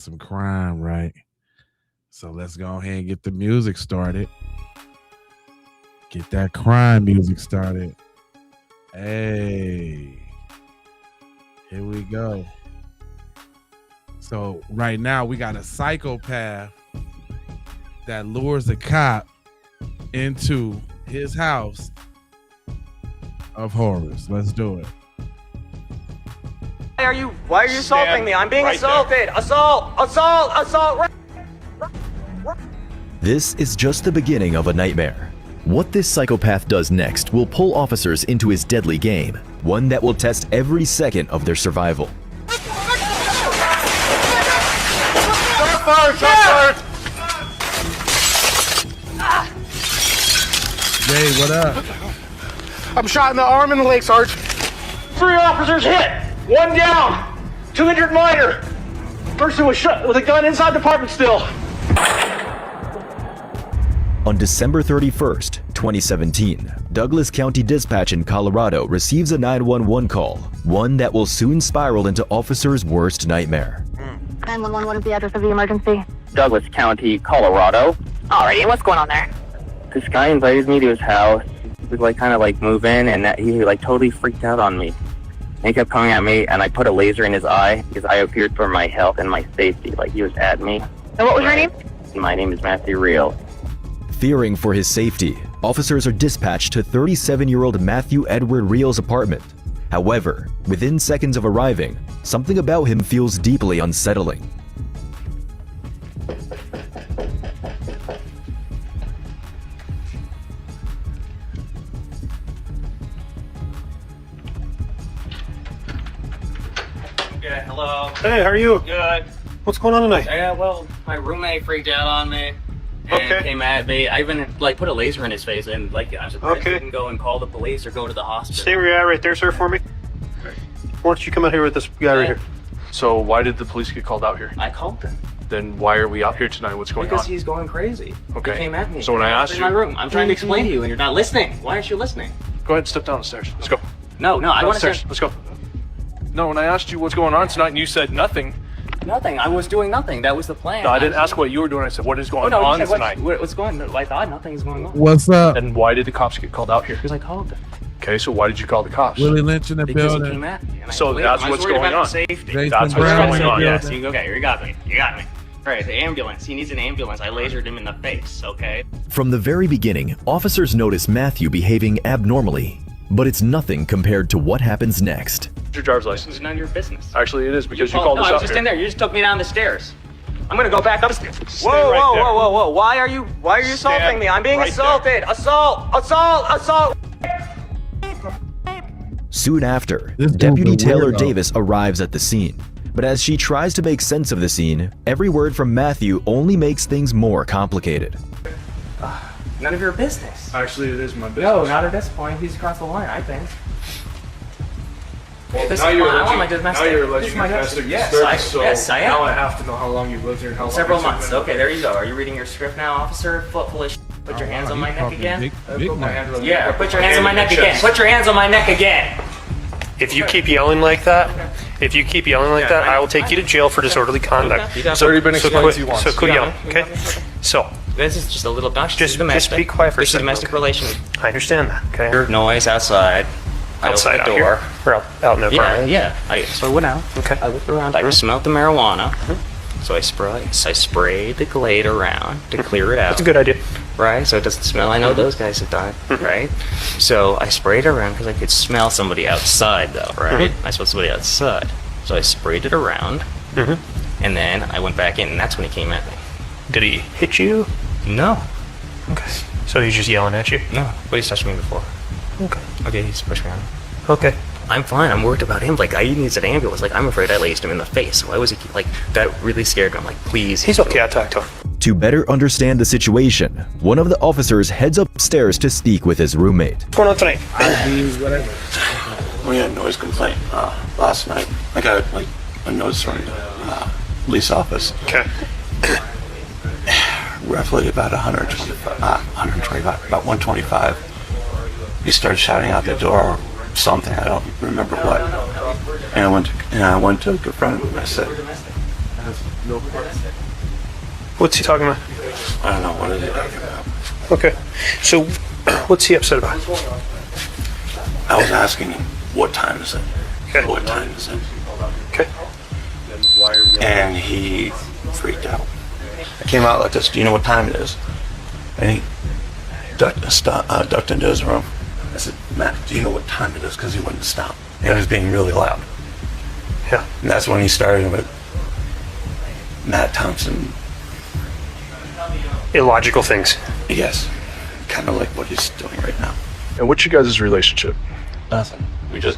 some crime, right? So let's go ahead and get the music started. Get that crime music started. Hey, here we go. So right now we got a psychopath that lures a cop into his house of horrors. Let's do it. Why are you assaulting me? I'm being assaulted. Assault. This is just the beginning of a nightmare. What this psychopath does next will pull officers into his deadly game, one that will test every second of their survival. Jay, what up? I'm shot in the arm and the leg, Sarge. 3 officers hit. 1 down. 2 injured minor. Person was shot with a gun inside the apartment still. On December 31st, 2017, Douglas County Dispatch in Colorado receives a 911 call, one that will soon spiral into officers' worst nightmare. 911, what is the address of the emergency? Douglas County, Colorado. Alrighty, what's going on there? This guy invited me to his house. He was like kind of like move in, and that he like totally freaked out on me. And he kept coming at me, and I put a laser in his eye because I appeared for my health and my safety. Like he was at me. So what was your name? My name is Matthew Reel. Fearing for his safety, officers are dispatched to 37-year-old Matthew Edward Reel's apartment. However, within seconds of arriving, something about him feels deeply unsettling. Okay, hello. Hey, how are you? Good. What's going on tonight? Yeah, well, my roommate freaked out on me and came at me. I even like put a laser in his face and like I said, Okay. you can go and call the police or go to the hospital. Stay where you're at right there, sir, for me. Why don't you come out here with this guy right here? So why did the police get called out here? I called him Then why are we out here tonight? What's going because on? he's going crazy. Okay. He came at me. So when I asked in my you- room, I'm trying to explain to you and you're not listening. Why aren't you listening? Go ahead and step down the stairs. Let's go. No, I want to Downstairs. Let's go. No, when I asked you what's going on tonight and you said nothing. nothing. I was doing nothing. That was the plan. No, I didn't ask what you were doing. I said, what is going you on said, tonight? what's going on? I thought nothing's going on. What's up? And why did the cops get called out here? Because I called them. Okay, so why did you call the cops? Willie Lynch in the Because he building. came at me. And So I believed that's him. I was what's worried going about on. his safety. Jason That's what's Brown going in the on. Yes, building. okay, you got me. All right, the ambulance. He needs an ambulance. I lasered him in the face, okay? From the very beginning, officers notice Matthew behaving abnormally, but it's nothing compared to what happens next. What's your driver's It's license? none of your business. Actually, it is because you Oh, called no, us I was out just here. in there. You just took me down the stairs. I'm gonna go back upstairs. Whoa. Why are you assaulting me? I'm being right assaulted. Assault. Soon after, This dude's Deputy a Taylor weirdo. Davis arrives at the scene. But as she tries to make sense of the scene, every word from Matthew only makes things more complicated. None of your business. Actually, it is my business. No, not at this point. He's across the line, I think. Well, This now is you're my- I want alleging, my domestic- now you're this alleging is my domestic domestic- disturbance, yes, so yes, I am. now I have to know how long you've lived here and how long Several it's been. months. Okay, there you go. Are you reading your script now, officer? Foot full of Put your hands on my neck again. Big night. Yeah, put your hands on my neck again. Put your hands on my neck again. If you keep yelling like that, I will take you to jail for disorderly conduct. You got It's already been explained quit, to you once. so quit You yelling, got okay? So, This is just a little bounce. Just be quiet for a This is second, domestic okay? relations. I understand that, okay? Noise outside. Outside I out opened the door. here, or out in the Yeah, apartment. yeah. So I went out. Okay. I looked around. I smelled the marijuana. So I sprayed the Glade around to clear it out. That's a good idea. Right? So it doesn't smell. I know those guys have died. Right? So I sprayed it around because I could smell somebody outside, though. Right? I smelled somebody outside. So I sprayed it around. And then I went back in, and that's when he came at me. Did he hit you? No. Okay. So he's just yelling at you? No. But he's touched me before. Okay. Okay, he's pushed me around. Okay. I'm fine. I'm worried about him. Like, I needs an ambulance. Like, I'm afraid I lased him in the face. Why was he, like, that really scared me. I'm like, please. He's okay, I'll talk to him. To better understand the situation, one of the officers heads upstairs to speak with his roommate. What's going on tonight? We had a noise complaint last night. I got like a notice from the police office. Okay. Roughly about 125, about 125. He started shouting out the door or something. I don't remember what. And I went to confront him. I said, What's he talking about? I don't know what is it. Okay. So, what's he upset about? I was asking him, what time is it? Okay. What time is it? Okay. And he freaked out. I came out like this, do you know what time it is? And he ducked into his room. I said, Matt, do you know what time it is? Because he wouldn't stop. And he was being really loud. Yeah. And that's when he started with Matt Thompson. Illogical things. Yes. Kind of like what he's doing right now. And what's your guys' relationship? Nothing.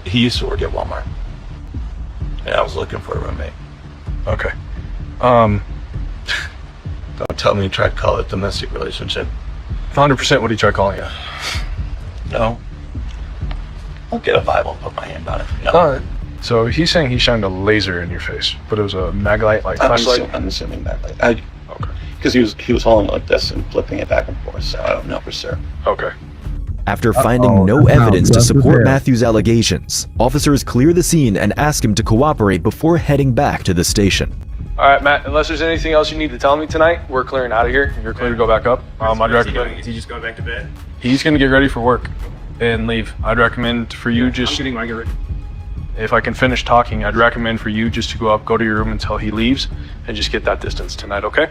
He used to work at Walmart. And I was looking for a roommate. Okay. Don't tell me you tried to call it domestic relationship. 100% what he tried calling it. No. I'll get a Bible and put my hand on it. No. So he's saying he shined a laser in your face, but it was a Maglite like flashlight. I'm assuming that. Okay. Because he was holding it like this and flipping it back and forth, so I don't know for sure. Okay. After finding no evidence to support Matthew's allegations, officers clear the scene and ask him to cooperate before heading back to the station. All right, Matt. Unless there's anything else you need to tell me tonight, we're clearing out of here. You're clear to go back up. Is he just going back to bed? He's gonna get ready for work and leave. I'd recommend for you just. When I get ready. If I can finish talking, I'd recommend for you just to go up, go to your room until he leaves, and just get that distance tonight. Okay?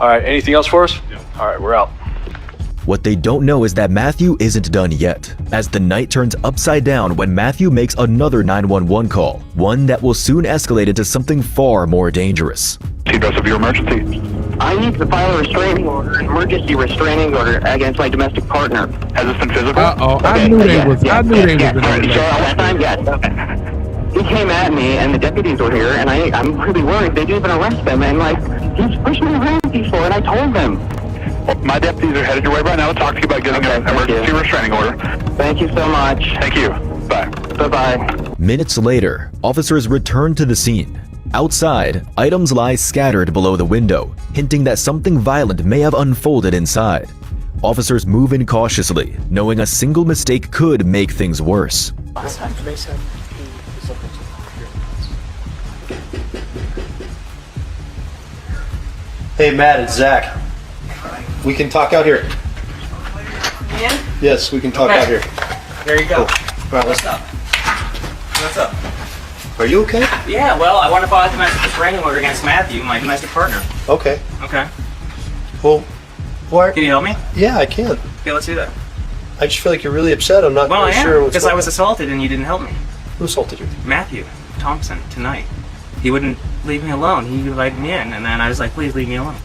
All right. Anything else for us? No. All right. We're out. What they don't know is that Matthew isn't done yet, as the night turns upside down when Matthew makes another 911 call, one that will soon escalate into something far more dangerous. Seatbelt of your emergency. I need to file a restraining order, an emergency restraining order against my domestic partner. Has this been physical? I knew they was. I knew they was. All right, so last time, yes. He came at me, and the deputies were here, and I'm really worried. They didn't even arrest him, and he's pushed me around before, and I told them. Well, my deputies are headed your way right now to talk to you about getting an emergency restraining order. Thank you so much. Thank you. Bye. Bye-bye. Minutes later, officers return to the scene. Outside, items lie scattered below the window, hinting that something violent may have unfolded inside. Officers move in cautiously, knowing a single mistake could make things worse. Hey Matt, it's Zach. We can talk out here. Yeah? Yes, we can talk out here. There you go. All right, let's stop. What's up? Are you okay? Yeah, well, I want to file a domestic restraining order against Matthew, my domestic partner. Okay. Okay. Well, why? Can you help me? Yeah, I can. Okay, let's do that. I just feel like you're really upset. I'm not Well, really I sure am, what's because going I was on. assaulted and you didn't help me. Who assaulted you? Matthew Thompson, tonight. He wouldn't leave me alone. He invited me in, and then I was like, please leave me alone.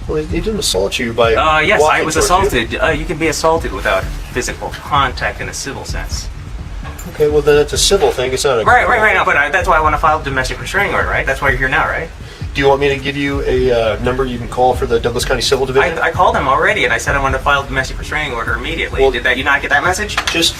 Well, he didn't assault you by Yes, I walking was towards assaulted. You can be assaulted without physical contact in a civil sense. You. Okay, well then it's a civil thing. It's not a Right, no, but that's why I want to file a domestic restraining order, right? That's why you're here now, right? Do you want me to give you a number you can call for the Douglas County Civil Division? I called him already, and I said I wanted to file a domestic restraining order immediately. Well, Did you not get that message? Just.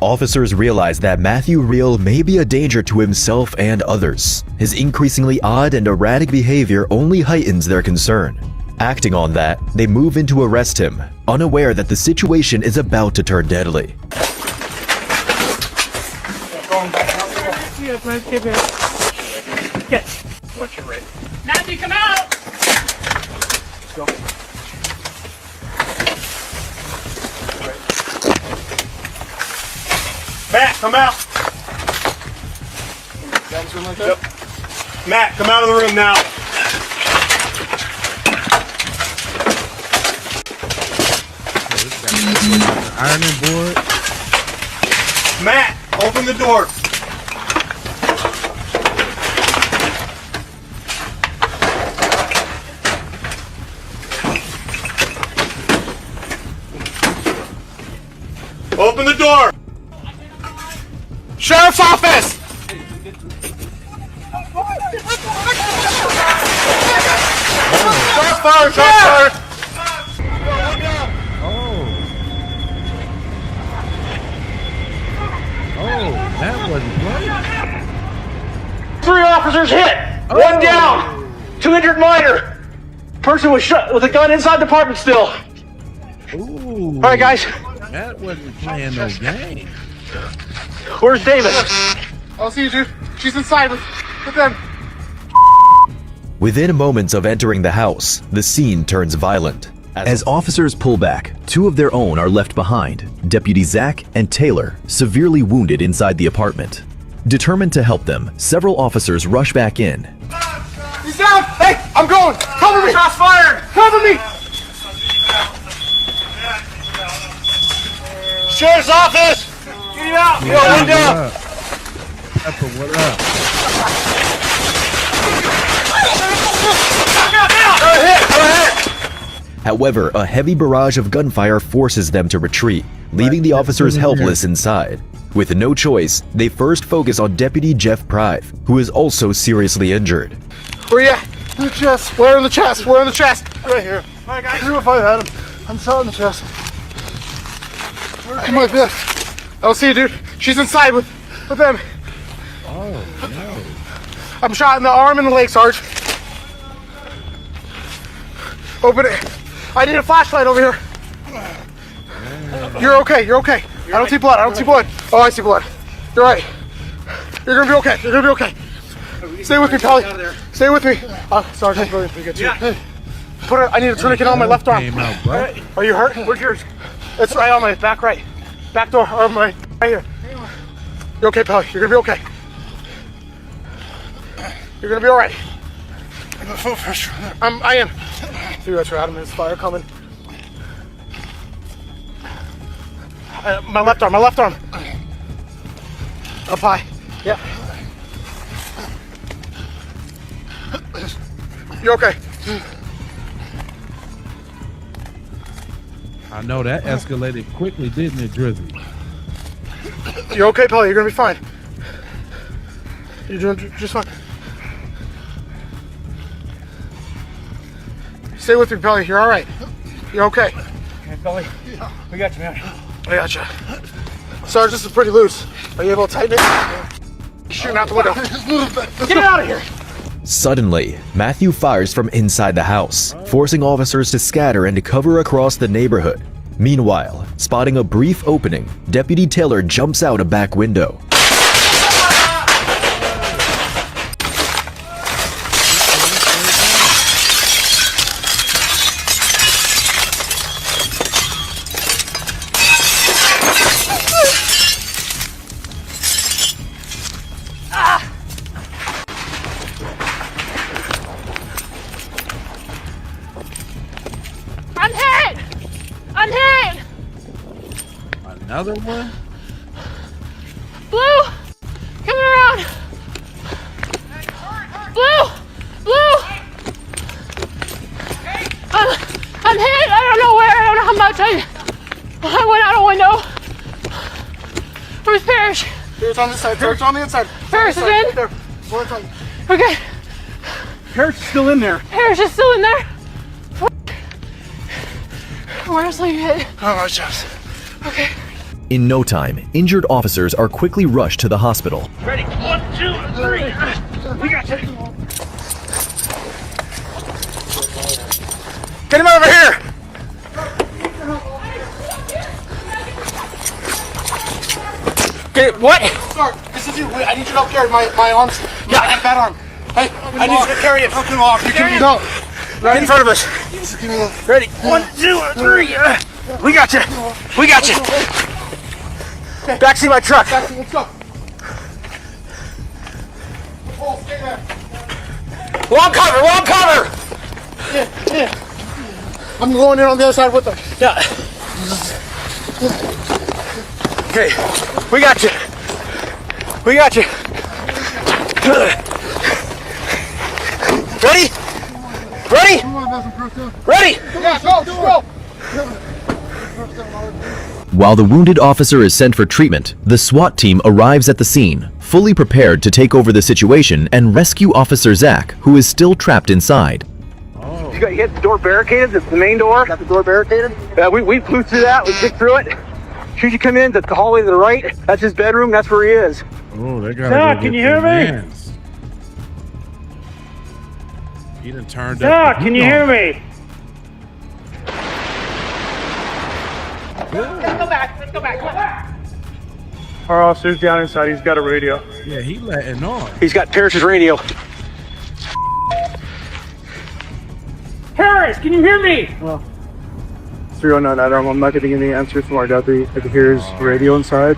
Officers realize that Matthew Reel may be a danger to himself and others. His increasingly odd and erratic behavior only heightens their concern. Acting on that, they move in to arrest him, unaware that the situation is about to turn deadly. Matthew, come out! Matt, come out! Yep. Matt, come out of the room now! Ironing board. Matt, open the door! Open the door! Sheriff's office! Shot fired! Shot fired! That wasn't right. 3 officers hit! 1 down! 2 injured minor! Person was shot with a gun inside the apartment still. Ooh. Alright, guys. That wasn't playing no game. Where's David? I'll see you, dude. She's inside with them. Within moments of entering the house, the scene turns violent. As officers pull back, two of their own are left behind, Deputy Zach and Taylor, severely wounded inside the apartment. Determined to help them, several officers rush back in. He's down! Hey, I'm going! Cover me! Shots fired! Cover me! Sheriff's office! Get him out! Yo, one down! Pepper, what up? Go ahead! However, a heavy barrage of gunfire forces them to retreat, leaving the officers helpless inside. With no choice, they first focus on Deputy Jeff Prive, who is also seriously injured. Where you at? In the chest. Where in the chest? Where in the chest? Right here. Alright, guys. If I had him. I'm shot in the chest. Where's my fist? I don't see it, dude. She's inside with them. Oh, no. I'm shot in the arm and the leg, Sarge. Open it. I need a flashlight over here. You're okay. You're okay. I don't see blood. I don't see blood. Oh, I see blood. You're right. You're gonna be okay. You're gonna be okay. Stay with me, Polly. Stay with me. Sarge, that's really good too. Hey. Put it. I need a tourniquet on my left arm. Are you hurt? Where's yours? It's right on my back right. Back door. Or right here. You're okay, Polly. You're gonna be okay. You're gonna be all right. I got full pressure. I am. Dude, that's right, Adam. There's fire coming. My left arm. Up high. Yeah. You okay? I know that escalated quickly, didn't it, Drizzy? You're okay, Polly. You're gonna be fine. You're doing just fine. Stay with me, Polly. You're all right. You're okay. Okay, Polly. We got you, man. I got you. Sarge, this is pretty loose. Are you able to tighten it? Shooting out the window. Get it out of here. Suddenly, Matthew fires from inside the house, forcing officers to scatter and to cover across the neighborhood. Meanwhile, spotting a brief opening, Deputy Taylor jumps out a back window. Another one? Blue! Coming around! Blue! I'm hit! I don't know where, I don't know how much. I went out a window. Where's Parrish? Parrish on this side. Parrish on the inside. Parrish is in? Right there. One inside. Okay. Parrish is still in there. Parrish is still in there? Where's the hit? Oh, my chest. Okay. In no time, injured officers are quickly rushed to the hospital. Ready? 1, 2, 3. We got you. Get him over here. Okay, what? Sorry, this is you. Wait, I need you to help carry my arms. Yeah, I have that arm. Hey, I need you to carry it. Fucking off. You can go. Right in front of us. Ready? 1, 2, 3. We got you. We got you. Backseat my truck. Backseat, let's go. Oh, stay there. Long cover. Yeah. I'm going in on the other side with them. Yeah. Okay, we got you. Ready? Yeah, go. While the wounded officer is sent for treatment, the SWAT team arrives at the scene, fully prepared to take over the situation and rescue Officer Zach, who is still trapped inside. You got the door barricaded, it's the main door. Got the door barricaded? We flew through that, we kicked through it. Should you come in, the hallway to the right, that's his bedroom, that's where he is. Oh, they got Zach, can you hear me? He done turned Zach, up. can you hear me? Let's go back. Our officer's down inside. He's got a radio. Yeah, he letting on. He's got Parrish's radio. Harris, can you hear me? 309 Adam. I'm not getting any answers from our deputy. I can hear his radio inside.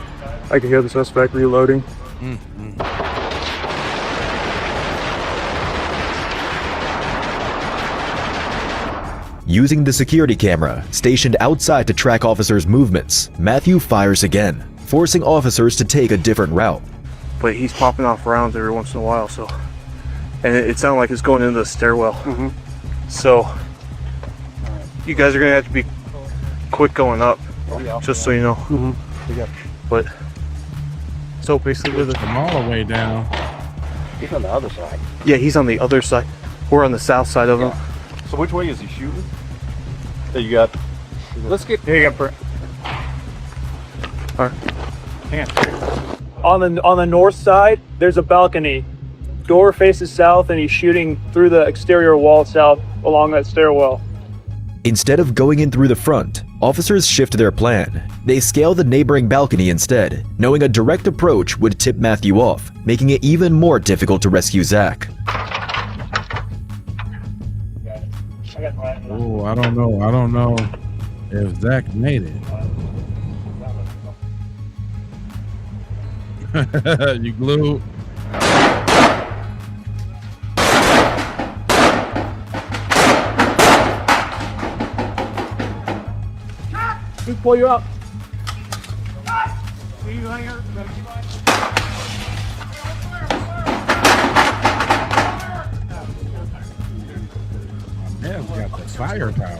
I can hear the suspect reloading. Using the security camera stationed outside to track officers' movements, Matthew fires again, forcing officers to take a different route. But he's popping off rounds every once in a while, so. And it sounded like it's going into the stairwell. So, you guys are gonna have to be quick going up, just so you know. But, so basically with I'm all the way down. He's on the other side. yeah, he's on the other side. We're on the south side of him. So which way is he shooting? There you got. Let's get. Here you go, Brent. All right. On the north side, there's a balcony. Door faces south, and he's shooting through the exterior wall south along that stairwell. Instead of going in through the front, officers shift their plan. They scale the neighboring balcony instead, knowing a direct approach would tip Matthew off, making it even more difficult to rescue Zach. Oh, I don't know if Zach made it. You glued. We pull you up. Man's got the firepower.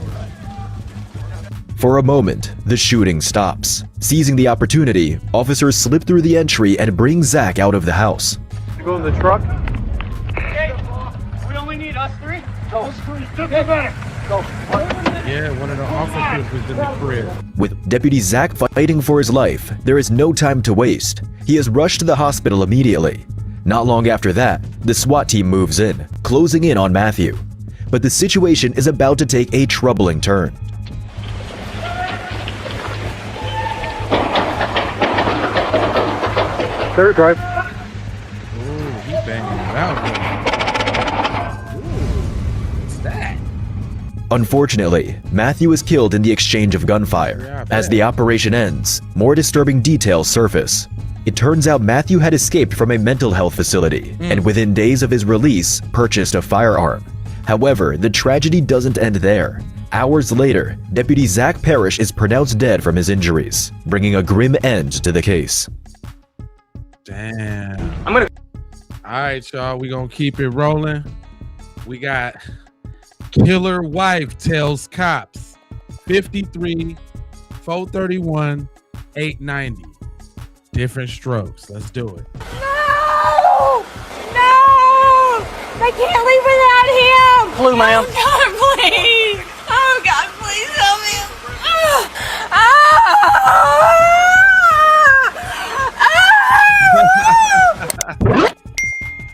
For a moment, the shooting stops. Seizing the opportunity, officers slip through the entry and bring Zach out of the house. You go in the truck. Okay. We only need us three. Go. Get better. Go. Yeah, one of the officers was in the crib. With Deputy Zach fighting for his life, there is no time to waste. He is rushed to the hospital immediately. Not long after that, the SWAT team moves in, closing in on Matthew. But the situation is about to take a troubling turn. Third drive. Ooh, he banging it out. Ooh, what's that? Unfortunately, Matthew is killed in the exchange of gunfire. As the operation ends, more disturbing details surface. It turns out Matthew had escaped from a mental health facility, and within days of his release, purchased a firearm. However, the tragedy doesn't end there. Hours later, Deputy Zach Parrish is pronounced dead from his injuries, bringing a grim end to the case. Damn. I'm gonna. All right, y'all. We gonna keep it rolling. We got killer wife tells cops 53, 431, 890. Different strokes. Let's do it. No! No! I can't leave without him! Blue, ma'am. Oh, God, please! Oh, God, please help me!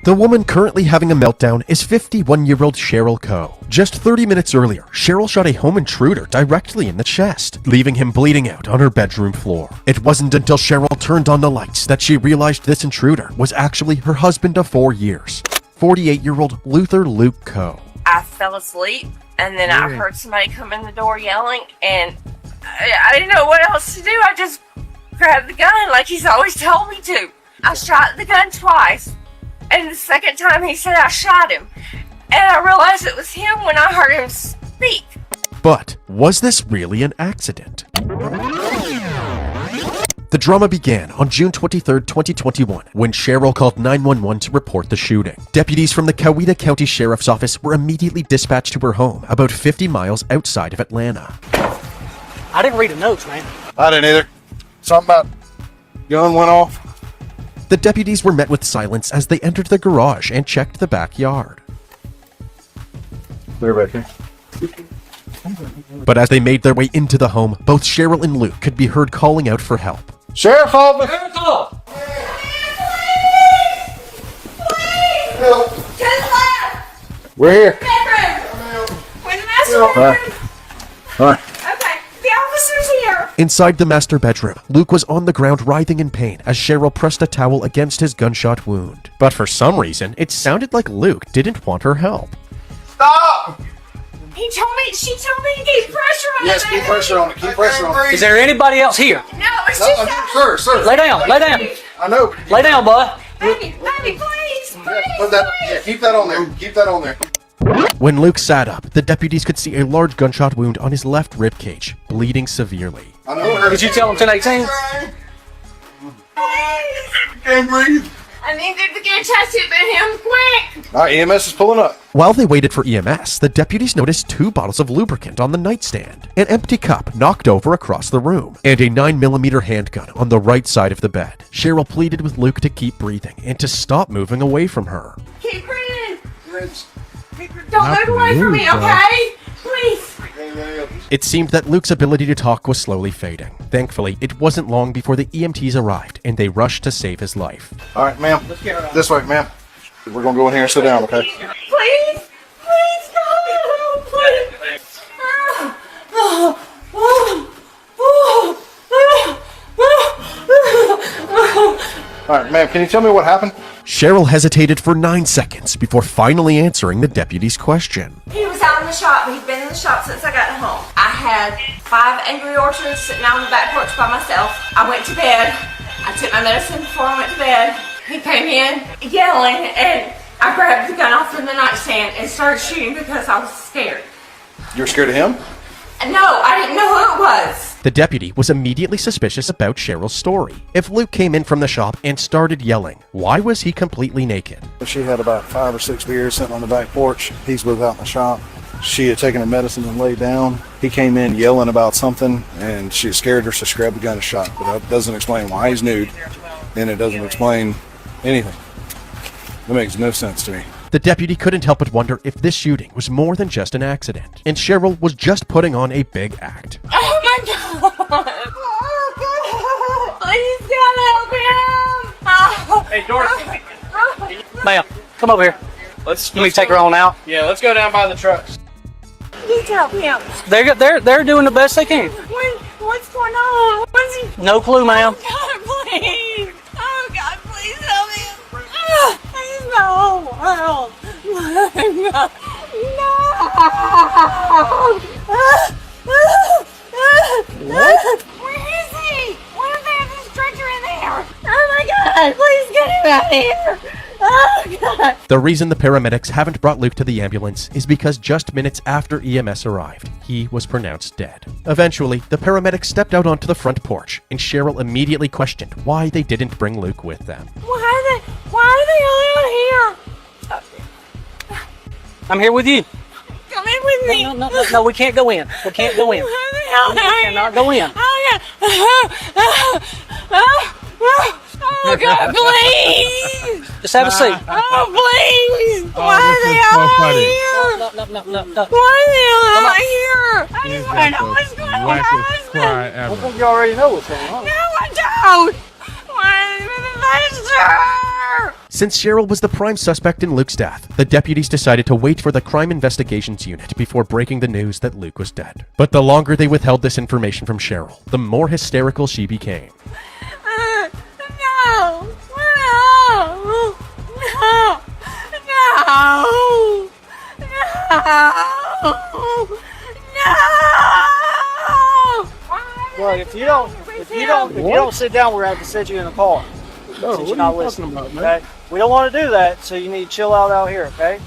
The woman currently having a meltdown is 51-year-old Cheryl Coe. Just 30 minutes earlier, Cheryl shot a home intruder directly in the chest, leaving him bleeding out on her bedroom floor. It wasn't until Cheryl turned on the lights that she realized this intruder was actually her husband of 4 years, 48-year-old Luther Luke Coe. I fell asleep, and then I heard somebody come in the door yelling, and I didn't know what else to do. I just grabbed the gun like he's always told me to. I shot the gun twice. And the second time he said I shot him. And I realized it was him when I heard him speak. But was this really an accident? The drama began on June 23, 2021, when Cheryl called 911 to report the shooting. Deputies from the Coweta County Sheriff's Office were immediately dispatched to her home, about 50 miles outside of Atlanta. I didn't read the notes, man. I didn't either. Something about gun went off. The deputies were met with silence as they entered the garage and checked the backyard. They're back here. But as they made their way into the home, both Cheryl and Luke could be heard calling out for help. Sheriff called me. Sheriff called! To the left! We're here. Bedroom! Where's the master bedroom? All right. Okay, the officer's here! Inside the master bedroom, Luke was on the ground writhing in pain as Cheryl pressed a towel against his gunshot wound. But for some reason, it sounded like Luke didn't want her help. Stop! She told me to keep pressure on it. Yes, keep pressure on it. Keep pressure on it. Is there anybody else here? No, it's just that. Sir. Lay down. Lay down. I know. Lay down, bud. Baby, please. Put that. Yeah, keep that on there. Keep that on there. When Luke sat up, the deputies could see a large gunshot wound on his left rib cage, bleeding severely. I know. Did you tell him 1018? Can't breathe. I needed to get tested by him quick. All right, EMS is pulling up. While they waited for EMS, the deputies noticed 2 bottles of lubricant on the nightstand, an empty cup knocked over across the room, and a 9mm handgun on the right side of the bed. Cheryl pleaded with Luke to keep breathing and to stop moving away from her. Keep breathing. Don't move away from me, okay? Please. It seemed that Luke's ability to talk was slowly fading. Thankfully, it wasn't long before the EMTs arrived, and they rushed to save his life. All right, ma'am. This way, ma'am. We're going to go in here and sit down, okay? Please. Please, no. Please. All right, ma'am, can you tell me what happened? Cheryl hesitated for 9 seconds before finally answering the deputy's question. He was out in the shop. He'd been in the shop since I got home. I had 5 Angry Orchards sitting out on the back porch by myself. I went to bed. I took my medicine before I went to bed. He came in yelling, and I grabbed the gun off from the nightstand and started shooting because I was scared. You were scared of him? No, I didn't know who it was. The deputy was immediately suspicious about Cheryl's story. If Luke came in from the shop and started yelling, why was he completely naked? She had about 5 or 6 beers sitting on the back porch. He was out in the shop. She had taken her medicine and laid down. He came in yelling about something, and she scared her, so she grabbed the gun and shot. But that doesn't explain why he's nude, and it doesn't explain anything. That makes no sense to me. The deputy couldn't help but wonder if this shooting was more than just an accident, and Cheryl was just putting on a big act. Oh my God! Oh God! Please, God help him! Hey, Dorothy. Ma'am, come over here. Let me take her on out. Yeah, let's go down by the trucks. Please help him. They're doing the best they can. What's going on? What's he? No clue, ma'am. God, please! Oh God, please help him! No! No! What? Where is he? Why do they have this stretcher in there? Oh my God! Please get him out of here! Oh God! The reason the paramedics haven't brought Luke to the ambulance is because just minutes after EMS arrived, he was pronounced dead. Eventually, the paramedics stepped out onto the front porch, and Cheryl immediately questioned why they didn't bring Luke with them. Why are they all out here? I'm here with you. Come in with me. No, we can't go in. We can't go in. Why are they all We cannot go in. Oh God, please! Just have a seat. Oh please! Why are they all out here? No. Why are they all out here? I just want to know what's going on with my husband. I think you already know what's going on. No, I don't. Why is it faster? Since Cheryl was the prime suspect in Luke's death, the deputies decided to wait for the Crime Investigations Unit before breaking the news that Luke was dead. But the longer they withheld this information from Cheryl, the more hysterical she became. No! No! No! No! No! Well, if you don't sit down, we're going to have to set you in a car. No, Since what you're are not you listening, talking about, man? okay? We don't want to do that, so you need to chill out here, okay?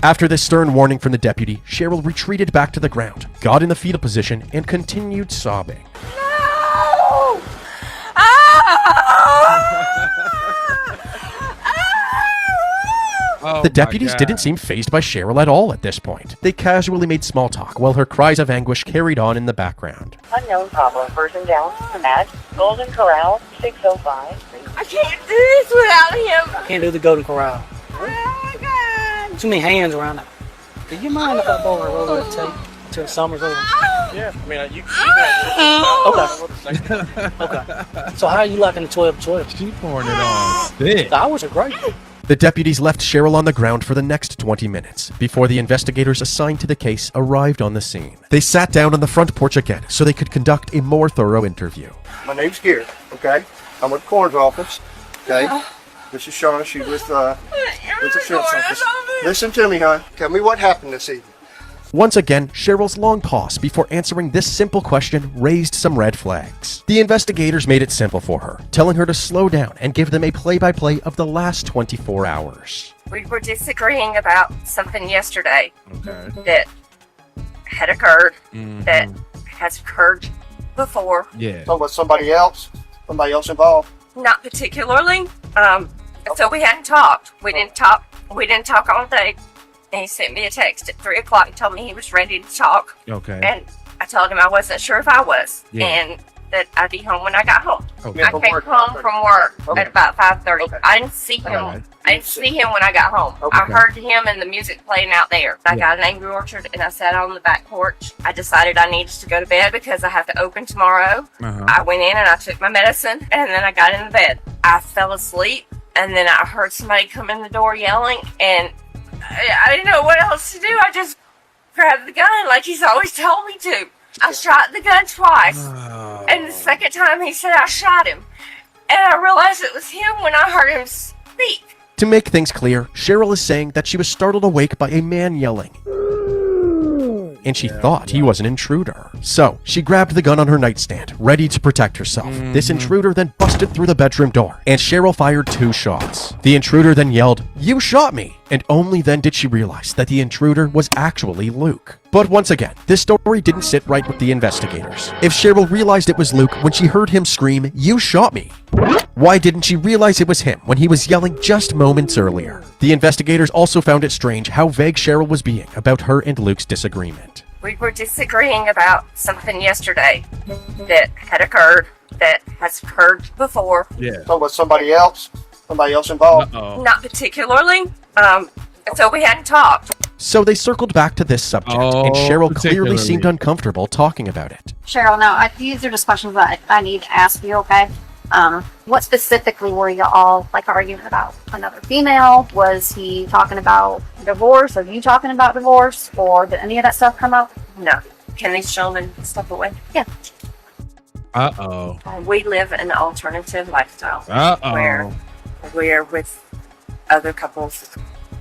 After this stern warning from the deputy, Cheryl retreated back to the ground, got in the fetal position, and continued sobbing. No! The deputies didn't seem fazed by Cheryl at all at this point. They casually made small talk while her cries of anguish carried on in the background. Unknown problem. Person down at Golden Corral 605. I can't do this without him. Can't do the Golden Corral. Oh my God! Too many hands around it. Do you mind if I borrow her over to Summer's over? Yeah, I mean, you Okay. Okay. So how are you liking the 12-12? She pouring it on thick. The hours are great. The deputies left Cheryl on the ground for the next 20 minutes before the investigators assigned to the case arrived on the scene. They sat down on the front porch again so they could conduct a more thorough interview. My name's Gary, okay? I'm with the coroner's office, okay? This is Shauna. She's with the sheriff's office. Listen to me, hon. Tell me what happened this evening. Once again, Cheryl's long pause before answering this simple question raised some red flags. The investigators made it simple for her, telling her to slow down and give them a play-by-play of the last 24 hours. We were disagreeing about something yesterday Okay. that had occurred, Mhm. that has occurred before. Yeah. So was somebody else involved? Not particularly. So we hadn't talked. We didn't talk all day. And he sent me a text at 3 o'clock and told me he was ready to talk. Okay. And I told him I wasn't sure if I was. Yeah. And that I'd be home when I got home. Okay. I came home from work at about 5:30. Okay. I didn't see him. Alright. I didn't see him when I got home. Okay. I heard him and the music playing out there. I got an Angry Orchard and I sat on the back porch. I decided I needed to go to bed because I have to open tomorrow. Uh-huh. I went in and I took my medicine and then I got in the bed. I fell asleep and then I heard somebody come in the door yelling and I didn't know what else to do. I just grabbed the gun like he's always told me to. I shot the gun twice. And the second time he said I shot him. And I realized it was him when I heard him speak. To make things clear, Cheryl is saying that she was startled awake by a man yelling, and she thought he was an intruder. So, she grabbed the gun on her nightstand, ready to protect herself. This intruder then busted through the bedroom door, and Cheryl fired 2 shots. The intruder then yelled, "You shot me!" And only then did she realize that the intruder was actually Luke. But once again, this story didn't sit right with the investigators. If Cheryl realized it was Luke when she heard him scream, "You shot me," why didn't she realize it was him when he was yelling just moments earlier? The investigators also found it strange how vague Cheryl was being about her and Luke's disagreement. We were disagreeing about something yesterday that had occurred, that has occurred before. Yeah. So was somebody else involved? Uh-oh. Not particularly. So we hadn't talked. So they circled back to this subject, and Cheryl clearly particularly. seemed uncomfortable talking about it. Cheryl, no, these are just questions that I need to ask you, okay? What specifically were you all arguing about? Another female? Was he talking about divorce? Are you talking about divorce? Or did any of that stuff come up? No. Can these gentlemen step away? Yeah. Uh-oh. We live an alternative lifestyle. Uh-oh. Where we're with other couples,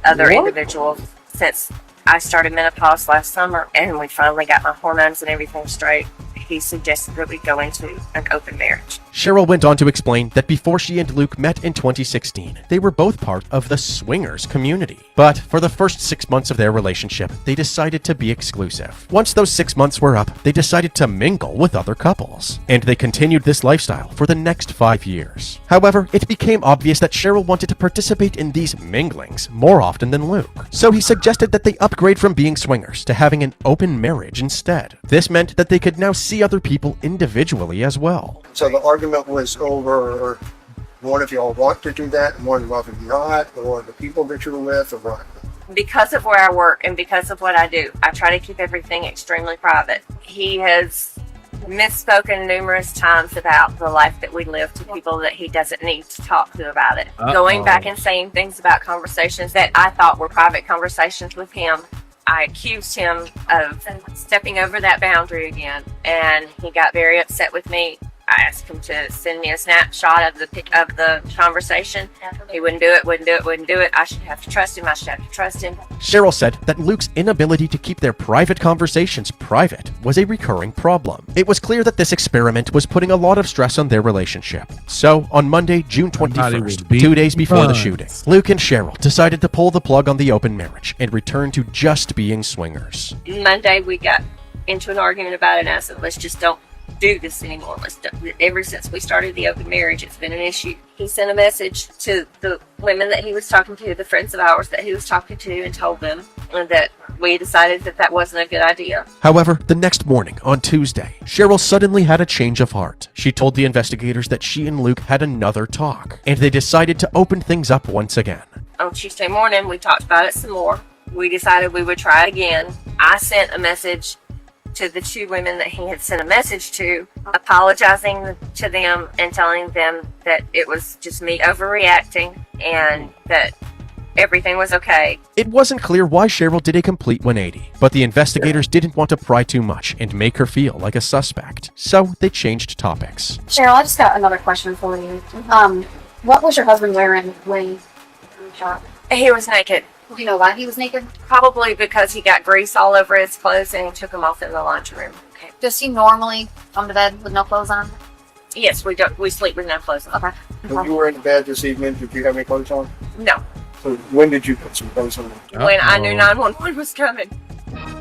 other individuals since I started menopause last summer and we finally got my hormones and everything straight. He suggested that we go into an open marriage. Cheryl went on to explain that before she and Luke met in 2016, they were both part of the swingers community. But for the first 6 months of their relationship, they decided to be exclusive. Once those 6 months were up, they decided to mingle with other couples. And they continued this lifestyle for the next 5 years. However, it became obvious that Cheryl wanted to participate in these minglings more often than Luke. So he suggested that they upgrade from being swingers to having an open marriage instead. This meant that they could now see other people individually as well. So the argument was over one of y'all want to do that and one of you not, or the people that you're with, or what? Because of where I work and because of what I do, I try to keep everything extremely private. He has misspoken numerous times about the life that we live to people that he doesn't need to talk to about it. Going back and saying things about conversations that I thought were private conversations with him. I accused him of stepping over that boundary again, and he got very upset with me. I asked him to send me a snapshot of the conversation. He wouldn't do it. I should have to trust him. Cheryl said that Luke's inability to keep their private conversations private was a recurring problem. It was clear that this experiment was putting a lot of stress on their relationship. So, on Monday, June 21st, 2 days before the shooting, Luke and Cheryl decided to pull the plug on the open marriage and return to just being swingers. Monday, we got into an argument about it, and I said, let's just don't do this anymore. Ever since we started the open marriage, it's been an issue. He sent a message to the women that he was talking to, the friends of ours that he was talking to, and told them that we decided that wasn't a good idea. However, the next morning, on Tuesday, Cheryl suddenly had a change of heart. She told the investigators that she and Luke had another talk, and they decided to open things up once again. On Tuesday morning, we talked about it some more. We decided we would try it again. I sent a message to the 2 women that he had sent a message to, apologizing to them and telling them that it was just me overreacting and that everything was okay. It wasn't clear why Cheryl did a complete 180, but the investigators didn't want to pry too much and make her feel like a suspect, so they changed topics. Cheryl, I just got another question for you. What was your husband wearing when he was shot? He was naked. Do you know why he was naked? Probably because he got grease all over his clothes and he took them off in the lunchroom. Okay. Does he normally come to bed with no clothes on? Yes, we sleep with no clothes on. Okay. When you were in bed this evening, did you have any clothes on? No. So when did you put some clothes on? When I knew 911 was coming.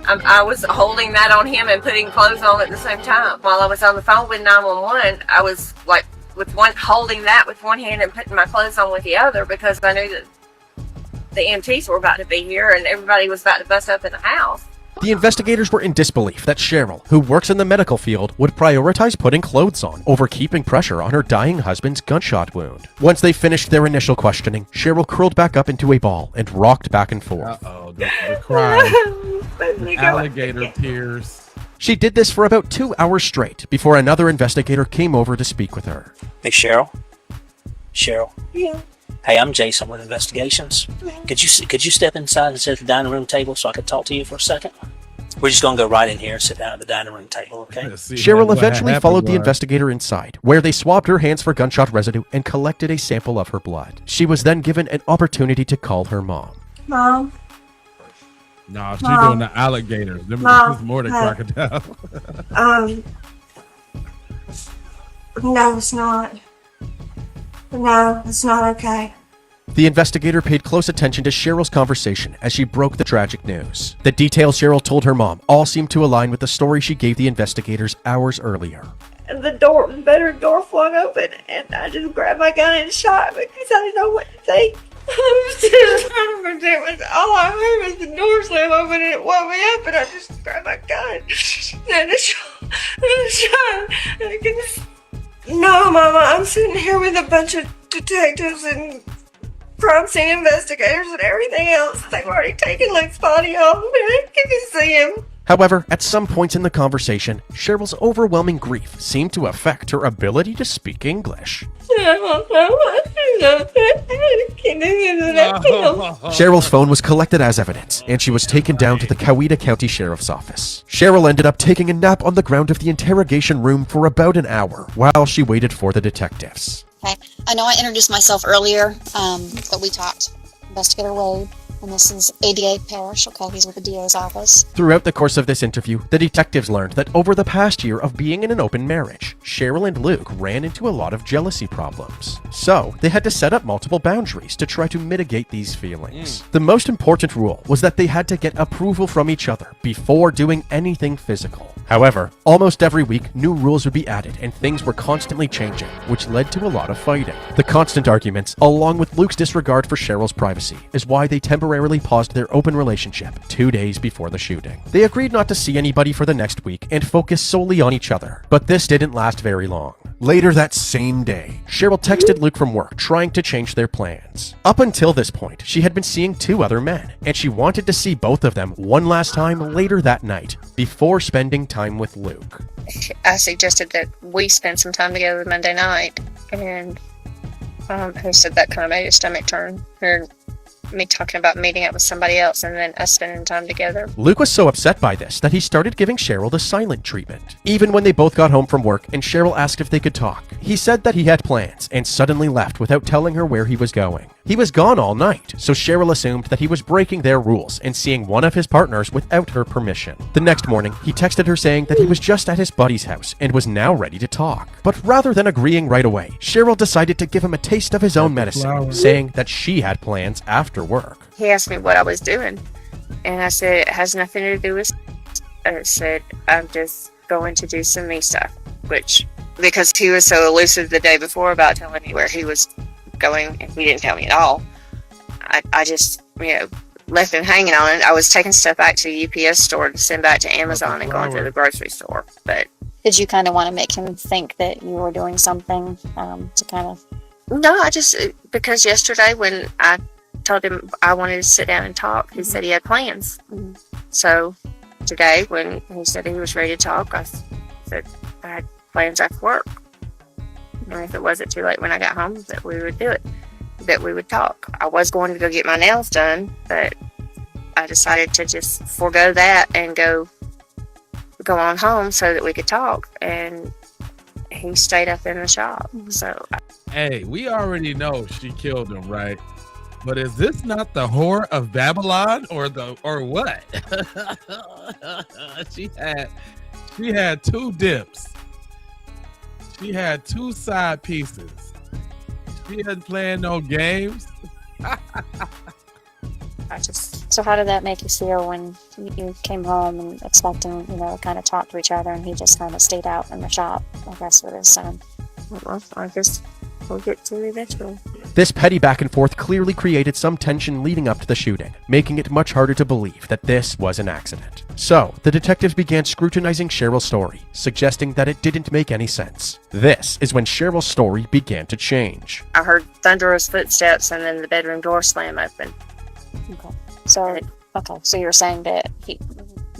I was holding that on him and putting clothes on at the same time. While I was on the phone with 911, I was like holding that with one hand and putting my clothes on with the other because I knew that the EMTs were about to be here and everybody was about to bust up in the house. The investigators were in disbelief that Cheryl, who works in the medical field, would prioritize putting clothes on over keeping pressure on her dying husband's gunshot wound. Once they finished their initial questioning, Cheryl curled back up into a ball and rocked back and forth. Uh-oh, the cry. Alligator tears. She did this for about 2 hours straight before another investigator came over to speak with her. Hey, Cheryl. Cheryl. Yeah. Hey, I'm Jason with Investigations. Could you step inside and sit at the dining room table so I could talk to you for a second? We're just gonna go right in here and sit down at the dining room table, okay? Cheryl eventually followed the investigator inside, where they swabbed her hands for gunshot residue and collected a sample of her blood. She was then given an opportunity to call her mom. Mom. No, she's doing the alligators. This is more than crocodile. No, it's not. No, it's not okay. The investigator paid close attention to Cheryl's conversation as she broke the tragic news. The details Cheryl told her mom all seemed to align with the story she gave the investigators hours earlier. The bedroom door flung open and I just grabbed my gun and shot because I didn't know what to think. All I heard was the door slam open and it woke me up and I just grabbed my gun and I shot. No, Mama, I'm sitting here with a bunch of detectives and crime scene investigators and everything else. They've already taken Luke's body off. I can see him. However, at some points in the conversation, Cheryl's overwhelming grief seemed to affect her ability to speak English. Cheryl's phone was collected as evidence, and she was taken down to the Coweta County Sheriff's Office. Cheryl ended up taking a nap on the ground of the interrogation room for about an hour while she waited for the detectives. Okay. I know I introduced myself earlier, but we talked. Investigator Wade, and this is ADA Parrish. Okay, he's with the DA's office. Throughout the course of this interview, the detectives learned that over the past year of being in an open marriage, Cheryl and Luke ran into a lot of jealousy problems. So, they had to set up multiple boundaries to try to mitigate these feelings. The most important rule was that they had to get approval from each other before doing anything physical. However, almost every week, new rules would be added and things were constantly changing, which led to a lot of fighting. The constant arguments, along with Luke's disregard for Cheryl's privacy, is why they temporarily paused their open relationship 2 days before the shooting. They agreed not to see anybody for the next week and focus solely on each other, but this didn't last very long. Later that same day, Cheryl texted Luke from work trying to change their plans. Up until this point, she had been seeing 2 other men, and she wanted to see both of them one last time later that night, before spending time with Luke. I suggested that we spend some time together Monday night, and he said that kind of made his stomach turn. Or me talking about meeting up with somebody else and then us spending time together. Luke was so upset by this that he started giving Cheryl the silent treatment. Even when they both got home from work and Cheryl asked if they could talk, he said that he had plans and suddenly left without telling her where he was going. He was gone all night, so Cheryl assumed that he was breaking their rules and seeing one of his partners without her permission. The next morning, he texted her saying that he was just at his buddy's house and was now ready to talk. But rather than agreeing right away, Cheryl decided to give him a taste of his own medicine, saying that she had plans after work. He asked me what I was doing, and I said it has nothing to do with. I said I'm just going to do some me stuff, which because he was so elusive the day before about telling me where he was going, and he didn't tell me at all. I just left him hanging on it. I was taking stuff back to the UPS store to send back to Amazon and going to the grocery store. But did you kind of want to make him think that you were doing something to kind of? No, I just because yesterday when I told him I wanted to sit down and talk, he said he had plans. So today when he said he was ready to talk, I said I had plans after work. And if it wasn't too late when I got home, that we would do it. that we would talk. I was going to go get my nails done, but I decided to just forego that and go on home so that we could talk. And he stayed up in the shop. So, Hey, we already know she killed him, right? But is this not the whore of Babylon or what? She had two dips. She had two side pieces. She wasn't playing no games. So how did that make you feel when you came home and expecting, kind of talk to each other, and he just kind of stayed out in the shop, I guess, with his son? well, I guess we'll get to it eventually. This petty back and forth clearly created some tension leading up to the shooting, making it much harder to believe that this was an accident. So, the detectives began scrutinizing Cheryl's story, suggesting that it didn't make any sense. This is when Cheryl's story began to change. I heard thunderous footsteps and then the bedroom door slam open. So you're saying that he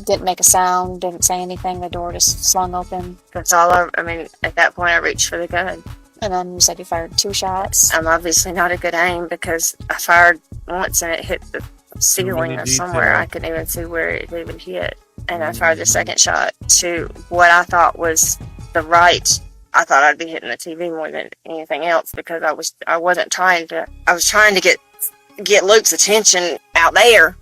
didn't make a sound, didn't say anything, the door just swung open? That's all I mean, at that point I reached for the gun. And then you said you fired 2 shots? I'm obviously not a good aim because I fired once and it hit the ceiling or somewhere. I couldn't even see where it even hit. And I fired the second shot to what I thought was the right. I thought I'd be hitting the TV more than anything else because I was trying to get Luke's attention out there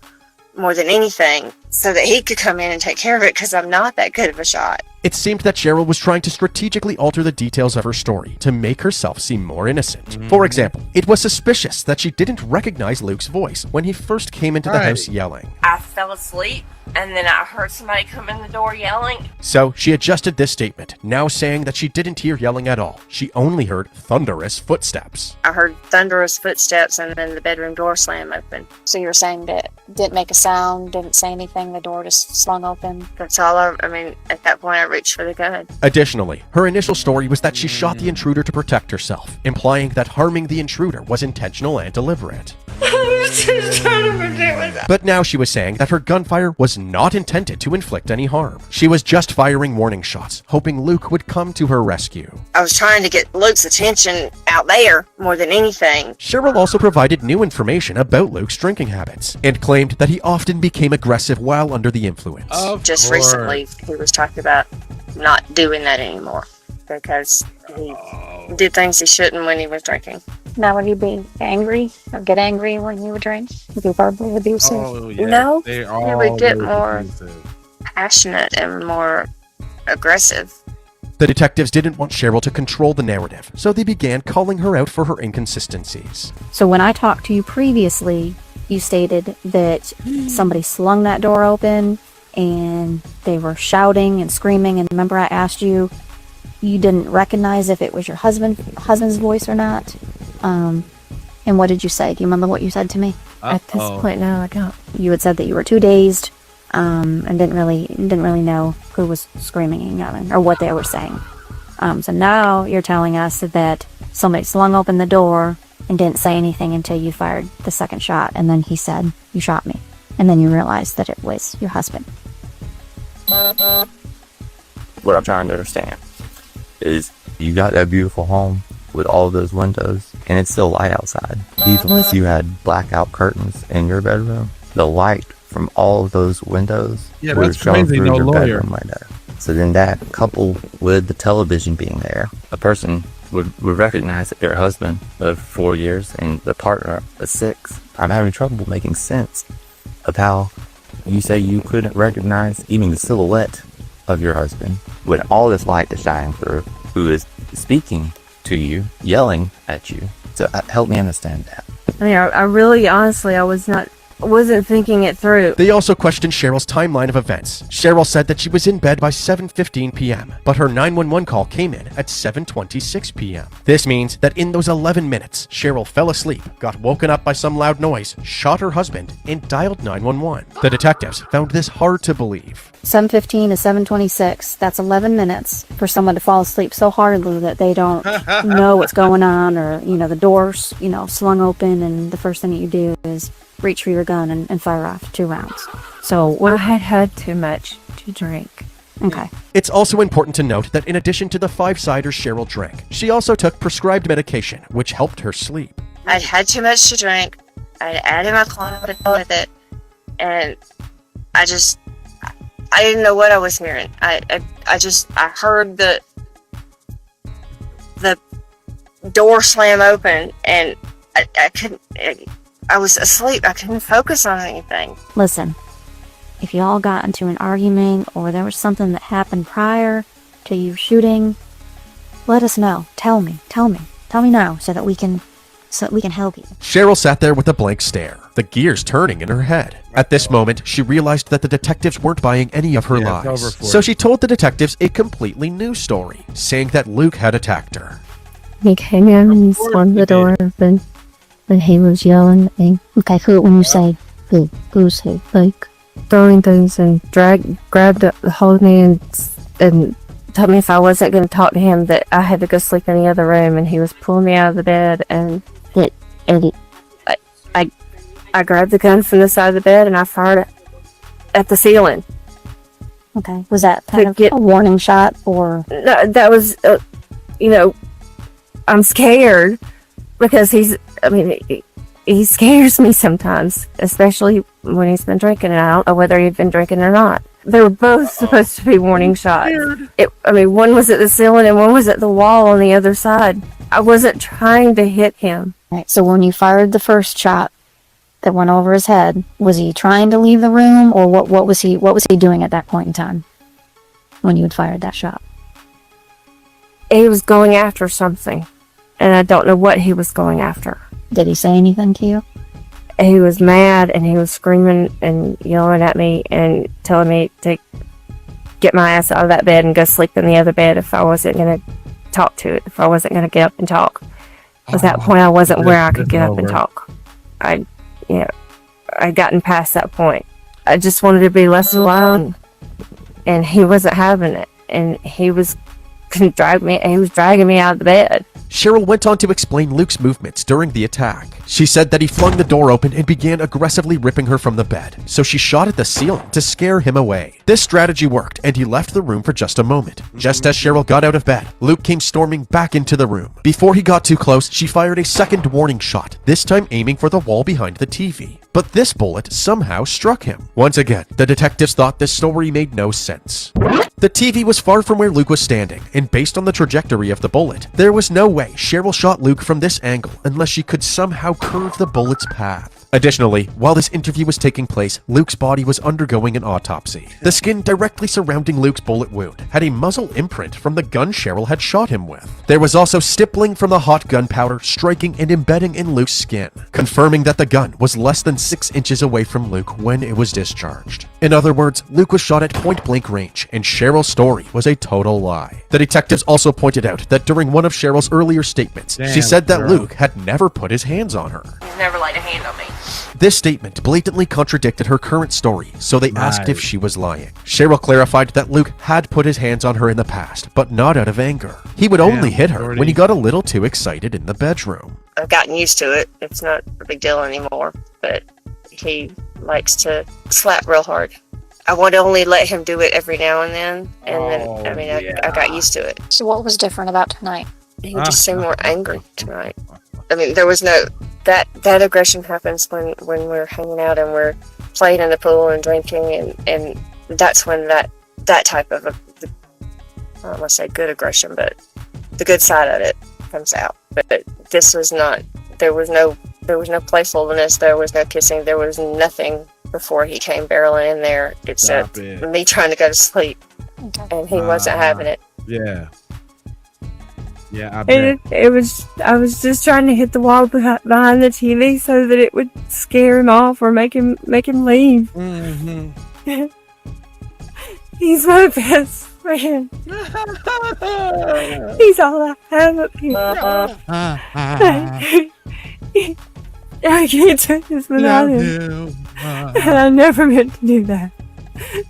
more than anything so that he could come in and take care of it because I'm not that good of a shot. It seemed that Cheryl was trying to strategically alter the details of her story to make herself seem more innocent. For example, it was suspicious that she didn't recognize Luke's voice when he first came into the house yelling. I fell asleep and then I heard somebody come in the door yelling. So she adjusted this statement, now saying that she didn't hear yelling at all. She only heard thunderous footsteps. I heard thunderous footsteps and then the bedroom door slam open. So you're saying that didn't make a sound, didn't say anything, the door just swung open? That's all I mean, at that point I reached for the gun. Additionally, her initial story was that she shot the intruder to protect herself, implying that harming the intruder was intentional and deliberate. But now she was saying that her gunfire was not intended to inflict any harm. She was just firing warning shots, hoping Luke would come to her rescue. I was trying to get Luke's attention out there more than anything. Cheryl also provided new information about Luke's drinking habits and claimed that he often became aggressive while under the influence. Just recently, he was talking about not doing that anymore because he did things he shouldn't when he was drinking. Now, would you be angry or get angry when you would drink? Would you verbally abusive? Oh, yeah. No, They he would get more abusive. passionate and more aggressive. The detectives didn't want Cheryl to control the narrative, so they began calling her out for her inconsistencies. So when I talked to you previously, you stated that somebody slung that door open and they were shouting and screaming, and remember I asked you, you didn't recognize if it was your husband's voice or not? And what did you say? Do you remember what you said to me? At this point, no, I don't. You had said that you were too dazed, and didn't really know who was screaming and yelling or what they were saying. So now you're telling us that somebody slung open the door and didn't say anything until you fired the second shot, and then he said, "You shot me," and then you realized that it was your husband. What I'm trying to understand is you got that beautiful home with all those windows and it's still light outside. Even if you had blackout curtains in your bedroom, the light from all of those windows would shine crazy, through no your lawyer. bedroom window. So then that coupled with the television being there, a person would recognize that their husband of 4 years and the partner of 6. I'm having trouble making sense of how you say you couldn't recognize even the silhouette of your husband when all this light is shining through, who is speaking to you, yelling at you. So help me understand that. I mean, I really, honestly, I wasn't thinking it through. They also questioned Cheryl's timeline of events. Cheryl said that she was in bed by 7:15 p.m., but her 911 call came in at 7:26 p.m. This means that in those 11 minutes, Cheryl fell asleep, got woken up by some loud noise, shot her husband, and dialed 911. The detectives found this hard to believe. 7:15 to 7:26. That's 11 minutes for someone to fall asleep so hardly that they don't know what's going on, or the doors swung open, and the first thing that you do is reach for your gun and fire off 2 rounds. So I had had too much to drink. Okay. It's also important to note that in addition to the 5 ciders Cheryl drank, she also took prescribed medication, which helped her sleep. I'd had too much to drink. I'd added my clone with it, and I didn't know what I was hearing. I heard the door slam open, and I couldn't. I was asleep. I couldn't focus on anything. Listen, if you all got into an argument or there was something that happened prior to you shooting, let us know. Tell me now so that we can help you. Cheryl sat there with a blank stare, the gears turning in her head. At this moment, she realized that the detectives weren't buying any of her It's lies. over for So you. she told the detectives a completely new story, saying that Luke had attacked her. He came in and he slammed the door open, and he was yelling at me. Okay, who, when you say who's who? Like, throwing things and grabbed the whole me and told me if I wasn't going to talk to him that I had to go sleep in the other room, and he was pulling me out of the bed, and I grabbed the gun from the side of the bed and I fired it at the ceiling. Okay, was that kind of a warning shot or? No, that was, I'm scared because he scares me sometimes, especially when he's been drinking, and I don't know whether he'd been drinking or not. They were both supposed to be warning shots. One was at the ceiling and one was at the wall on the other side. I wasn't trying to hit him. Right, so when you fired the first shot that went over his head, was he trying to leave the room, or what was he doing at that point in time when you had fired that shot? He was going after something, and I don't know what he was going after. Did he say anything to you? He was mad, and he was screaming and yelling at me and telling me to get my ass out of that bed and go sleep in the other bed if I wasn't going to talk to it, if I wasn't going to get up and talk. At that point, I wasn't where I could get up and talk. I'd gotten past that point. I just wanted to be left alone, and he wasn't having it, and he was dragging me out of the bed. Cheryl went on to explain Luke's movements during the attack. She said that he flung the door open and began aggressively ripping her from the bed, so she shot at the ceiling to scare him away. This strategy worked, and he left the room for just a moment. Just as Cheryl got out of bed, Luke came storming back into the room. Before he got too close, she fired a second warning shot, this time aiming for the wall behind the TV. But this bullet somehow struck him. Once again, the detectives thought this story made no sense. The TV was far from where Luke was standing, and based on the trajectory of the bullet, there was no way Cheryl shot Luke from this angle unless she could somehow curve the bullet's path. Additionally, while this interview was taking place, Luke's body was undergoing an autopsy. The skin directly surrounding Luke's bullet wound had a muzzle imprint from the gun Cheryl had shot him with. There was also stippling from the hot gunpowder striking and embedding in Luke's skin, confirming that the gun was less than 6 inches away from Luke when it was discharged. In other words, Luke was shot at point-blank range, and Cheryl's story was a total lie. The detectives also pointed out that during one of Cheryl's earlier statements, she said that girl. Luke had never put his hands on her. He's never laid a hand on me. This statement blatantly contradicted her current story, so they asked if she was lying. Cheryl clarified that Luke had put his hands on her in the past, but not out of anger. He would only hit her when he got a little too excited in the bedroom. I've gotten used to it. It's not a big deal anymore, but he likes to slap real hard. I would only let him do it every now and then, I got used to it. So what was different about tonight? He just seemed more angry tonight. There was no that aggression happens when we're hanging out and we're playing in the pool and drinking, and that's when that type of I don't want to say good aggression, but the good side of it comes out. But this was not. There was no playfulness. There was no kissing. There was nothing before he came barreling in there except me trying to go to sleep, and he wasn't having it. Yeah. Yeah, I bet. I was just trying to hit the wall behind the TV so that it would scare him off or make him leave. Mm-hmm. He's my best friend. He's all I have up here. I can't do this without him. I never meant to do that.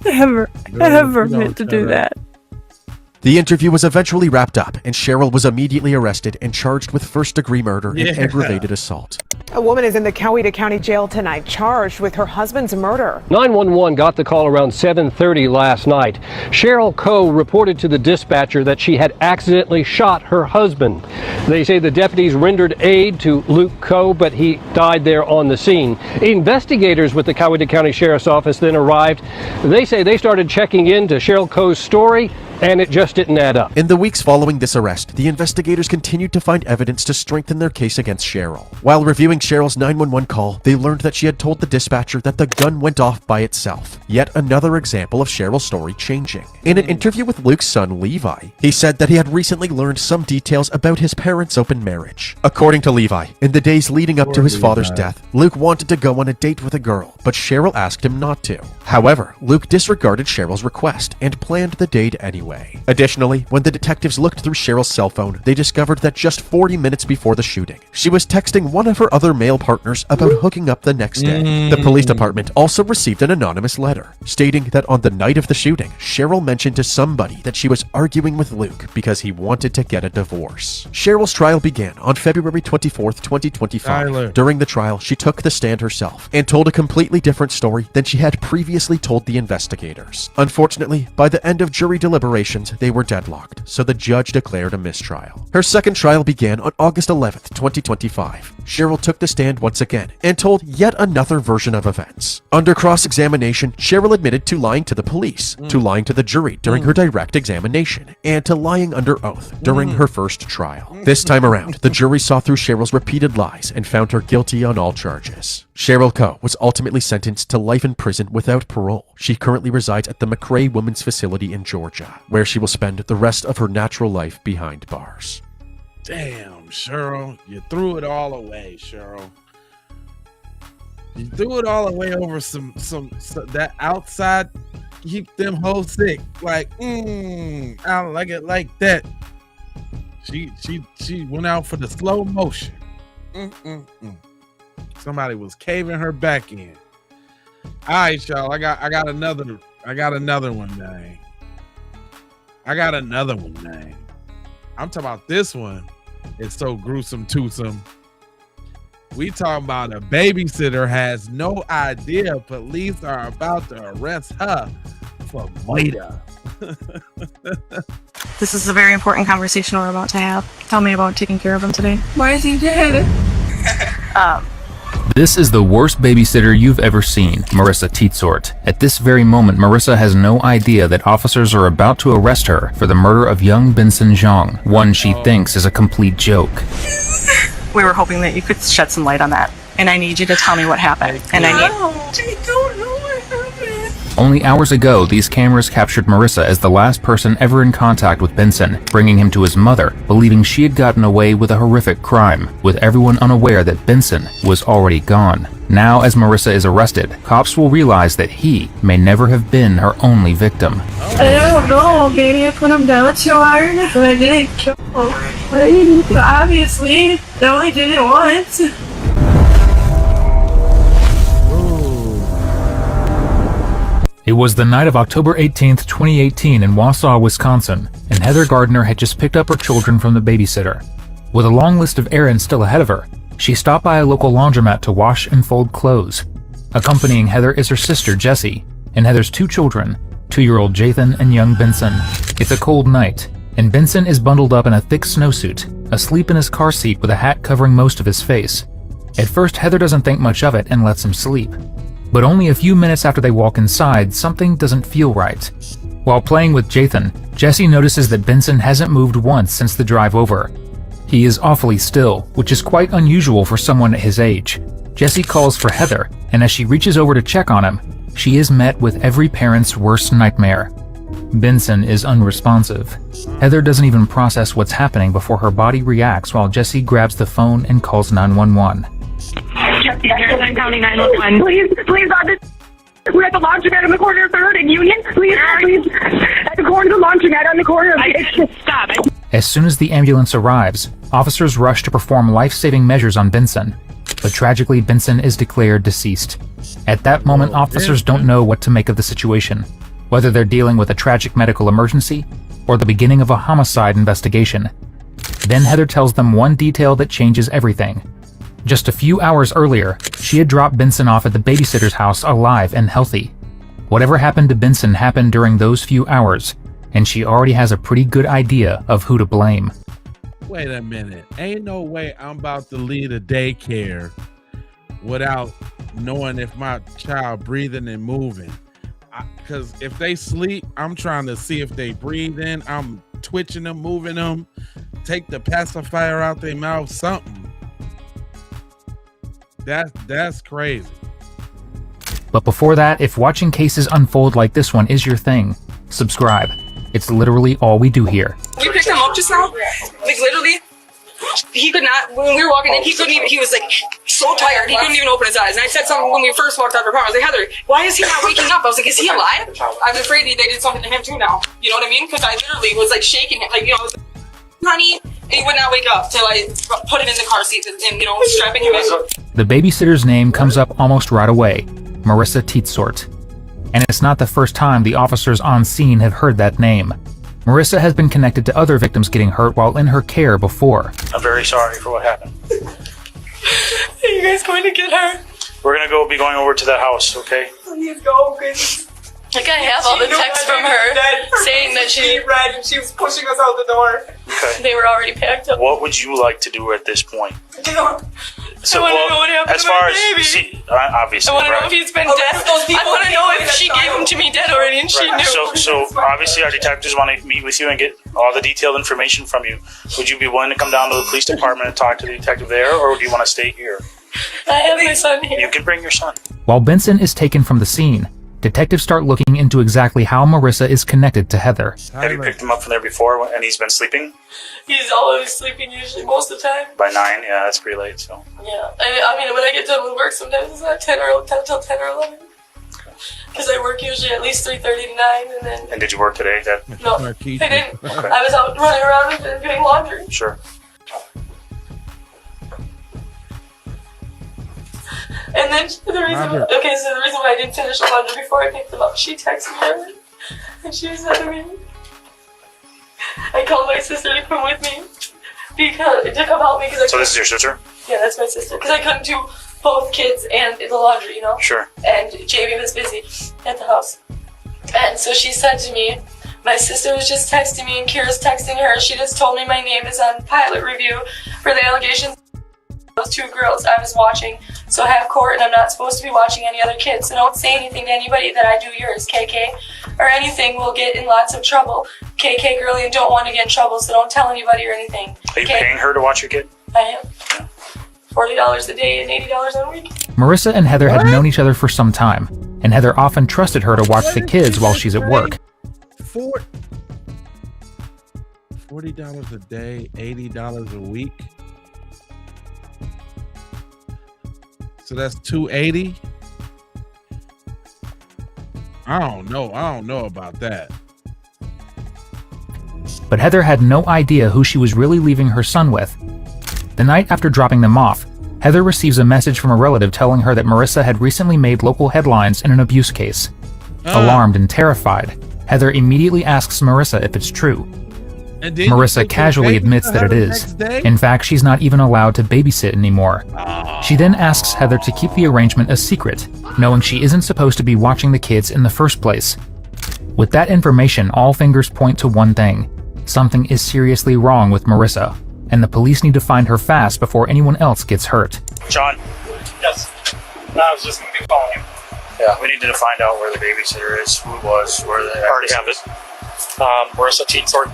Ever meant to do that. The interview was eventually wrapped up, and Cheryl was immediately arrested and charged with first-degree murder and aggravated assault. A woman is in the Coweta County Jail tonight, charged with her husband's murder. 911 got the call around 7:30 last night. Cheryl Coe reported to the dispatcher that she had accidentally shot her husband. They say the deputies rendered aid to Luke Coe, but he died there on the scene. Investigators with the Coweta County Sheriff's Office then arrived. They say they started checking into Cheryl Coe's story, and it just didn't add up. In the weeks following this arrest, the investigators continued to find evidence to strengthen their case against Cheryl. While reviewing Cheryl's 911 call, they learned that she had told the dispatcher that the gun went off by itself. Yet another example of Cheryl's story changing. In an interview with Luke's son, Levi, he said that he had recently learned some details about his parents' open marriage. According to Levi, in the days leading up to his father's death, Luke wanted to go on a date with a girl, but Cheryl asked him not to. However, Luke disregarded Cheryl's request and planned the date anyway. Additionally, when the detectives looked through Cheryl's cell phone, they discovered that just 40 minutes before the shooting, she was texting one of her other male partners about hooking up the next day. The police department also received an anonymous letter stating that on the night of the shooting, Cheryl mentioned to somebody that she was arguing with Luke because he wanted to get a divorce. Cheryl's trial began on February 24th, 2025. During the trial, she took the stand herself and told a completely different story than she had previously told the investigators. Unfortunately, by the end of jury deliberations, they were deadlocked, so the judge declared a mistrial. Her second trial began on August 11th, 2025. Cheryl took the stand once again and told yet another version of events. Under cross-examination, Cheryl admitted to lying to the police, to lying to the jury during her direct examination, and to lying under oath during her first trial. This time around, the jury saw through Cheryl's repeated lies and found her guilty on all charges. Cheryl Coe was ultimately sentenced to life in prison without parole. She currently resides at the McRae Women's Facility in Georgia, where she will spend the rest of her natural life behind bars. Damn, Cheryl, you threw it all away, Cheryl. You threw it all away over some that outside keep them hoes sick. Like, I don't like it like that. She went out for the slow motion. Somebody was caving her back in. All right, y'all. I got another one, man. I'm talking about this one. It's so gruesome, twosome. We talking about a babysitter has no idea police are about to arrest her for murder. This is a very important conversation we're about to have. Tell me about taking care of him today. Why is he dead? This is the worst babysitter you've ever seen, Marissa Teetsort. At this very moment, Marissa has no idea that officers are about to arrest her for the murder of young Benson Zhang, one she thinks is a complete joke. We were hoping that you could shed some light on that, and I need you to tell me what happened. And I don't know what happened. Only hours ago, these cameras captured Marissa as the last person ever in contact with Benson, bringing him to his mother, believing she had gotten away with a horrific crime, with everyone unaware that Benson was already gone. Now, as Marissa is arrested, cops will realize that he may never have been her only victim. I don't know, maybe I put him down too hard, but I didn't kill him. But obviously, I only did it once. It was the night of October 18th, 2018 in Wausau, Wisconsin, and Heather Gardner had just picked up her children from the babysitter. With a long list of errands still ahead of her, she stopped by a local laundromat to wash and fold clothes. Accompanying Heather is her sister, Jessie, and Heather's two children, 2-year-old Jathan and young Benson. It's a cold night, and Benson is bundled up in a thick snowsuit, asleep in his car seat with a hat covering most of his face. At first, Heather doesn't think much of it and lets him sleep. But only a few minutes after they walk inside, something doesn't feel right. While playing with Jathan, Jessie notices that Benson hasn't moved once since the drive over. He is awfully still, which is quite unusual for someone at his age. Jessie calls for Heather, and as she reaches over to check on him, she is met with every parent's worst nightmare. Benson is unresponsive. Heather doesn't even process what's happening before her body reacts while Jessie grabs the phone and calls 911. I'm counting 911. Please, we're at the laundromat on the corner of 3rd and Union. Please, at the corner of the laundromat on the corner of... Stop. As soon as the ambulance arrives, officers rush to perform life-saving measures on Benson. But tragically, Benson is declared deceased. At that moment, officers don't know what to make of the situation, whether they're dealing with a tragic medical emergency or the beginning of a homicide investigation. Then Heather tells them one detail that changes everything. Just a few hours earlier, she had dropped Benson off at the babysitter's house alive and healthy. Whatever happened to Benson happened during those few hours, and she already has a pretty good idea of who to blame. Wait a minute. Ain't no way I'm about to leave a daycare without knowing if my child breathing and moving. Because if they sleep, I'm trying to see if they breathing. I'm twitching them, moving them, take the pacifier out their mouth, something. That's crazy. But before that, if watching cases unfold like this one is your thing, subscribe. It's literally all we do here. We picked him up just now. Like literally, he could not. When we were walking in, he couldn't even. He was like so tired, he couldn't even open his eyes. And I said something when we first walked out of our apartment. I was like, Heather, why is he not waking up? I was like, is he alive? I'm afraid they did something to him too now. You know what I mean? Because I literally was like shaking him, like I was like, honey, and he would not wake up till I put him in the car seat and strapping him in. The babysitter's name comes up almost right away, Marissa Teetsort. And it's not the first time the officers on scene have heard that name. Marissa has been connected to other victims getting hurt while in her care before. I'm very sorry for what happened. Are you guys going to get her? We're gonna be going over to that house, okay? Please go, please. Like I have all the texts from her saying that she read and she was pushing us out the door. Okay. They were already packed up. What would you like to do at this point? I want to know what happened as to far my as baby. see, obviously, I want to know right. if he's been dead. I want to know if she gave him to me dead already and she Right. knew. So obviously our detectives want to meet with you and get all the detailed information from you. Would you be willing to come down to the police department and talk to the detective there, or do you want to stay here? I have my son here. You can bring your son. While Benson is taken from the scene, detectives start looking into exactly how Marissa is connected to Heather. Have you picked him up from there before and he's been sleeping? He's always sleeping usually, most of the time. By 9? Yeah, that's pretty late, so. Yeah. I mean, when I get done with work, sometimes it's not 10 till 10 or 11. Because I work usually at least 3:30 to 9, and then... And did you work today? No, I didn't. I was out running around and doing laundry. Sure. And then the reason why I didn't finish the laundry before I picked them up, she texted me earlier, and she said to me, I called my sister to come with me, to come help me. So this is your sister? Yeah, that's my sister. Because I couldn't do both kids and the laundry, you know? Sure. And JB was busy at the house. And so she said to me, my sister was just texting me and Kira's texting her. She just told me my name is on pilot review for the allegations of those 2 girls I was watching. So I have court and I'm not supposed to be watching any other kids. So don't say anything to anybody that I do yours, KK, or anything. We'll get in lots of trouble. KK girly and don't want to get in trouble, so don't tell anybody or anything. Are you paying her to watch your kid? I am. $40 a day and $80 a week. Marissa and Heather had known each other for some time, and Heather often trusted her to watch the kids while she's at work. $40 a day, $80 a week. So that's $280. I don't know about that. But Heather had no idea who she was really leaving her son with. The night after dropping them off, Heather receives a message from a relative telling her that Marissa had recently made local headlines in an abuse case. Alarmed and terrified, Heather immediately asks Marissa if it's true. Marissa casually admits that it is. In fact, she's not even allowed to babysit anymore. She then asks Heather to keep the arrangement a secret, knowing she isn't supposed to be watching the kids in the first place. With that information, all fingers point to one thing. Something is seriously wrong with Marissa, and the police need to find her fast before anyone else gets hurt. John? Yes. I was just going to be calling you. Yeah, we need to find out where the babysitter is, who it was, where they already have it. Marissa Teetsort.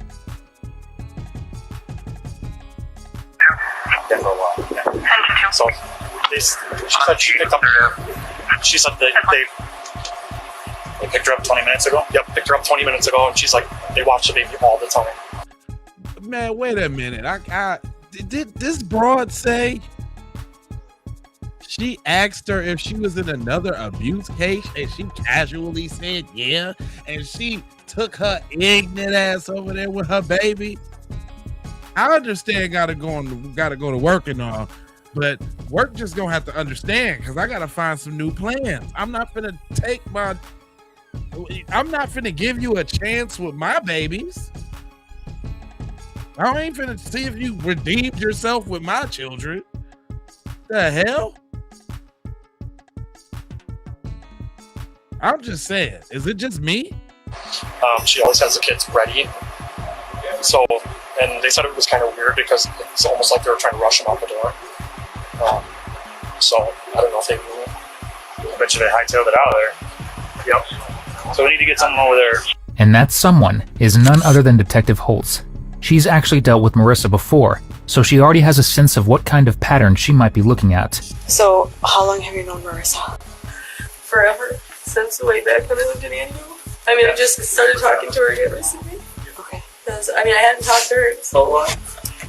Been for a while. Yeah. So, she said she picked up She said they picked her up 20 minutes ago? Yep, picked her up 20 minutes ago, and she's like, they watch the baby all the time. Man, wait a minute. Did this broad say she asked her if she was in another abuse case, and she casually said yeah, and she took her ignorant ass over there with her baby? I understand gotta go to work and all, but work just gonna have to understand, because I gotta find some new plans. I'm not finna give you a chance with my babies. I ain't finna see if you redeemed yourself with my children. The hell? I'm just saying, is it just me? She always has the kids ready. So, and they said it was kind of weird because it's almost like they were trying to rush him out the door. So, I don't know if they knew. I bet you they hightailed it out of there. Yep. So we need to get someone over there. And that someone is none other than Detective Holtz. She's actually dealt with Marissa before, so she already has a sense of what kind of pattern she might be looking at. So, how long have you known Marissa? Forever. Since way back when I lived in Antioch. I mean, I just started talking to her again recently. Okay. Because, I mean, I hadn't talked to her in so long.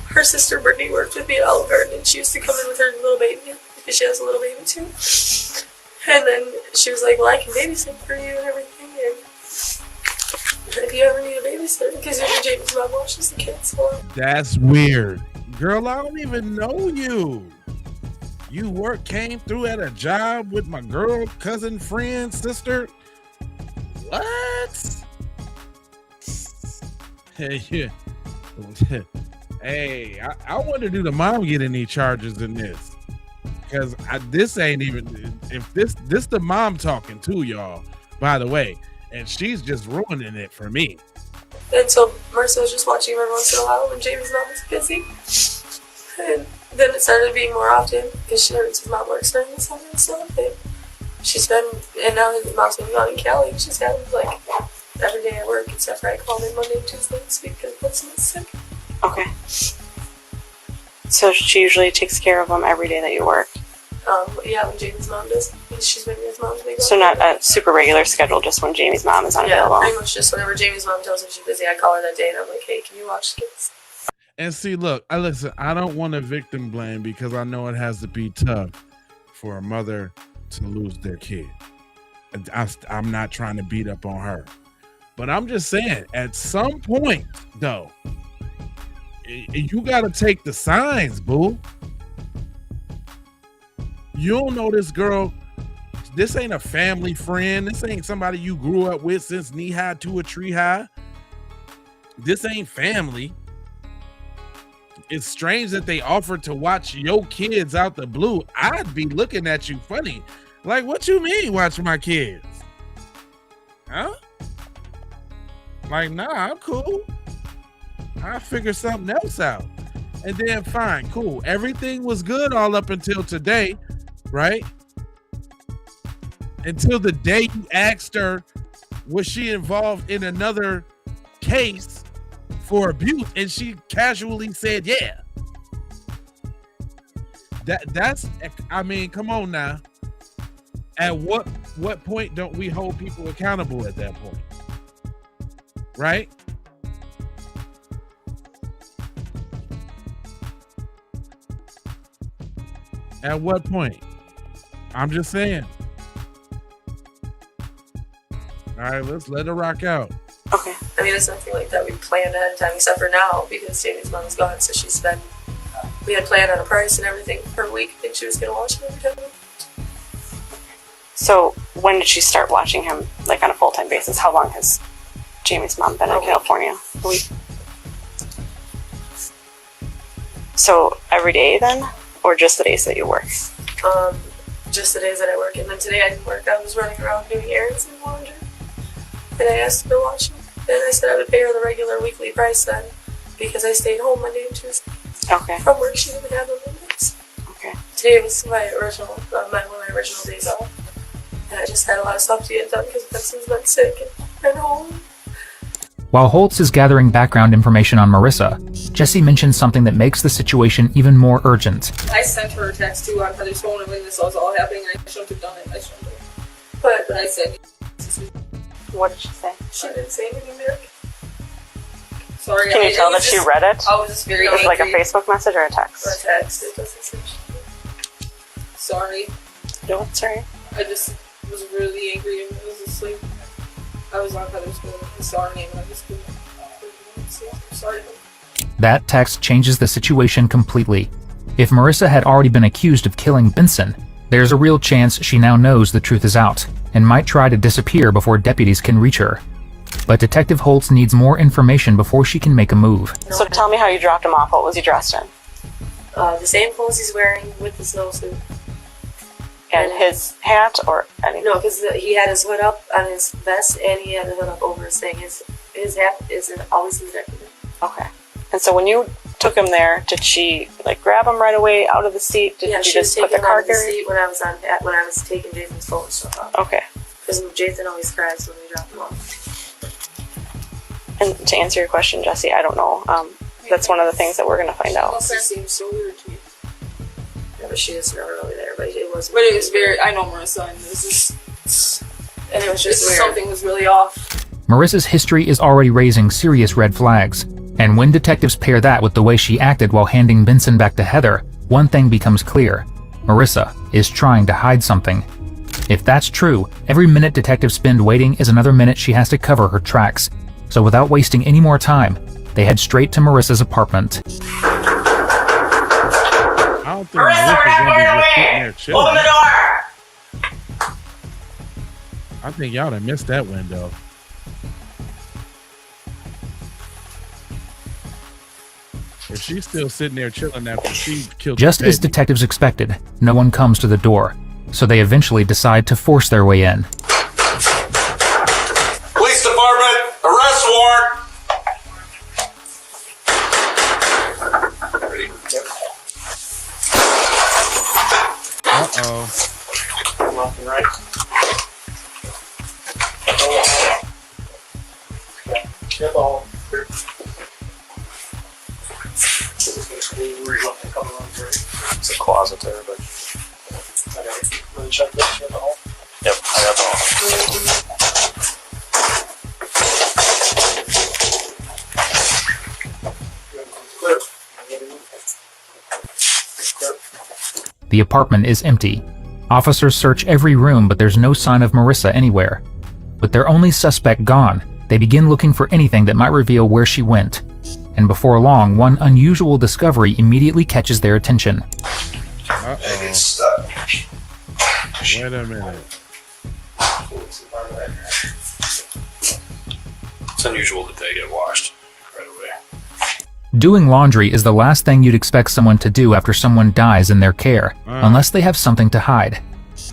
Her sister Brittany worked with me at Olive Garden, and she used to come in with her little baby, because she has a little baby too. And then she was like, well, I can babysit for you and everything, and if you ever need a babysitter, because usually Jamie's mom watches the kids for him. That's weird. Girl, I don't even know you. You came through at a job with my girl, cousin, friend, sister. What? Hey, hey, I wonder, do the mom get any charges in this? Because this ain't even, if this the mom talking to y'all, by the way, and she's just ruining it for me. And so Marissa was just watching every once in a while when Jamie's mom was busy. And then it started being more often because his mom works during the summer and stuff. And she's been, and now his mom's been gone in Cali. And she's had like every day at work except for I called in Monday and Tuesday this week because Blitzen was sick. Okay. So she usually takes care of him every day that you work? Yeah, when Jamie's mom does. She's been his mom's big. So not a super regular schedule, just when Jamie's mom is unavailable? Yeah, pretty much just whenever Jamie's mom tells me she's busy, I call her that day and I'm like, hey, can you watch the kids? And see, look, listen, I don't want to victim blame because I know it has to be tough for a mother to lose their kid. I'm not trying to beat up on her. But I'm just saying, at some point, though, you got to take the signs, boo. You don't know this girl. This ain't a family friend. This ain't somebody you grew up with since knee high to a tree high. This ain't family. It's strange that they offered to watch your kids out the blue. I'd be looking at you funny. Like, what you mean watch my kids? Huh? Like, nah, I'm cool. I'll figure something else out. And then fine, cool. Everything was good all up until today, right? Until the day you asked her, was she involved in another case for abuse, and she casually said, yeah. That's, I mean, come on now. At what point don't we hold people accountable at that point? Right? At what point? I'm just saying. All right, let's let it rock out. Okay. I mean, it's nothing like that we planned ahead of time, except for now, because Jamie's mom's gone, so she's been, we had planned on a price and everything per week. I think she was going to watch him every time. So when did she start watching him, like on a full-time basis? How long has Jamie's mom been in California? A week. So every day then? Or just the days that you work? Just the days that I work. And then today I didn't work. I was running around doing errands and laundry. And I asked her to watch me. And I said I would pay her the regular weekly price then, because I stayed home Monday and Tuesday. Okay. From work, she didn't have the limits. Okay. Today was my original, one of my original days off. And I just had a lot of stuff to get done because Benson's been sick and home. While Holtz is gathering background information on Marissa, Jesse mentions something that makes the situation even more urgent. I sent her a text too on Heather's phone, and when this was all happening, I shouldn't have done it. I shouldn't have. But I said, what did she say? She didn't say anything there. Sorry. Can you tell that she read it? I was just very angry. Was it like a Facebook message or a text? Or a text. It doesn't say sorry. No, it's sorry. I just was really angry and I was asleep. I was on Heather's phone and saw her name and I just couldn't. I'm sorry. That text changes the situation completely. If Marissa had already been accused of killing Benson, there's a real chance she now knows the truth is out and might try to disappear before deputies can reach her. But Detective Holtz needs more information before she can make a move. So tell me how you dropped him off. What was he dressed in? The same clothes he's wearing with the snowsuit. And his hat or anything? No, because he had his hood up on his vest and he had the hood up over his thing. His hat isn't always executive. Okay. And so when you took him there, did she like grab him right away out of the seat? Did Yeah, you she just was put the taking him out car of the carrier? seat when I was taking Jason's phone and stuff out. Okay. Because Jason always cries when we drop him off. And to answer your question, Jesse, I don't know. That's one of the things that we're going to find out. It seems so weird to me. Yeah, but she is never really there. But it was. But it was very. I know Marissa, and this is. And it was just weird. Something was really off. Marissa's history is already raising serious red flags, and when detectives pair that with the way she acted while handing Benson back to Heather, one thing becomes clear. Marissa is trying to hide something. If that's true, every minute detectives spend waiting is another minute she has to cover her tracks. So without wasting any more time, they head straight to Marissa's apartment. I don't think Marissa's gonna be just sitting there chilling. Open the door! I think y'all done missed that window. If she's still sitting there chilling after she killed Just the as baby. detectives expected, no one comes to the door, so they eventually decide to force their way in. Police department, arrest warrant. Uh-oh. Left and right. Get all. It's a closet there, but I gotta really check this in the hole. Yep, I got the hole. The apartment is empty. Officers search every room, but there's no sign of Marissa anywhere. With their only suspect gone, they begin looking for anything that might reveal where she went. And before long, one unusual discovery immediately catches their attention. Uh-oh. Wait a minute. It's unusual that they get washed right away. Doing laundry is the last thing you'd expect someone to do after someone dies in their care, unless they have something to hide.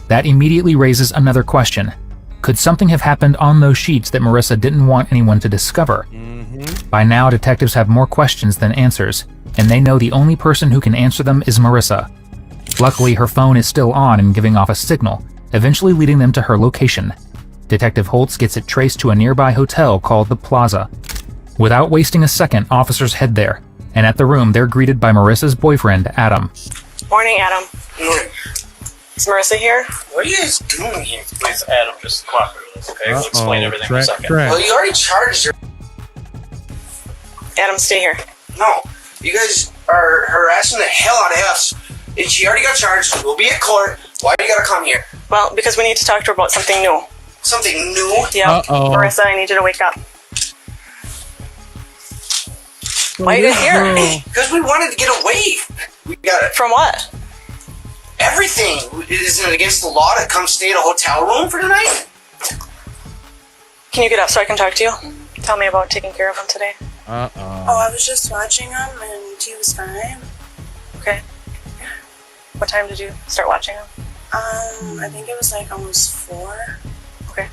That immediately raises another question. Could something have happened on those sheets that Marissa didn't want anyone to discover? By now, detectives have more questions than answers, and they know the only person who can answer them is Marissa. Luckily, her phone is still on and giving off a signal, eventually leading them to her location. Detective Holtz gets it traced to a nearby hotel called The Plaza. Without wasting a second, officers head there, and at the room they're greeted by Marissa's boyfriend, Adam. Morning, Adam. Is Marissa here? What are you guys doing here? Please, Adam, just cooperate with us, okay? We'll explain everything in a second. Well, you already charged her. Adam, stay here. No, you guys are harassing the hell out of us. And she already got charged. We'll be at court. Why do you gotta come here? Well, because we need to talk to her about something new. Something new? Yeah. Marissa, I need you to wake up. Why are you here? Because we wanted to get away. We got it. From what? Everything. Isn't it against the law to come stay at a hotel room for the night? Can you get up so I can talk to you? Tell me about taking care of him today. Oh, I was just watching him and he was fine. Okay. What time did you start watching him? I think it was like almost 4. Okay.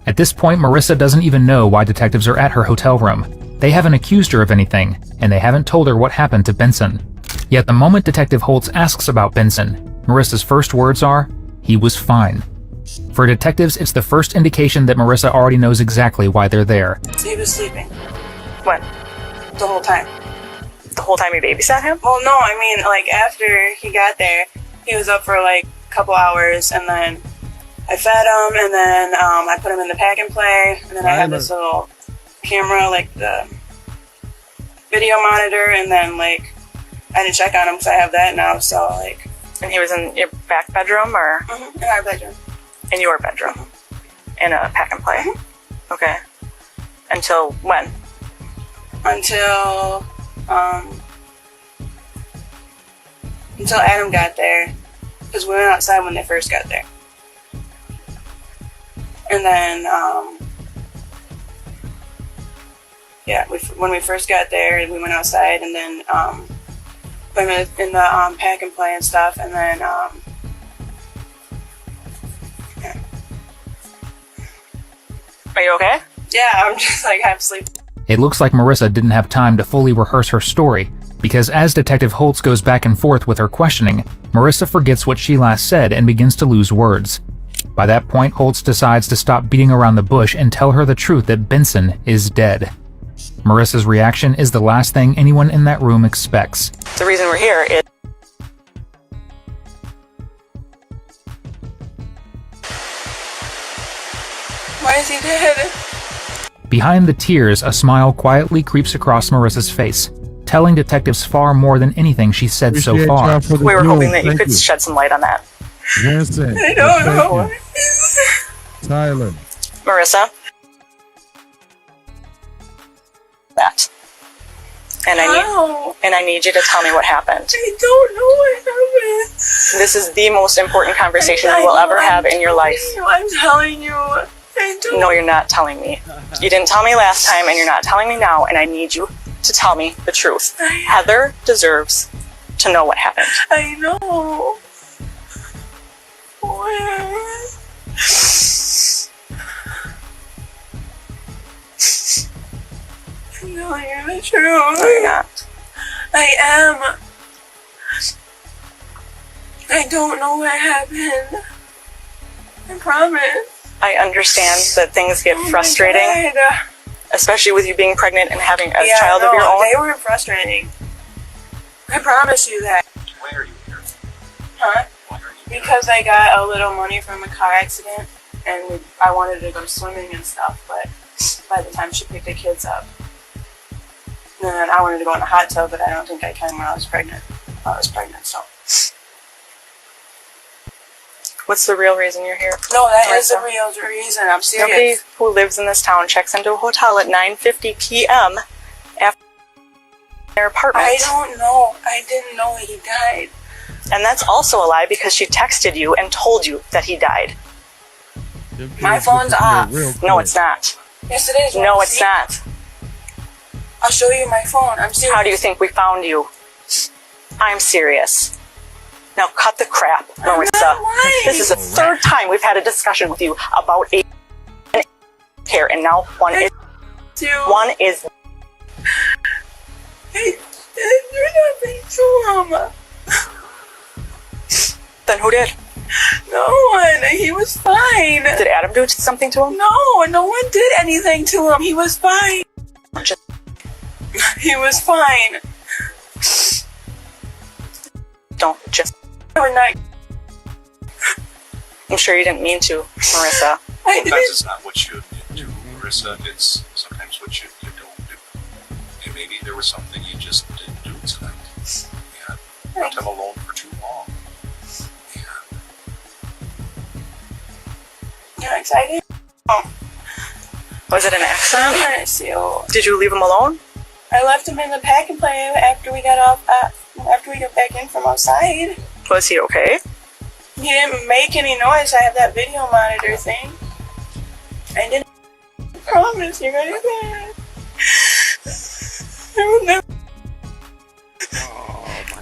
At this point, Marissa doesn't even know why detectives are at her hotel room. They haven't accused her of anything, and they haven't told her what happened to Benson. Yet the moment Detective Holtz asks about Benson, Marissa's first words are, "He was fine." For detectives, it's the first indication that Marissa already knows exactly why they're there. So he was sleeping. What? The whole time. The whole time you babysat him? Well, no, I mean, like, after he got there, he was up for, like, a couple hours, and then I fed him, and then I put him in the pack and play, and then I had this little camera, like the video monitor, and then, like, I had to check on him because I have that now, so, like... And he was in your back bedroom, or? In our bedroom. In your bedroom? In a pack and play? Okay. Until when? Until Adam got there, because we went outside when they first got there. And then Yeah, when we first got there, we went outside and then put him in the pack and play and stuff, and then yeah. Are you okay? Yeah, I'm just like half asleep. It looks like Marissa didn't have time to fully rehearse her story, because as Detective Holtz goes back and forth with her questioning, Marissa forgets what she last said and begins to lose words. By that point, Holtz decides to stop beating around the bush and tell her the truth that Benson is dead. Marissa's reaction is the last thing anyone in that room expects. The reason we're here is Why is he dead? Behind the tears, a smile quietly creeps across Marissa's face, telling detectives far more than anything she said so far. we were hoping that you could shed some light on that. Winston. I don't know. Tyler. Marissa. That. And I need you to tell me what happened. I don't know what happened. This is the most important conversation you will ever have in your life. I'm telling you. I don't. No, you're not telling me. You didn't tell me last time, and you're not telling me now, and I need you to tell me the truth. Heather deserves to know what happened. I know. Where? I'm telling you the truth. No, you're not. I am. I don't know what happened. I promise. I understand that things get frustrating, especially with you being pregnant and having a child of your own. They were frustrating. I promise you that. Why are you here? Huh? Because I got a little money from a car accident, and I wanted to go swimming and stuff, but by the time she picked the kids up, then I wanted to go in the hot tub, but I don't think I can when I was pregnant. So. What's the real reason you're here? No, that is the real reason. I'm serious. Nobody who lives in this town checks into a hotel at 9:50 p.m. after their apartment. I don't know. I didn't know he died. And that's also a lie because she texted you and told you that he died. My phone's off. No, it's not. Yes, it is. No, it's not. I'll show you my phone. I'm serious. How do you think we found you? I'm serious. Now cut the crap, Marissa. This is the third time we've had a discussion with you about a care, and now one is. I didn't do nothing to him. Then who did? No one. He was fine. Did Adam do something to him? No, no one did anything to him. He was fine. He was fine. Don't just. We're not. I'm sure you didn't mean to, Marissa. Sometimes it's not what you do, Marissa. It's sometimes what you don't do. And maybe there was something you just didn't do tonight. And left him alone for too long. You're excited? Was it an accident? I see. Did you leave him alone? I left him in the pack and play after we got back in from outside. Was he okay? He didn't make any noise. I have that video monitor thing. I didn't promise you anything. I will never.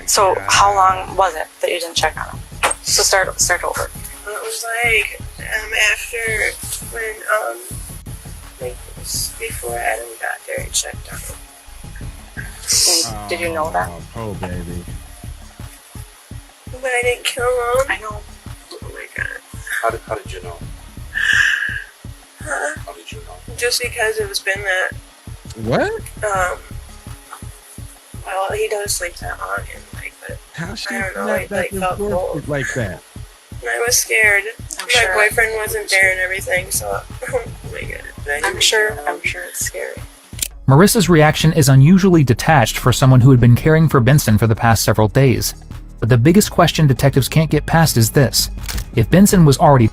So how long was it that you didn't check on him? So start over. It was like after when like before Adam got there, he checked on him. Did you know that? Oh, baby. But I didn't kill him. I know. Oh my god. How did you know? Huh? How did you know? Just because it was been that. What? Well, he does sleep that long, and like, but How she I don't know. snapped back and felt forth cold. like that? I was scared. My sure. boyfriend wasn't there and everything, so oh my god. I'm sure it's scary. Marissa's reaction is unusually detached for someone who had been caring for Benson for the past several days. But the biggest question detectives can't get past is this. If Benson was already,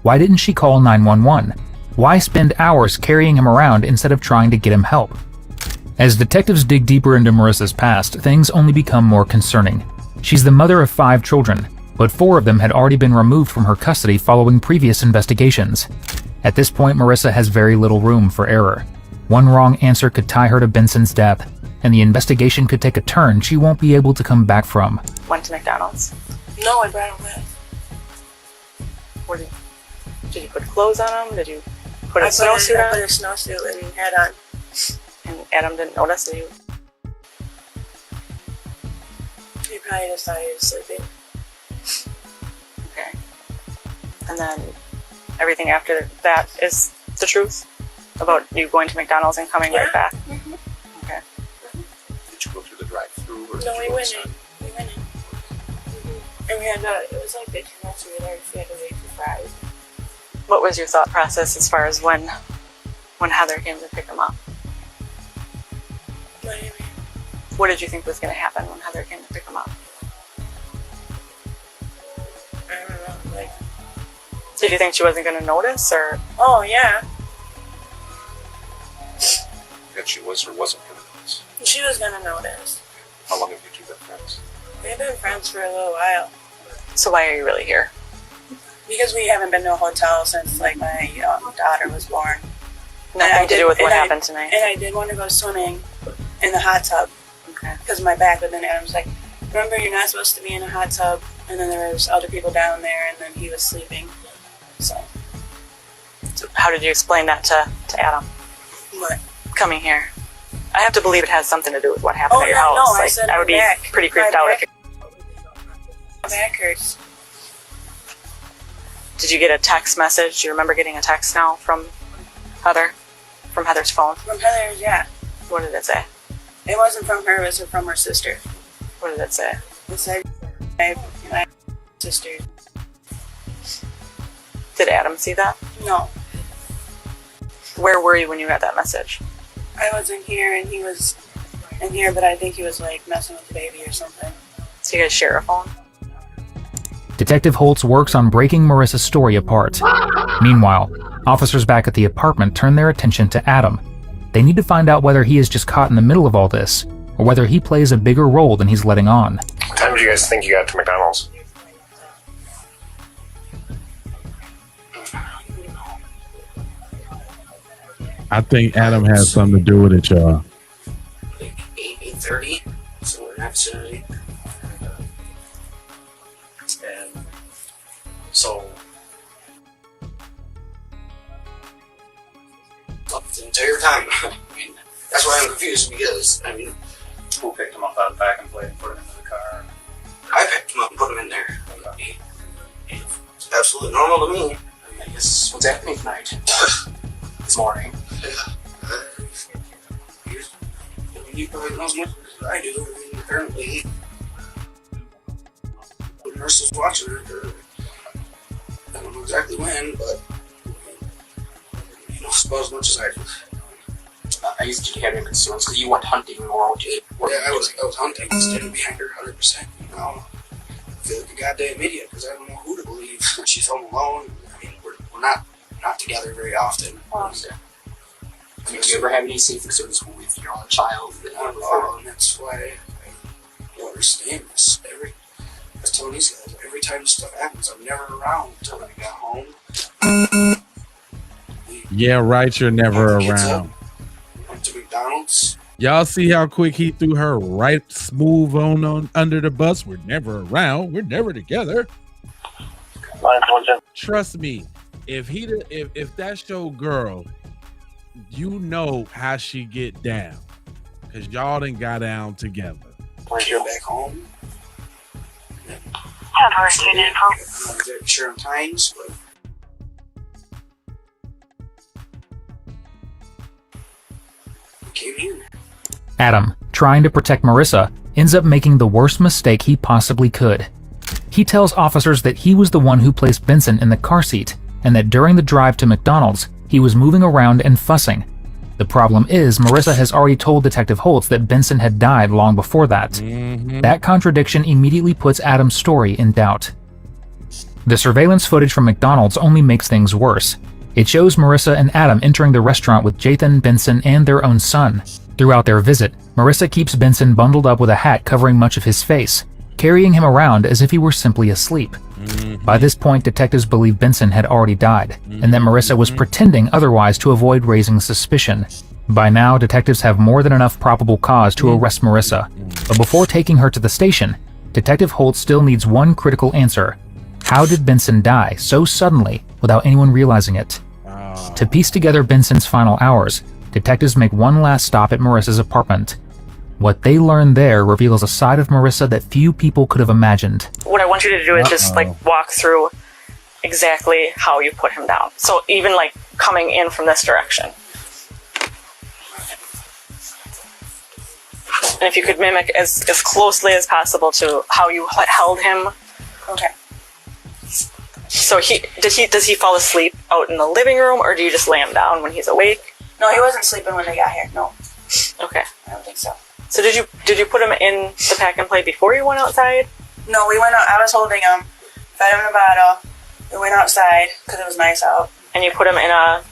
why didn't she call 911? Why spend hours carrying him around instead of trying to get him help? As detectives dig deeper into Marissa's past, things only become more concerning. She's the mother of 5 children, but 4 of them had already been removed from her custody following previous investigations. At this point, Marissa has very little room for error. One wrong answer could tie her to Benson's death, and the investigation could take a turn she won't be able to come back from. Went to McDonald's. No, I brought him with. Did you put clothes on him? Did you put a I snowsuit put on? a snowsuit and hat on. And Adam didn't notice that you. He probably just thought he was sleeping. Okay. And then everything after that is the truth about you going to McDonald's and coming right back. Okay. Did you go through the drive-through or No, did we you go went inside? in. We went in. And we had it was like 15 minutes we were there. We had to wait for fries. What was your thought process as far as when Heather came to pick him up? What do you mean? What did you think was going to happen when Heather came to pick him up? I don't know. Like, Did you think she wasn't going to notice, or? oh yeah, That she was or wasn't going to notice? she was gonna notice. How long have you two been friends? We've been friends for a little while. So why are you really here? Because we haven't been to a hotel since like my daughter was born. Nothing to do with what happened tonight. And I did want to go swimming in the hot tub. Okay. Because of my back, but then Adam's like, remember, you're not supposed to be in a hot tub. And then there was other people down there, and then he was sleeping. So How did you explain that to Adam? what? Coming here. I have to believe it has something to do with what happened at your house. No, I Like, said I would be back. pretty creeped My out back- if My back hurts. Did you get a text message? Do you remember getting a text now from Heather? From Heather's phone? From Heather's, yeah. What did it say? It wasn't from her, it was from her sister. What did it say? It said, my sister. Did Adam see that? No. Where were you when you got that message? I wasn't here, and he was in here, but I think he was like messing with the baby or something. So you guys share a phone? Detective Holtz works on breaking Marissa's story apart. Meanwhile, officers back at the apartment turn their attention to Adam. They need to find out whether he is just caught in the middle of all this, or whether he plays a bigger role than he's letting on. What time do you guys think you got to McDonald's? I think Adam has something to do with it, y'all. 8:30, so we're not Saturday. And so the entire time, I mean, that's why I'm confused, because I mean, Who picked him up out of the back and played and put him into the car? I picked him up and put him in there. It's absolutely normal to me. I guess what's happening tonight? This morning. He probably knows more than I do. I mean, apparently, the nurse was watching her. I don't know exactly when, but he knows about as much as I do. Did you have any concerns because you went hunting or what you? Yeah, I was hunting, standing behind her 100%. You know, I feel like a goddamn idiot because I don't know who to believe. She's home alone. I mean, we're not together very often. Did you ever have any safety concerns with your own child? Not at all, and that's why I don't understand this. I was telling these guys, every time this stuff happens, I'm never around until I got home. Yeah, right. You're never Kids up. around. Went to McDonald's. Y'all see how quick he threw her right smooth on under the bus? We're never around. We're never together. Trust me, if that's your girl, you know how she get down, cause y'all done got down together. When you're back home. I'm not exactly sure on times, but I came here. Adam, trying to protect Marissa, ends up making the worst mistake he possibly could. He tells officers that he was the one who placed Benson in the car seat, and that during the drive to McDonald's, he was moving around and fussing. The problem is, Marissa has already told Detective Holtz that Benson had died long before that. That contradiction immediately puts Adam's story in doubt. The surveillance footage from McDonald's only makes things worse. It shows Marissa and Adam entering the restaurant with Jathan, Benson, and their own son. Throughout their visit, Marissa keeps Benson bundled up with a hat covering much of his face, carrying him around as if he were simply asleep. By this point, detectives believe Benson had already died, and that Marissa was pretending otherwise to avoid raising suspicion. By now, detectives have more than enough probable cause to arrest Marissa. But before taking her to the station, Detective Holt still needs one critical answer. How did Benson die so suddenly without anyone realizing it? To piece together Benson's final hours, detectives make one last stop at Marissa's apartment. What they learn there reveals a side of Marissa that few people could have imagined. What I want you to do is just like walk through exactly how you put him down. So even like coming in from this direction. And if you could mimic as closely as possible to how you held him. Okay. So does he fall asleep out in the living room, or do you just lay him down when he's awake? No, he wasn't sleeping when they got here. No. Okay. I don't think so. So did you put him in the pack and play before you went outside? No, we went out. I was holding him, fed him in a bottle. We went outside because it was nice out. And you put him in a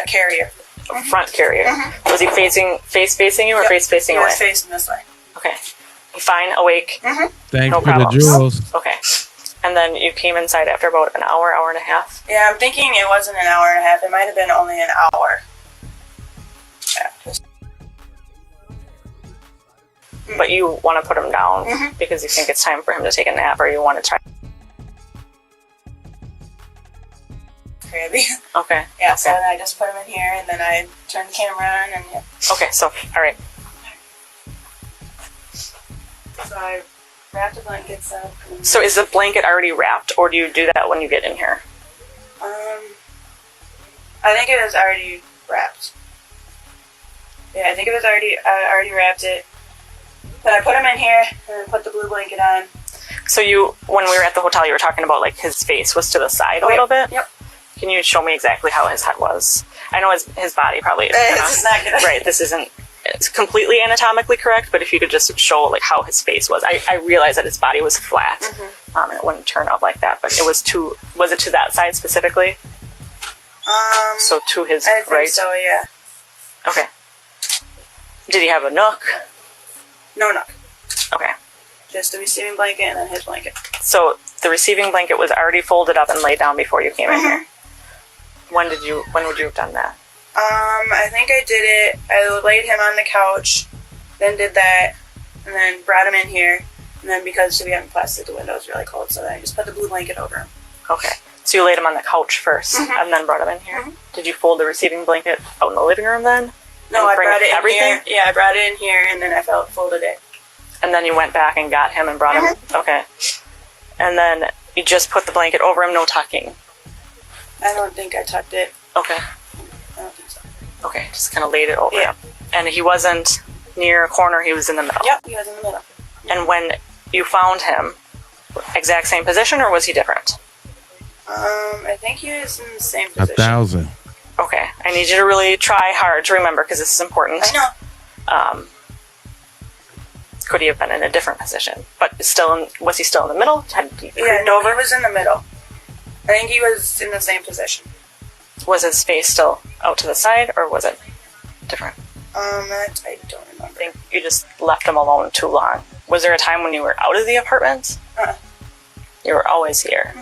carrier. A front carrier. Was he face facing you or face facing away? He was facing this way. Okay. Fine, awake. Thanks No for the problems. jewels. Okay. And then you came inside after about an hour, hour and a half. Yeah, I'm thinking it wasn't an hour and a half. It might have been only an hour. Yeah. But you want to put him down because you think it's time for him to take a nap, or you want to try. Crazy. Okay. Yeah, so then I just put him in here, and then I turned the camera on, and yeah. Okay, so, all right. So I wrapped the blankets up. So is the blanket already wrapped, or do you do that when you get in here? I think it was already wrapped. Yeah, I think it was already. I already wrapped it. But I put him in here and then put the blue blanket on. So when we were at the hotel, you were talking about like his face was to the side a little bit. Yep. Can you show me exactly how his head was? I know his body probably is It's not good. Right. This isn't. It's completely anatomically correct, but if you could just show like how his face was. I realized that his body was flat, and it wouldn't turn out like that. But it was was it to that side specifically? So to his I think right. so, yeah. Okay. Did he have a nook? No nook. Okay. Just the receiving blanket and then his blanket. So the receiving blanket was already folded up and laid down before you came in here. When would you have done that? I think I did it. I laid him on the couch, then did that, and then brought him in here. And then because we haven't plastic, the window was really cold, so then I just put the blue blanket over him. Okay. So you laid him on the couch first, and then brought him in here. Did you fold the receiving blanket out in the living room then? No, I bring brought it in everything? here. Yeah, I brought it in here, and then I folded it. And then you went back and got him and brought him. Okay. And then you just put the blanket over him, no tucking. I don't think I tucked it. Okay. I don't think so. Okay, just kind of laid it over him. And he wasn't near a corner, he was in the middle. Yep, he was in the middle. And when you found him, exact same position, or was he different? I think he was in the same position. 1,000. Okay, I need you to really try hard to remember because this is important. I know. Could he have been in a different position? But was he still in the middle? Had he Yeah, creeped no, over? he was in the middle. I think he was in the same position. Was his face still out to the side, or was it different? That I don't remember. I think you just left him alone too long. Was there a time when you were out of the apartment? You were always here,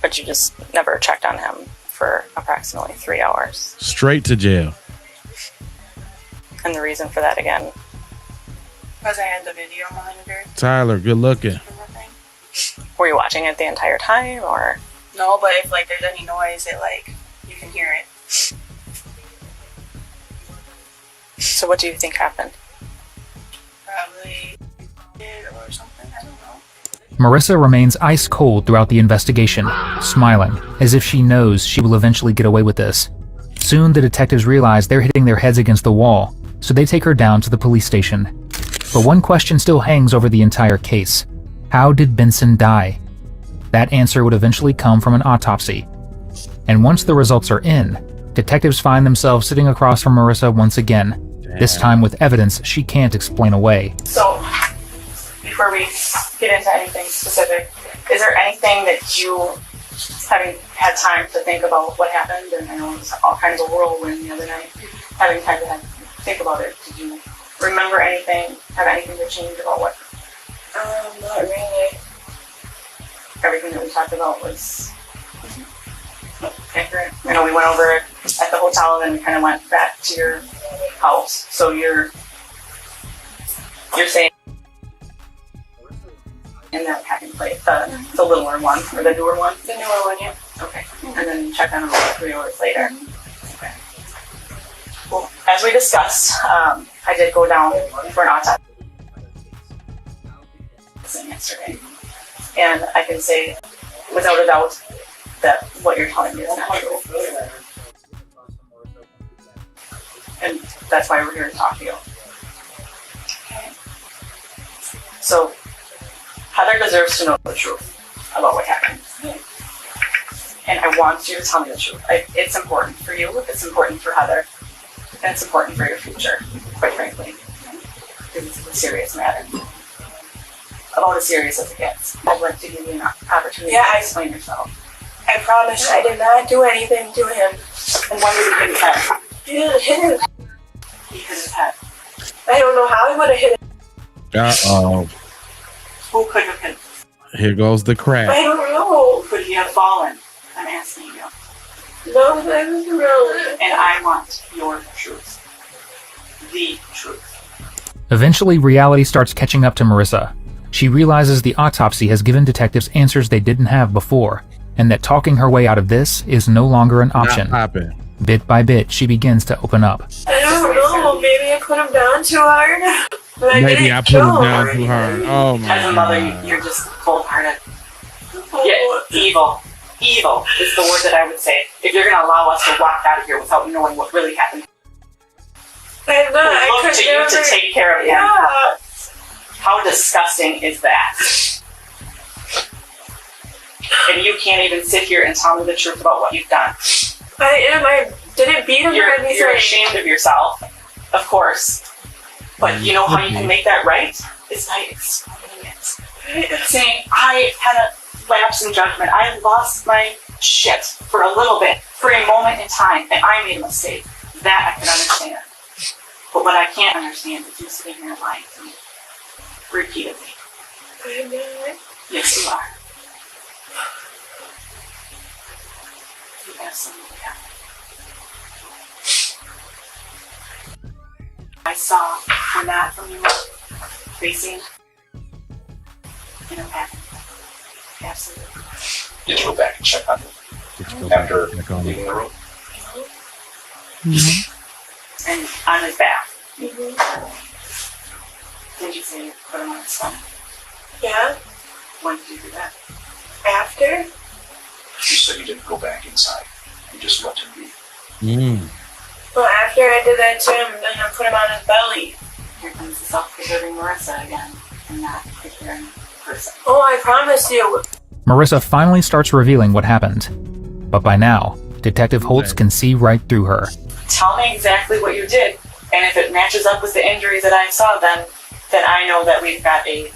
but you just never checked on him for approximately 3 hours. Straight to jail. And the reason for that again? Because I had the video monitor. Tyler, good looking. Were you watching it the entire time, or? No, but if like there's any noise, you can hear it. So what do you think happened? Probably or something. I don't know. Marissa remains ice cold throughout the investigation, smiling, as if she knows she will eventually get away with this. Soon the detectives realize they're hitting their heads against the wall, so they take her down to the police station. But one question still hangs over the entire case. How did Benson die? That answer would eventually come from an autopsy. And once the results are in, detectives find themselves sitting across from Marissa once again, this time with evidence she can't explain away. So, before we get into anything specific, is there anything that you, having had time to think about what happened, and I know it was all kinds of whirlwind the other night, having time to think about it, did you remember anything, have anything to change about what? Not really. Everything that we talked about was accurate. I know we went over it at the hotel and then we kind of went back to your out. So you're saying in that packing plate, the littler one or the newer one? The newer one, yeah. Okay. And then check on them about 3 hours later. Okay. Well, as we discussed, I did go down for an autopsy yesterday. And I can say without a doubt that what you're telling me is not true. And that's why we're here to talk to you. So, Heather deserves to know the truth about what happened. And I want you to tell me the truth. It's important for you, it's important for Heather, and it's important for your future, quite frankly. Because it's a serious matter. About as serious as it gets. I'd like to give you an opportunity to explain yourself. I promise I did not do anything to him. And when did he hit his head? He didn't hit him. He hit his head. I don't know how he would have hit him. Uh-oh. Who could have hit him? Here goes the crap. I don't know. Could he have fallen? I'm asking you. No, that was irrelevant. And I want your truth. The truth. Eventually, reality starts catching up to Marissa. She realizes the autopsy has given detectives answers they didn't have before, and that talking her way out of this is no longer an option. Bit by bit, she begins to open up. I don't know. Maybe I put him down too hard. But Maybe I put him down too hard. Oh my As a mother, you're just cold-hearted. Yeah, evil. Evil is the word that I would say. If you're going to allow us to walk out of here without knowing what really happened. I'm not. I Look could to you never. to take care of him. Yeah. How disgusting is that? And you can't even sit here and tell me the truth about what you've done. I am. I didn't beat him You're for anything. ashamed of yourself, of course. But you know how you can make that right? Is by explaining it. Saying, I had a lapse in judgment. I lost my shit for a little bit, for a moment in time, and I made a mistake. That I can understand. But what I can't understand is you sitting here lying to me. Repeatedly. I'm not. Yes, you are. You absolutely are. I saw a mat from you facing in a pack. Absolutely. Did you go back and check on them after leaving the room? And on his back. Did you say you put him on his stomach? Yeah. When did you do that? After? You said you didn't go back inside. You just let him be. Well, after I did that to him, then I put him on his belly. Here comes the self-preserving Marissa again, and not the caring person. Oh, I promise you. Marissa finally starts revealing what happened. But by now, Detective Holtz can see right through her. Tell me exactly what you did, and if it matches up with the injuries that I saw, then I know that we've got a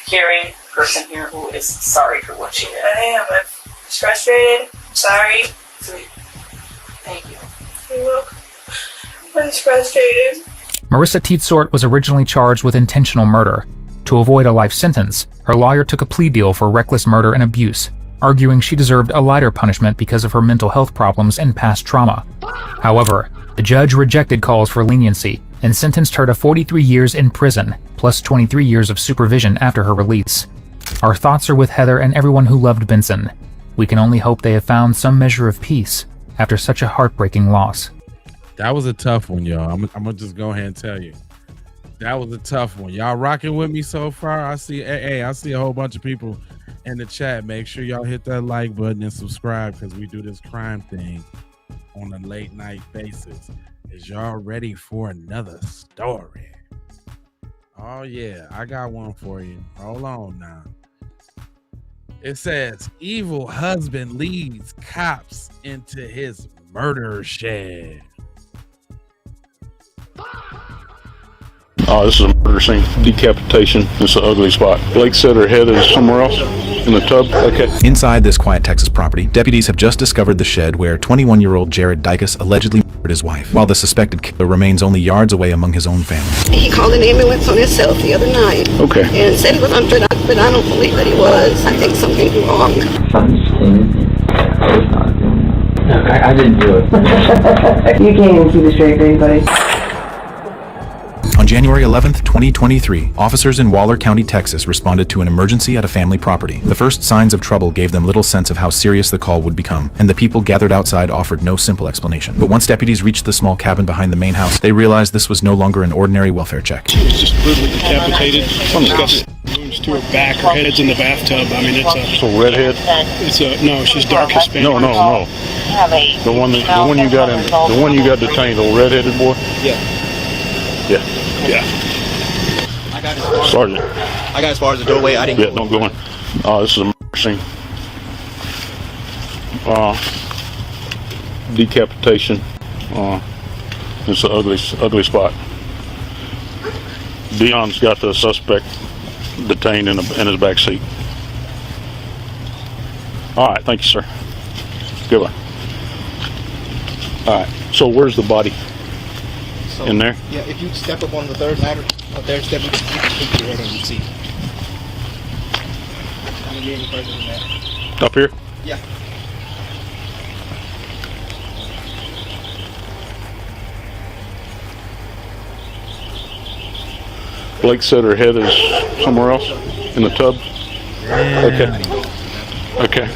caring person here who is sorry for what she did. I am. I'm frustrated. Sorry. Sweet. Thank you. You're welcome. I'm frustrated. Marissa Teetsort was originally charged with intentional murder. To avoid a life sentence, her lawyer took a plea deal for reckless murder and abuse, arguing she deserved a lighter punishment because of her mental health problems and past trauma. However, the judge rejected calls for leniency and sentenced her to 43 years in prison, plus 23 years of supervision after her release. Our thoughts are with Heather and everyone who loved Benson. We can only hope they have found some measure of peace after such a heartbreaking loss. That was a tough one, y'all. I'm gonna just go ahead and tell you. That was a tough one. Y'all rocking with me so far? I see a whole bunch of people in the chat. Make sure y'all hit that like button and subscribe, because we do this crime thing on a late night basis. Is y'all ready for another story? Oh yeah, I got one for you. Hold on now. It says, evil husband leads cops into his murder shed. Oh, this is a murder scene. Decapitation. It's an ugly spot. Blake said her head is somewhere else in the tub. Okay. Inside this quiet Texas property, deputies have just discovered the shed where 21-year-old Jared Dykus allegedly murdered his wife, while the suspected killer remains only yards away among his own family. He called an ambulance on himself the other night. Okay. And said he was unfit, but I don't believe that he was. I think something's wrong. Look, I didn't do it. You can't even keep it straight, anybody. On January 11th, 2023, officers in Waller County, Texas responded to an emergency at a family property. The first signs of trouble gave them little sense of how serious the call would become, and the people gathered outside offered no simple explanation. But once deputies reached the small cabin behind the main house, they realized this was no longer an ordinary welfare check. She was just brutally decapitated. She's got wounds to her back. Her head's in the bathtub. I mean, it's a... So redhead? No, she's dark Hispanic. No. The one you got detained, the redheaded boy? Yeah. Sergeant. I got as far as the doorway. I didn't. Yeah, don't go in. This is a murder scene. Decapitation. It's an ugly spot. Dion's got the suspect detained in his back seat. All right, thank you, sir. Goodbye. All right. So where's the body? In there? Yeah, if you step up on the third ladder, up there, you can peek your head and you see. I'm the only person in there. Up here? Yeah. Blake said her head is somewhere else in the tub. Okay.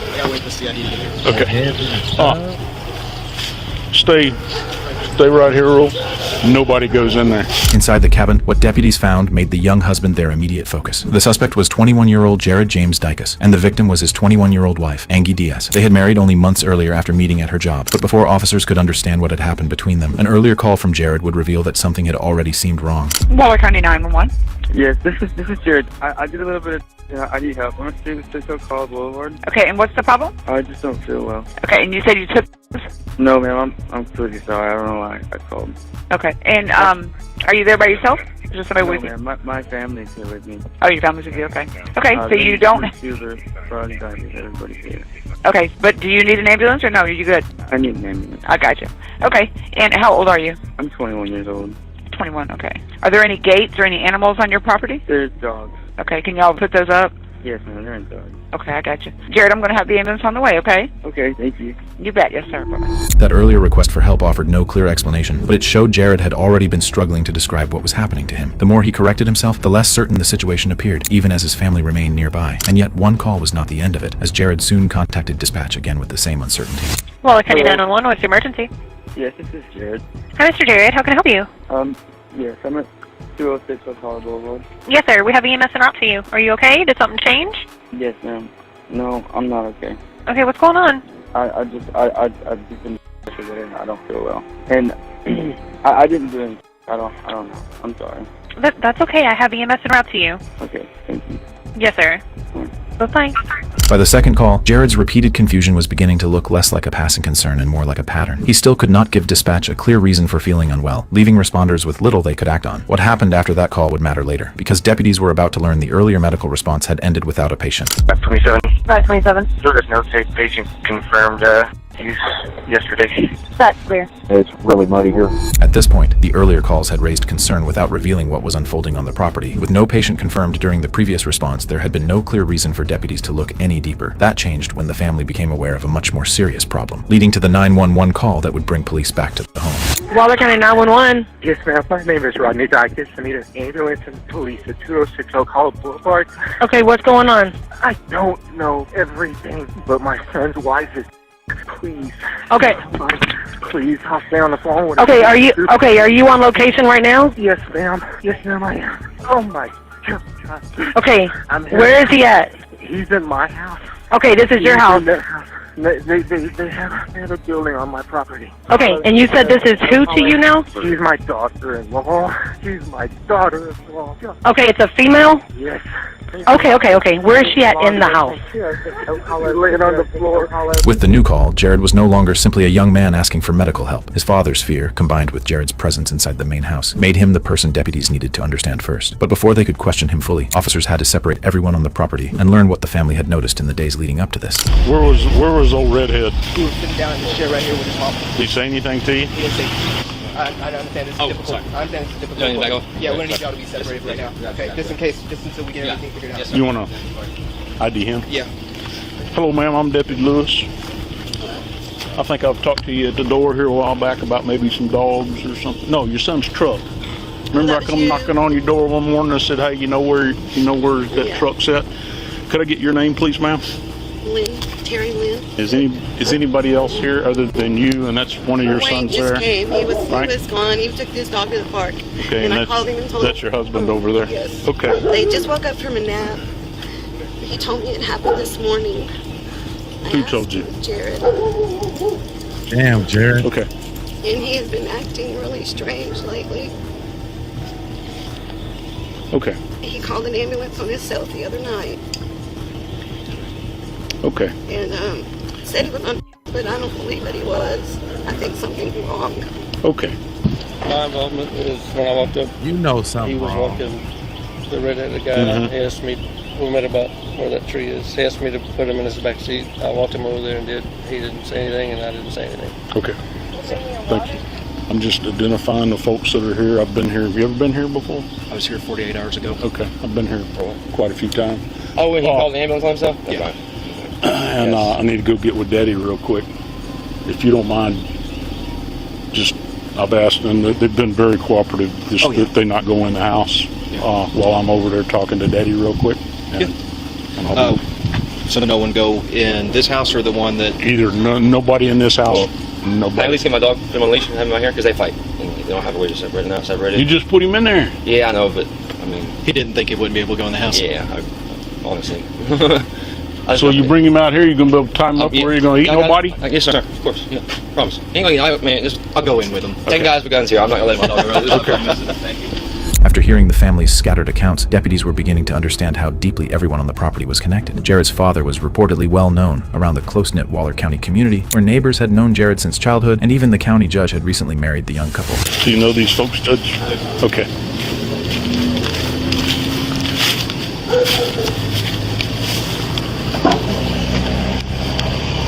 Stay right here, Earl. Nobody goes in there. Inside the cabin, what deputies found made the young husband their immediate focus. The suspect was 21-year-old Jared James Dicus, and the victim was his 21-year-old wife, Angie Diaz. They had married only months earlier after meeting at her job, but before officers could understand what had happened between them, an earlier call from Jared would reveal that something had already seemed wrong. Waller County 911. Yes, this is Jared. I did a little bit of, I need help. I'm staying at 6 College Boulevard. Okay, and what's the problem? I just don't feel well. Okay, and you said you took this? No, ma'am, I'm completely sorry. I don't know why I called. Okay, and are you there by yourself? Or just somebody with you? Ma'am, my family's here with me. Oh, your family's with you, okay. Okay, so you don't... Everybody's here. Okay, but do you need an ambulance or no? Are you good? I need an ambulance. I got you. Okay, and how old are you? I'm 21 years old. 21, okay. Are there any gates or any animals on your property? There's dogs. Okay, can y'all put those up? Yes, ma'am, there are dogs. Okay, I got you. Jared, I'm going to have the ambulance on the way, okay? Okay, thank you. You bet, yes, sir. Bye-bye. That earlier request for help offered no clear explanation, but it showed Jared had already been struggling to describe what was happening to him. The more he corrected himself, the less certain the situation appeared, even as his family remained nearby. And yet, one call was not the end of it, as Jared soon contacted dispatch again with the same uncertainty. Waller County 911, what's the emergency? Yes, this is Jared. Hi, Mr. Jared. How can I help you? Yes, I'm at 206 College Boulevard. Yes, sir. We have EMS en route to you. Are you okay? Did something change? Yes, ma'am. No, I'm not okay. Okay, what's going on? I've just been today. I don't feel well, and I didn't do anything. I don't know. I'm sorry. That's okay. I have EMS en route to you. Okay, thank you. Yes, sir. Bye-bye. By the second call, Jared's repeated confusion was beginning to look less like a passing concern and more like a pattern. He still could not give dispatch a clear reason for feeling unwell, leaving responders with little they could act on. What happened after that call would matter later, because deputies were about to learn the earlier medical response had ended without a patient. 27. 27. So there's no safe patient confirmed use yesterday. That's clear. It's really muddy here. At this point, the earlier calls had raised concern without revealing what was unfolding on the property. With no patient confirmed during the previous response, there had been no clear reason for deputies to look any deeper. That changed when the family became aware of a much more serious problem, leading to the 911 call that would bring police back to the home. Waller County 911. Yes, ma'am. My name is Rodney Dicus. I need an ambulance and police at 206 College Boulevard. Okay, what's going on? I don't know everything, but my son's wife is... Please. Okay. Please, I'll stay on the phone with Okay, are you on location right now? Yes, ma'am. Yes, ma'am, I am. Oh, my God. Okay, where is he at? He's in my house. Okay, this is your house. They have a building on my property. Okay, and you said this is who to you now? She's my daughter-in-law. She's my daughter-in-law. Okay, it's a female? Yes. Okay. Where is she at in the house? Laying on the floor. With the new call, Jared was no longer simply a young man asking for medical help. His father's fear, combined with Jared's presence inside the main house, made him the person deputies needed to understand first. But before they could question him fully, officers had to separate everyone on the property and learn what the family had noticed in the days leading up to this. Where was old redhead? He was sitting down in the chair right here with his mom. Did he say anything to you? He didn't say. I understand this is difficult. Sorry. I understand this is difficult. Yeah, we're gonna need y'all to be separated right now. Okay, just until we get everything figured out. You wanna ID him? Yeah. Hello, ma'am. I'm Deputy Lewis. I think I've talked to you at the door here a while back about maybe some dogs or something. No, your son's truck. Remember I come knocking on your door one morning and I said, hey, you know where that truck's at? Could I get your name, please, ma'am? Lynn, Terry Lynn. Is anybody else here other than you? And that's one of your sons just there? Came. He was right? gone. He took his dog to the park. Okay, and I that's, called him and told him. that's your husband over there? Yes. Okay. They just woke up from a nap. He told me it happened this morning. Who told you? Jared. Damn, Jared. Okay. And he has been acting really strange lately. Okay. He called an ambulance on himself the other night. Okay. And said he was on, but I don't believe that he was. I think something's wrong. Okay. My involvement is when I walked up. You know something He was wrong. walking the red-headed guy. Mhm. He asked me, we met about where that tree is. He asked me to put him in his back seat. I walked him over there and did. He didn't say anything, and I didn't say anything. Okay. Thank you. I'm just identifying the folks that are here. I've been here. Have you ever been here before? I was here 48 hours ago. Okay. I've been here quite a few times. Oh, and he called the ambulance on himself? Yeah. And I need to go get with Daddy real quick. If you don't mind, I've asked them, they've been very cooperative, that they not go in the house while I'm over there talking to Daddy real quick. And So no one go in this house or the one that... Either nobody in this house. Nobody. I at least get my dog, put him on a leash and have him out here because they fight. And they don't have a way to separate it now. You just put him in there. Yeah, I know, but I mean... He didn't think he wouldn't be able to go in the house. Yeah, honestly. So you bring him out here, you're going to be able to tie him up where you're going to eat nobody? Yes, sir. Of course. Yeah. Promise. He ain't gonna, man, I'll go in with him. 10 guys with guns here. I'm not going to let my dog around. Okay. Thank you. After hearing the family's scattered accounts, deputies were beginning to understand how deeply everyone on the property was connected. Jared's father was reportedly well known around the close-knit Waller County community, where neighbors had known Jared since childhood, and even the county judge had recently married the young couple. Do you know these folks, Judge? Okay.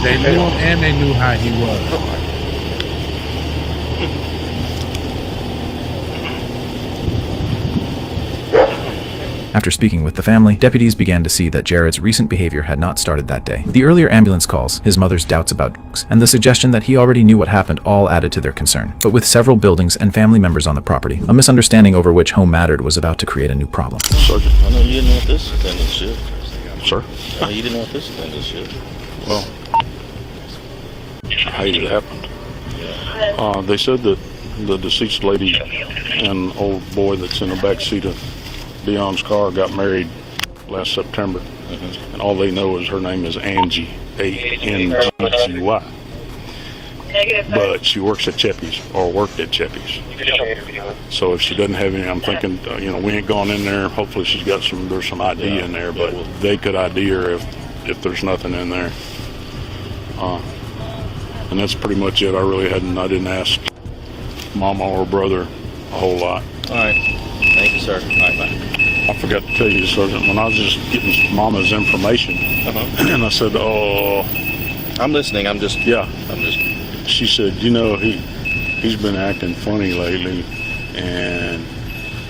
They knew him and they knew how he was. After speaking with the family, deputies began to see that Jared's recent behavior had not started that day. The earlier ambulance calls, his mother's doubts about drugs, and the suggestion that he already knew what happened all added to their concern. But with several buildings and family members on the property, a misunderstanding over which home mattered was about to create a new problem. Sergeant. I know you didn't know what this defendant should. Sir? I know you didn't know what this defendant should. Well, I hate it happened. They said that the deceased lady and old boy that's in the back seat of Dion's car got married last September, and all they know is her name is Angie, A-N-G-G-Y. But she works at Cheppy's, or worked at Cheppy's. So if she doesn't have any, I'm thinking, we ain't gone in there. Hopefully she's got there's some ID in there, but they could ID her if there's nothing in there. And that's pretty much it. I didn't ask Mama or brother a whole lot. All right. Thank you, sir. All right, bye. I forgot to tell you, Sergeant, when I was just getting Mama's information, and I said, "Oh, I'm listening. She said, he's been acting funny lately, and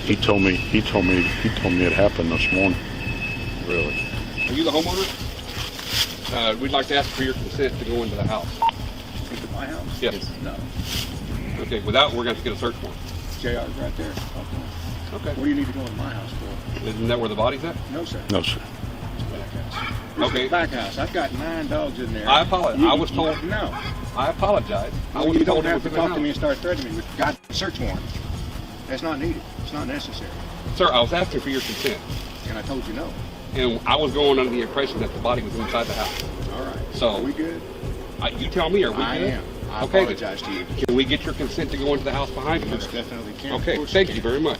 he told me it happened this morning." Really? Are you the homeowner? We'd like to ask for your consent to go into the house. Into my house? Yes. No. Okay. Without, we're going to get a search warrant. JR's right there. Okay. What do you need to go in my house for? Isn't that where the body's at? No, sir. No, sir. Back house. Okay. Back house. I've got 9 dogs in there. I apologize. I was told. No. I apologize. Well, you don't have to talk to me and start threatening me with God search warrant. That's not needed. It's not necessary. Sir, I was asking for your consent. And I told you no. And I was going under the impression that the body was inside the house. All right. So are we good? You tell me. Are we good? I am. I okay, apologize to you. Can we get your consent to go into the house behind you? Most definitely can. Okay. Thank you very much.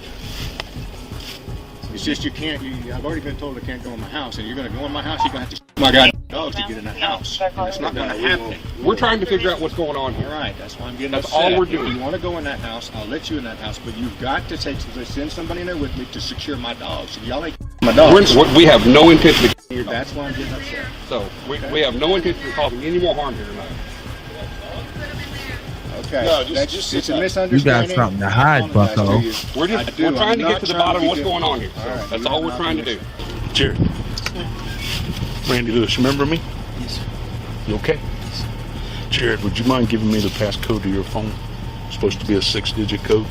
It's just you can't. I've already been told I can't go in my house, and you're going to go in my house. You're going to have to shoot my goddamn dogs to get in the house. And it's not going to happen. We're trying to figure out what's going on here. All right, that's why I'm getting That's upset. all we're doing. If you want to go in that house, I'll let you in that house, but you've got to send somebody in there with me to secure my dogs. If y'all ain't my dogs. We have no intention to. That's why I'm getting upset. So we have no intention of causing any more harm here tonight. Okay, No, it's a misunderstanding. You got something to hide, Bucko. We're trying to get to the bottom of what's going on here. So that's all we're trying to do. Jared. Randy Lewis, remember me? Yes. You okay? Jared, would you mind giving me the passcode to your phone? It's supposed to be a 6-digit code.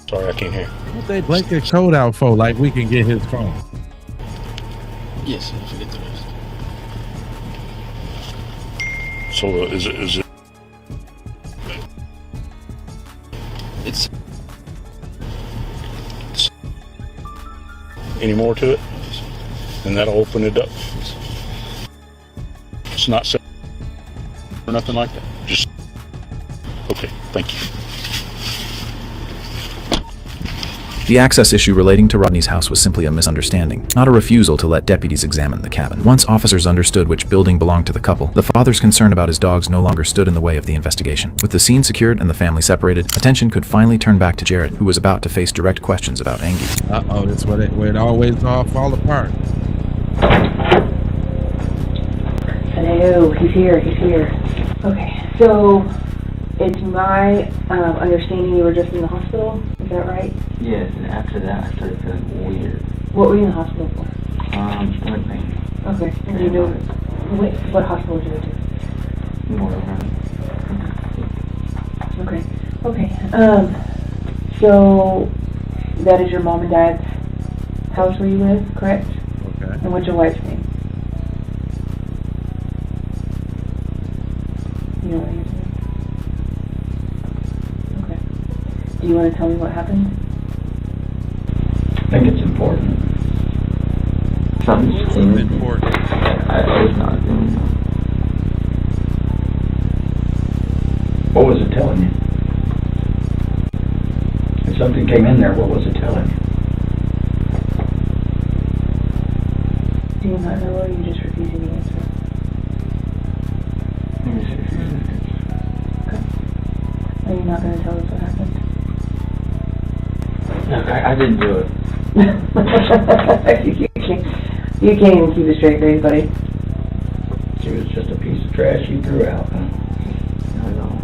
Sorry, I can't hear. What they blanket code out for? Like we can get his phone. Yes, I forget the rest. So is it? It's Any more to it? And that'll open it up. It's not set or nothing like that. Just okay. Thank you. The access issue relating to Rodney's house was simply a misunderstanding, not a refusal to let deputies examine the cabin. Once officers understood which building belonged to the couple, the father's concern about his dogs no longer stood in the way of the investigation. With the scene secured and the family separated, attention could finally turn back to Jared, who was about to face direct questions about Angie. Uh-oh, that's where it always all fall apart. Hello, he's here. Okay, so it's my understanding you were just in the hospital, is that right? Yes, and after that I started feeling weird. What were you in the hospital for? Stomach pain. Okay, and you know, what hospital did you go to? Motorrun. Okay. So that is your mom and dad's house where you live, correct? Okay. And what's your wife's name? You know what Annie's name? Okay. Do you want to tell me what happened? I think it's important. Something's important. I was not doing that. What was it telling you? If something came in there, what was it telling you? Do you not know, or are you just refusing to answer? Okay. Are you not going to tell us what happened? Look, I didn't do it. you can't even keep a straight face, buddy. She was just a piece of trash you threw out. I know.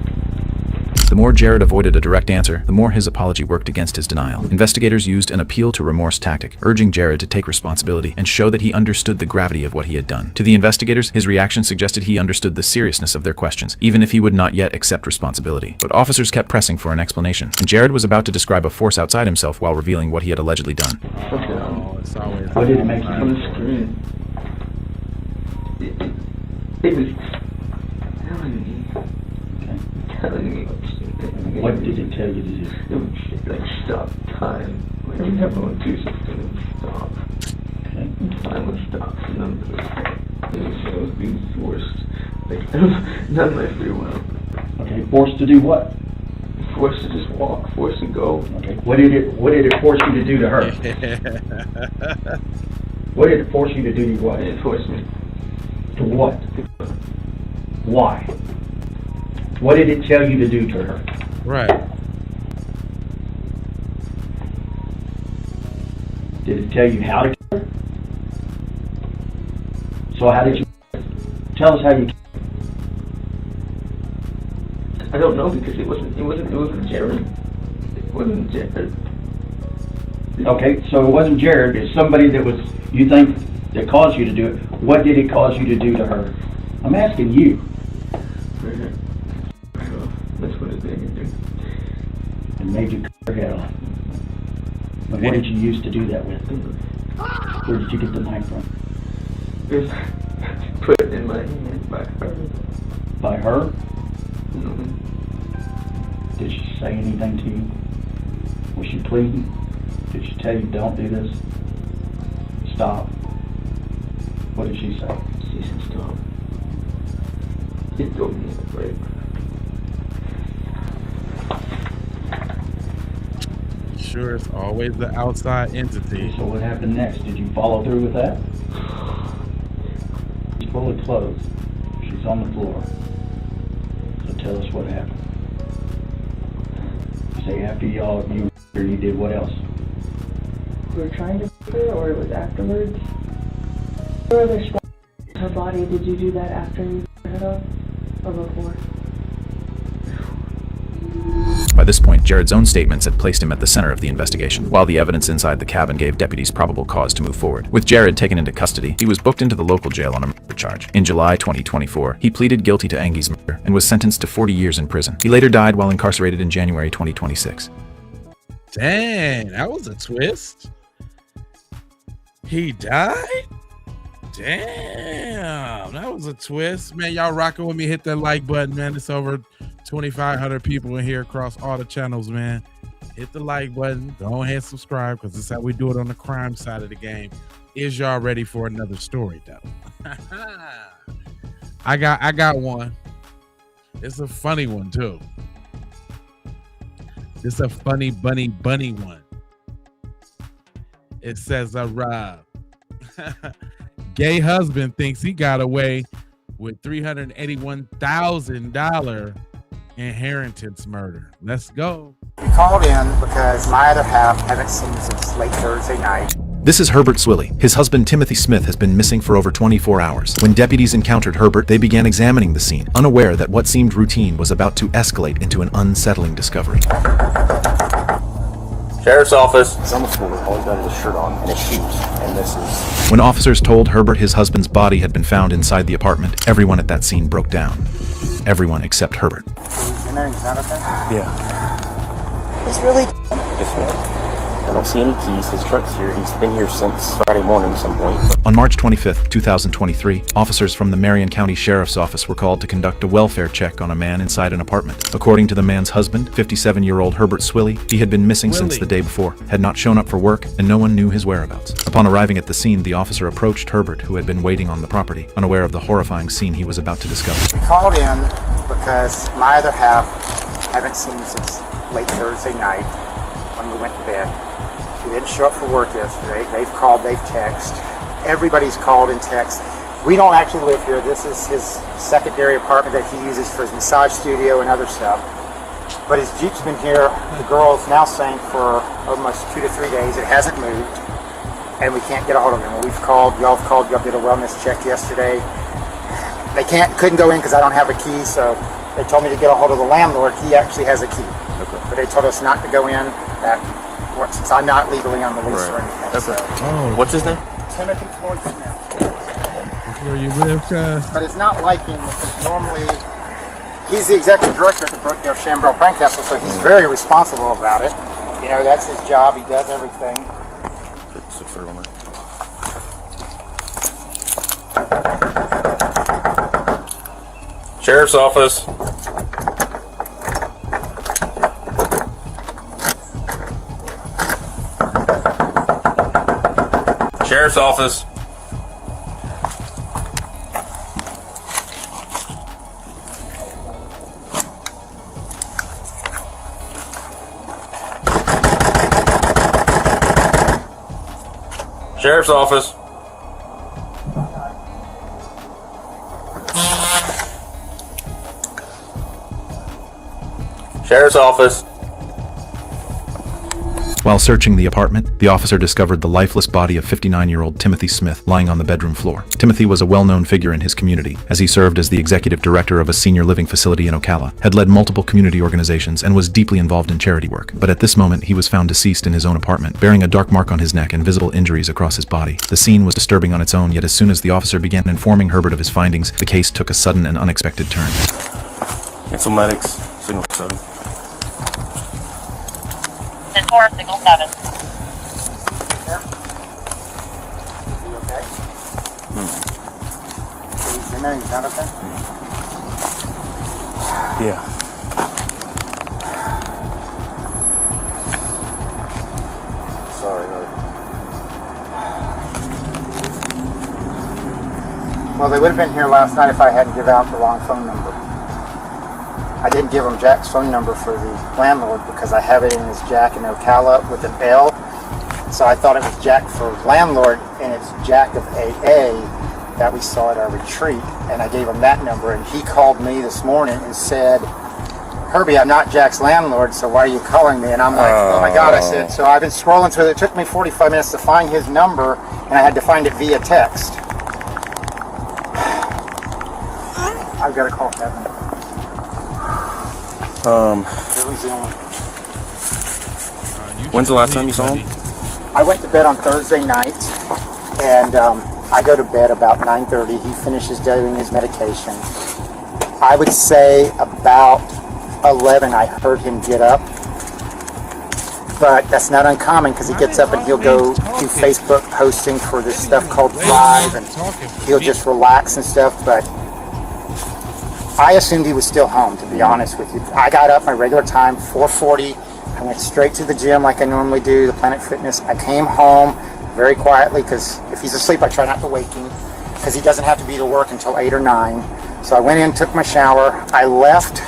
The more Jared avoided a direct answer, the more his apology worked against his denial. Investigators used an appeal to remorse tactic, urging Jared to take responsibility and show that he understood the gravity of what he had done. To the investigators, his reaction suggested he understood the seriousness of their questions, even if he would not yet accept responsibility. But officers kept pressing for an explanation, and Jared was about to describe a force outside himself while revealing what he had allegedly done. Oh, it's always What did it make you I was screaming. It was telling me. What did it tell you to do? It was like stop time. Like everyone do something and stop. Okay. And time would stop. None of it. I was being forced. Like not my free will. Okay, forced to do what? Forced to just walk. Forced to go. Okay. What did it force you to do to her? What did it force you to do to your wife? It forced me. To what? Why? What did it tell you to do to her? Right. Did it tell you how to kill her? So how did you tell us how you? I don't know because it wasn't Jared. It wasn't Jared. Okay, so it wasn't Jared. It's somebody that was you think that caused you to do it. What did it cause you to do to her? I'm asking you. That's what it made me do. It made you cut her head off. And what did you use to do that with? Where did you get the knife from? It was put in my hand by her. By her? Mm-hmm. Did she say anything to you? Was she pleading? Did she tell you don't do this? Stop. What did she say? She said stop. She told me to break. Sure, it's always the outside entity. So what happened next? Did you follow through with that? She's fully clothed. She's on the floor. So tell us what happened. You say after you did what else? You were trying to kill her, or it was afterwards? Or other spots in her body, did you do that after you cut her head off, or before? By this point, Jared's own statements had placed him at the center of the investigation, while the evidence inside the cabin gave deputies probable cause to move forward. With Jared taken into custody, he was booked into the local jail on a murder charge. In July 2024, he pleaded guilty to Angie's murder and was sentenced to 40 years in prison. He later died while incarcerated in January 2026. Dang, that was a twist. He died? Damn, that was a twist. Man, y'all rocking with me. Hit that like button, man. It's over 2,500 people in here across all the channels, man. Hit the like button. Go ahead and subscribe, because this is how we do it on the crime side of the game. Is y'all ready for another story, though? I got one. It's a funny one, too. It's a funny bunny one. It says, gay husband thinks he got away with $381,000 inheritance murder. Let's go. We called in because my other half haven't seen since late Thursday night. This is Herbert Swilley. His husband Timothy Smith has been missing for over 24 hours. When deputies encountered Herbert, they began examining the scene, unaware that what seemed routine was about to escalate into an unsettling discovery. Sheriff's office. He's on the floor. All he's got is a shirt on and his shoes. And this is... When officers told Herbert his husband's body had been found inside the apartment, everyone at that scene broke down. Everyone except Herbert. He's in there, he's not okay? Yeah. He's really... Yes, ma'am. I don't see any keys. His truck's here. He's been here since Friday morning at some point. On March 25th, 2023, officers from the Marion County Sheriff's Office were called to conduct a welfare check on a man inside an apartment. According to the man's husband, 57-year-old Herbert Swilley, he had been missing since the day before, had not shown up for work, and no one knew his whereabouts. Upon arriving at the scene, the officer approached Herbert, who had been waiting on the property, unaware of the horrifying scene he was about to discover. We called in because my other half haven't seen since late Thursday night when we went to bed. He didn't show up for work yesterday. They've called, they've texted. Everybody's called and texted. We don't actually live here. This is his secondary apartment that he uses for his massage studio and other stuff. But his Jeep's been here, the girl's now saying, for almost 2 to 3 days. It hasn't moved, and we can't get a hold of him. We've called, y'all did a wellness check yesterday. They couldn't go in because I don't have a key, so they told me to get a hold of the landlord. He actually has a key. Okay. But they told us not to go in, since I'm not legally on the lease or anything. Okay. So. Oh. What's his name? Timothy Floyd Smith. That's where you live, guys. But it's not like him, because normally he's the executive director at the Brookdale Shambrel Prank Castle, so he's very responsible about it. You know, that's his job. He does everything. Sheriff's office. Sheriff's office. Sheriff's office. Sheriff's office. While searching the apartment, the officer discovered the lifeless body of 59-year-old Timothy Smith lying on the bedroom floor. Timothy was a well-known figure in his community, as he served as the executive director of a senior living facility in Ocala, had led multiple community organizations, and was deeply involved in charity work. But at this moment, he was found deceased in his own apartment, bearing a dark mark on his neck and visible injuries across his body. The scene was disturbing on its own, yet as soon as the officer began informing Herbert of his findings, the case took a sudden and unexpected turn. Cancel medics. Signal 7. 10-4, signal 7. He's in there, he's not okay? Yeah. Sorry. Well, they would have been here last night if I hadn't given out the wrong phone number. I didn't give them Jack's phone number for the landlord because I have it in as Jack in Ocala with an L. So I thought it was Jack for landlord, and it's Jack of AA that we saw at our retreat. And I gave him that number, and he called me this morning and said, Herbie, I'm not Jack's landlord, so why are you calling me? And I'm like, oh my God, I said, so I've been scrolling through it. It took me 45 minutes to find his number, and I had to find it via text. I've got to call Kevin. When's the last time you saw him? I went to bed on Thursday night, and I go to bed about 9:30. He finishes doing his medication. I would say about 11, I heard him get up, but that's not uncommon because he gets up and he'll go do Facebook posting for this stuff called Thrive, and he'll just relax and stuff. But I assumed he was still home, to be honest with you. I got up my regular time, 4:40. I went straight to the gym like I normally do, the Planet Fitness. I came home very quietly because if he's asleep, I try not to wake him because he doesn't have to be to work until 8 or 9. So I went in, took my shower. I left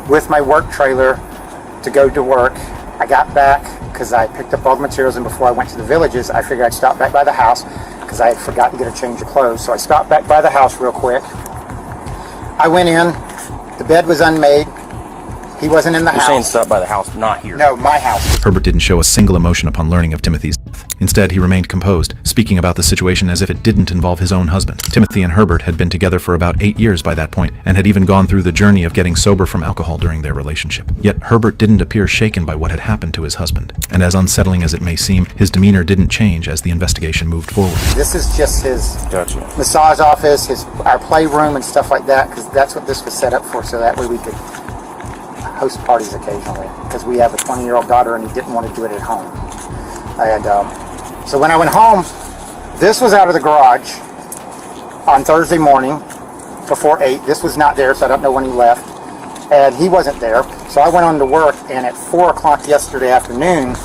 with my work trailer to go to work. I got back because I picked up all the materials, and before I went to the Villages, I figured I'd stop back by the house because I had forgotten to get a change of clothes. So I stopped back by the house real quick. I went in. The bed was unmade. He wasn't in the house. You're saying stop by the house, not here. No, my house. Herbert didn't show a single emotion upon learning of Timothy's death. Instead, he remained composed, speaking about the situation as if it didn't involve his own husband. Timothy and Herbert had been together for about 8 years by that point, and had even gone through the journey of getting sober from alcohol during their relationship. Yet Herbert didn't appear shaken by what had happened to his husband, and as unsettling as it may seem, his demeanor didn't change as the investigation moved forward. This is just his massage office, our playroom and stuff like that, because that's what this was set up for, so that way we could host parties occasionally, because we have a 20-year-old daughter and he didn't want to do it at home. And so when I went home, this was out of the garage on Thursday morning before 8. This was not there, so I don't know when he left. And he wasn't there, so I went on to work, and at 4 o'clock yesterday afternoon,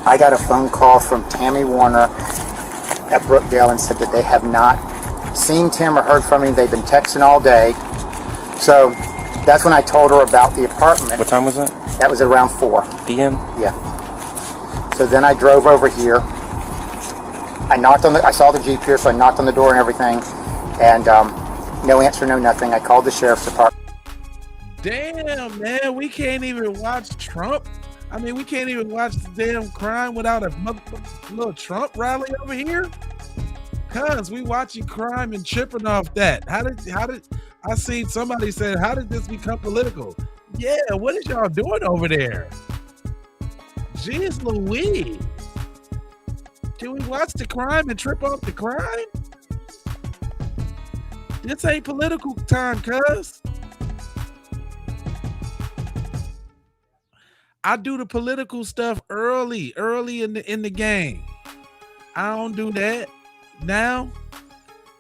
I got a phone call from Tammy Warner at Brookdale and said that they have not seen Tim or heard from him. They've been texting all day. So that's when I told her about the apartment. What time was that? That was around 4 p.m. Yeah. So then I drove over here. I knocked on I saw the Jeep here, so I knocked on the door and everything, and no answer, no nothing. I called the sheriff's department. Damn, man, we can't even watch Trump. I mean, we can't even watch the damn crime without a little Trump rally over here. Cause we watching crime and tripping off that. How did I seen somebody say, how did this become political? Yeah, what is y'all doing over there? Jeez Louise. Can we watch the crime and trip off the crime? This ain't political time, cuz. I do the political stuff early in the game. I don't do that now,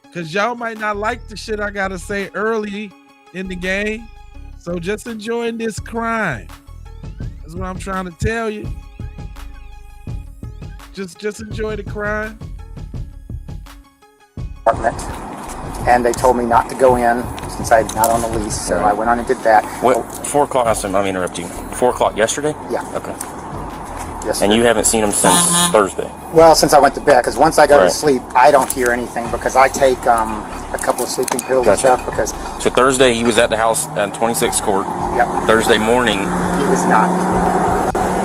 because y'all might not like the shit I gotta say early in the game. So just enjoying this crime. That's what I'm trying to tell you. Just enjoy the crime. Apartment. And they told me not to go in since I'm not on the lease, so I went on and did that. What, 4 o'clock, let me interrupt you. 4 o'clock yesterday? Yeah. Okay. Yes, and you haven't seen him since Thursday? Well, since I went to bed, because once I go to sleep, I don't hear anything because I take a couple of sleeping pills and stuff. Because so Thursday he was at the house at 26th Court. Yep. Thursday morning he was not.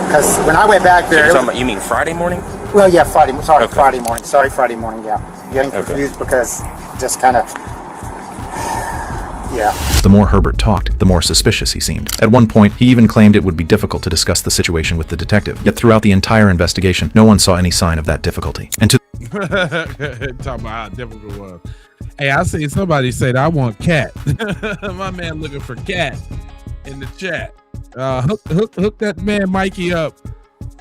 Because when I went back there, you mean Friday morning? Well, yeah, Friday morning. Sorry, Friday morning. Yeah, getting confused because just kind of. Yeah. The more Herbert talked, the more suspicious he seemed. At one point, he even claimed it would be difficult to discuss the situation with the detective. Yet throughout the entire investigation, no one saw any sign of that difficulty. And to talking about how difficult it was. Hey, I see somebody said I want cat. My man looking for cat in the chat. Hook that man Mikey up.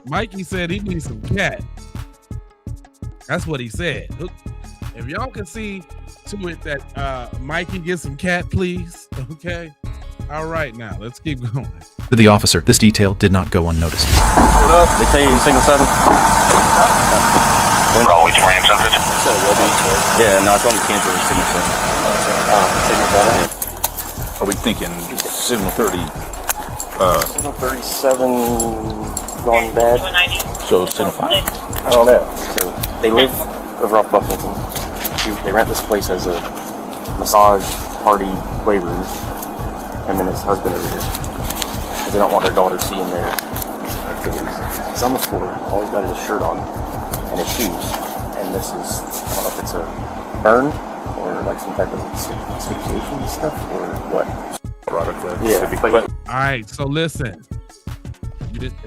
Mikey said he needs some cat. That's what he said. If y'all can see to it that Mikey gets some cat, please. Okay. All right, now let's keep going. To the officer, this detail did not go unnoticed. What up? They tell you single 7? We're always wearing something. Yeah, no, it's only cancel signal 7. Are we thinking signal 30? Signal 37 going bad. So signal 5? I don't know. So they live over off Buffington. They rent this place as a massage party playroom. Him and his husband over here. Because they don't want their daughter seeing their activities. He's on the floor. All he's got is his shirt on and his shoes. And this is, I don't know if it's a burn or like some type of asphyxiation stuff or what. Yeah. All right, so listen.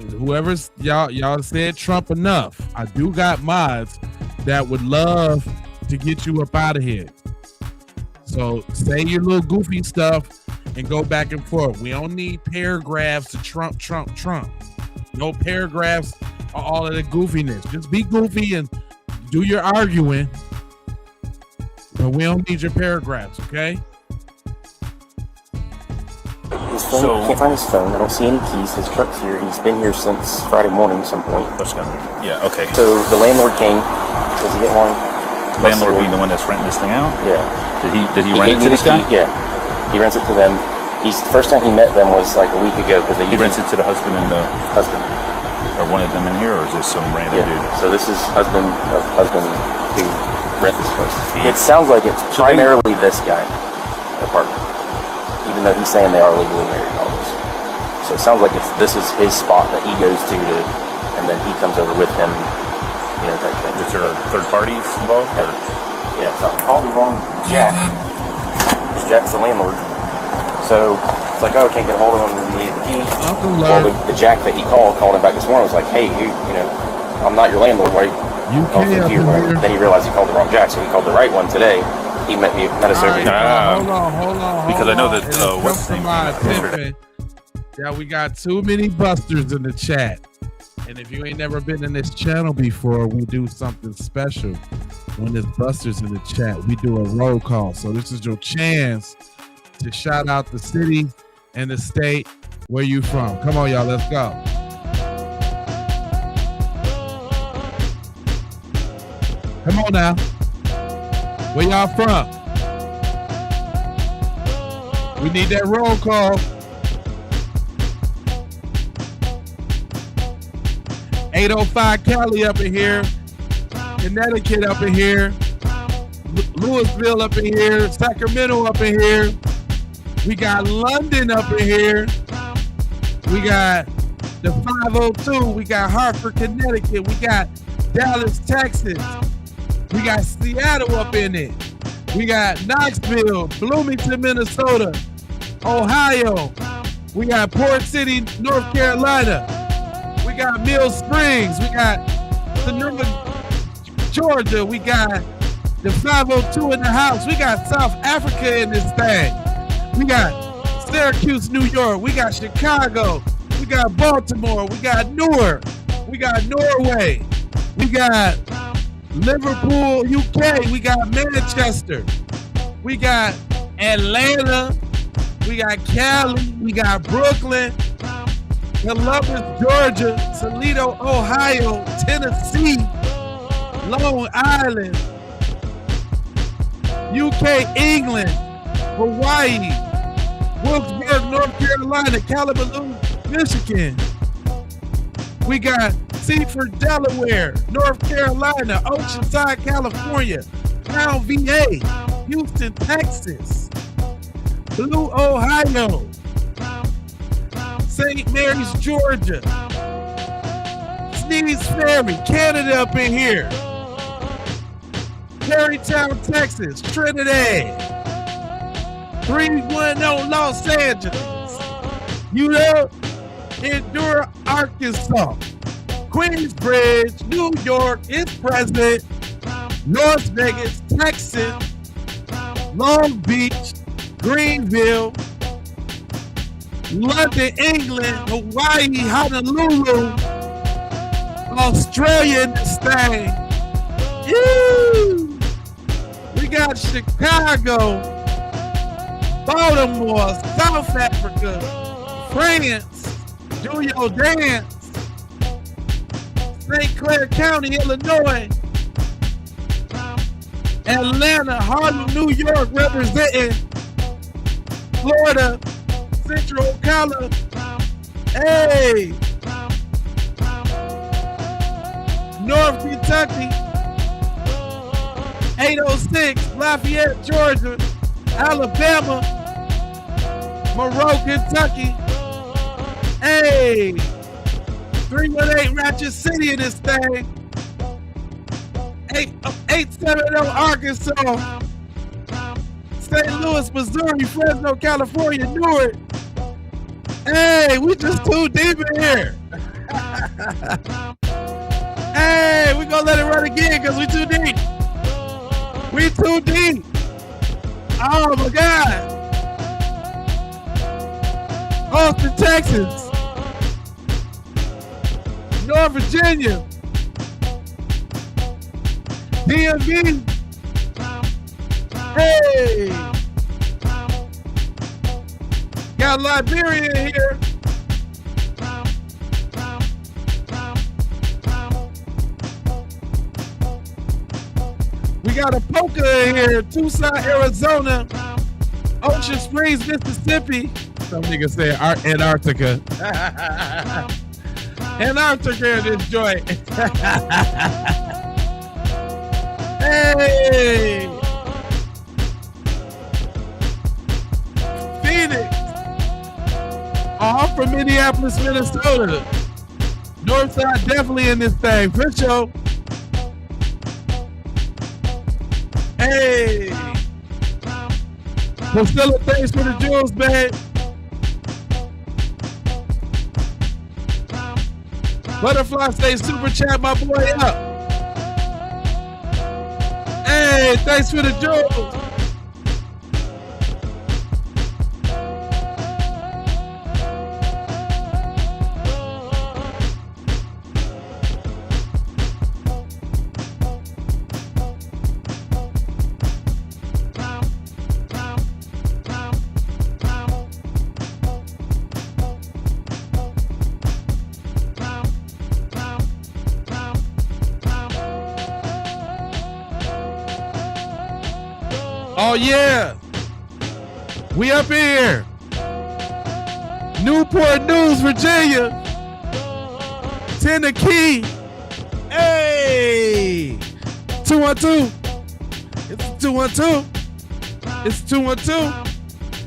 Whoever's y'all said Trump enough. I do got mods that would love to get you up out of here. So say your little goofy stuff and go back and forth. We don't need paragraphs to Trump. No paragraphs or all of the goofiness. Just be goofy and do your arguing. But we don't need your paragraphs, okay? His phone, can't find his phone. I don't see any keys. His truck's here. He's been here since Friday morning at some point. Yeah, okay. So the landlord came. Does he get one? Landlord being the one that's renting this thing out? Yeah. Did he rent it to this guy? Yeah. He rents it to them. The first time he met them was like a week ago because He rents it to the husband and the husband. Or one of them in here, or is this some random dude? So this is husband who rent this place. It sounds like it's primarily this guy apartment, even though he's saying they are legally married and all this. So it sounds like this is his spot that he goes to, and then he comes over with him. You know, type thing. Is there third parties involved? Or? Yeah, so I called him wrong. Jack. Jack's the landlord. So it's like, oh, can't get a hold of him. We need the key. Well, the Jack that he called him back this morning. Was like, hey, you know, I'm not your landlord. Why? Then he realized he called the wrong Jack, so he called the right one today. He met us over here. Hold on. Because I know that what's to my attention that we got too many busters in the chat. And if you ain't never been in this channel before, we do something special. When there's busters in the chat, we do a roll call. So this is your chance to shout out the city and the state where you from. Come on, y'all, let's go. Come on now. Where y'all from? We need that roll call. 805 Cali up in here. Connecticut up in here. Louisville up in here. Sacramento up in here. We got London up in here. We got the 502. We got Hartford, Connecticut. We got Dallas, Texas. We got Seattle up in it. We got Knoxville, Bloomington, Minnesota, Ohio. We got Port City, North Carolina. We got Mill Springs. We got Sonoma, Georgia. We got the 502 in the house. We got South Africa in this thing. We got Syracuse, New York. We got Chicago. We got Baltimore. We got Newark. We got Norway. We got Liverpool, UK. We got Manchester. We got Atlanta. We got Cali. We got Brooklyn. Columbus, Georgia. Toledo, Ohio. Tennessee. Long Island. UK, England. Hawaii. Wilkesburg, North Carolina. Kalamazoo, Michigan. We got Seaford, Delaware, North Carolina, Oceanside, California, Crown, VA, Houston, Texas, Blue, Ohio, St. Mary's, Georgia, Sneeze Ferry, Canada up in here, Terrytown, Texas, Trinidad, 310 Los Angeles, Endura, Arkansas, Queensbridge, New York is present, Las Vegas, Texas, Long Beach, Greenville, London, England, Hawaii, Honolulu, Australia in this thing. Woo! We got Chicago, Baltimore, South Africa, France, Do Your Dance, St. Clair County, Illinois, Atlanta, Harlem, New York, representing Florida, Central Ocala, hey, North Kentucky, 806, Lafayette, Georgia, Alabama, Monroe, Kentucky, hey, 318 Ratchet City in this thing. 870 Arkansas. St. Louis, Missouri, Fresno, California, Newark. Hey, we just too deep in here. Hey, we gonna let it run again because we too deep. We too deep. Oh my God. Austin, Texas. North Virginia. DMV. Hey. Got Liberia in here. We got a poker in here. Tucson, Arizona. Ocean Springs, Mississippi. Some niggas say Antarctica. Antarctica in this joint. Hey! Phoenix. Oh, I'm from Minneapolis, Minnesota. Northside definitely in this thing. For sure. Hey! Priscilla, thanks for the jewels, babe. Butterfly say super chat my boy up. Hey, thanks for the jewels. Oh yeah, we up here. Newport News, Virginia. Tennessee. Hey, 212. It's 212. It's 212.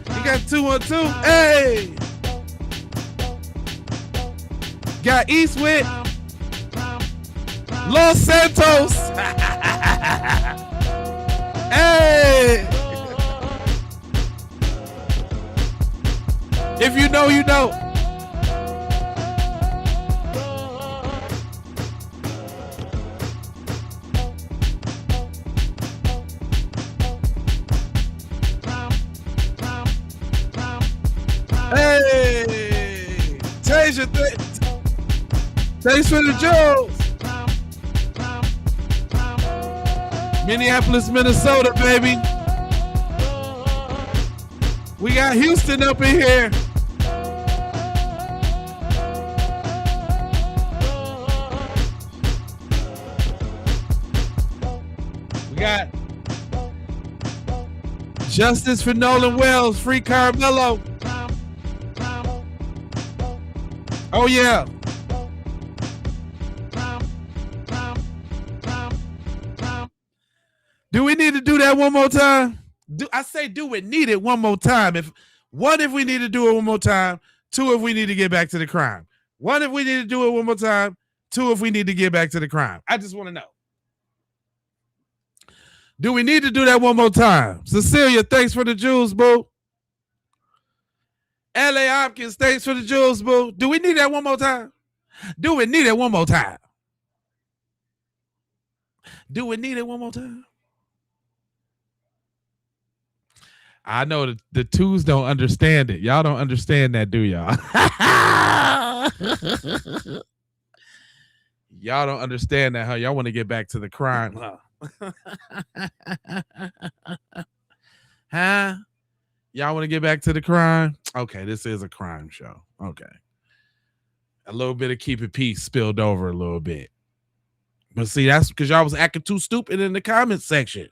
You got 212. Hey, got Eastwood. Los Santos. Hey! If you know, you know. Hey! Tasia, thanks for the jewels. Minneapolis, Minnesota, baby. We got Houston up in here. We got Justice for Nolan Wells, Free Carmelo. Oh yeah. Do we need to do that one more time? Do we need it one more time? If we need to do it one more time. 2, if we need to get back to the crime. 1, if we need to do it one more time. 2, if we need to get back to the crime. I just want to know. Do we need to do that one more time? Cecilia, thanks for the jewels, boo. L.A. Hopkins, thanks for the jewels, boo. Do we need that one more time? Do we need it one more time? Do we need it one more time? I know the twos don't understand it. Y'all don't understand that, do y'all? Y'all don't understand that, huh? Y'all want to get back to the crime, huh? Huh? Y'all want to get back to the crime? Okay, this is a crime show. Okay. A little bit of Keep It Peace spilled over a little bit. But see, that's because y'all was acting too stupid in the comments section.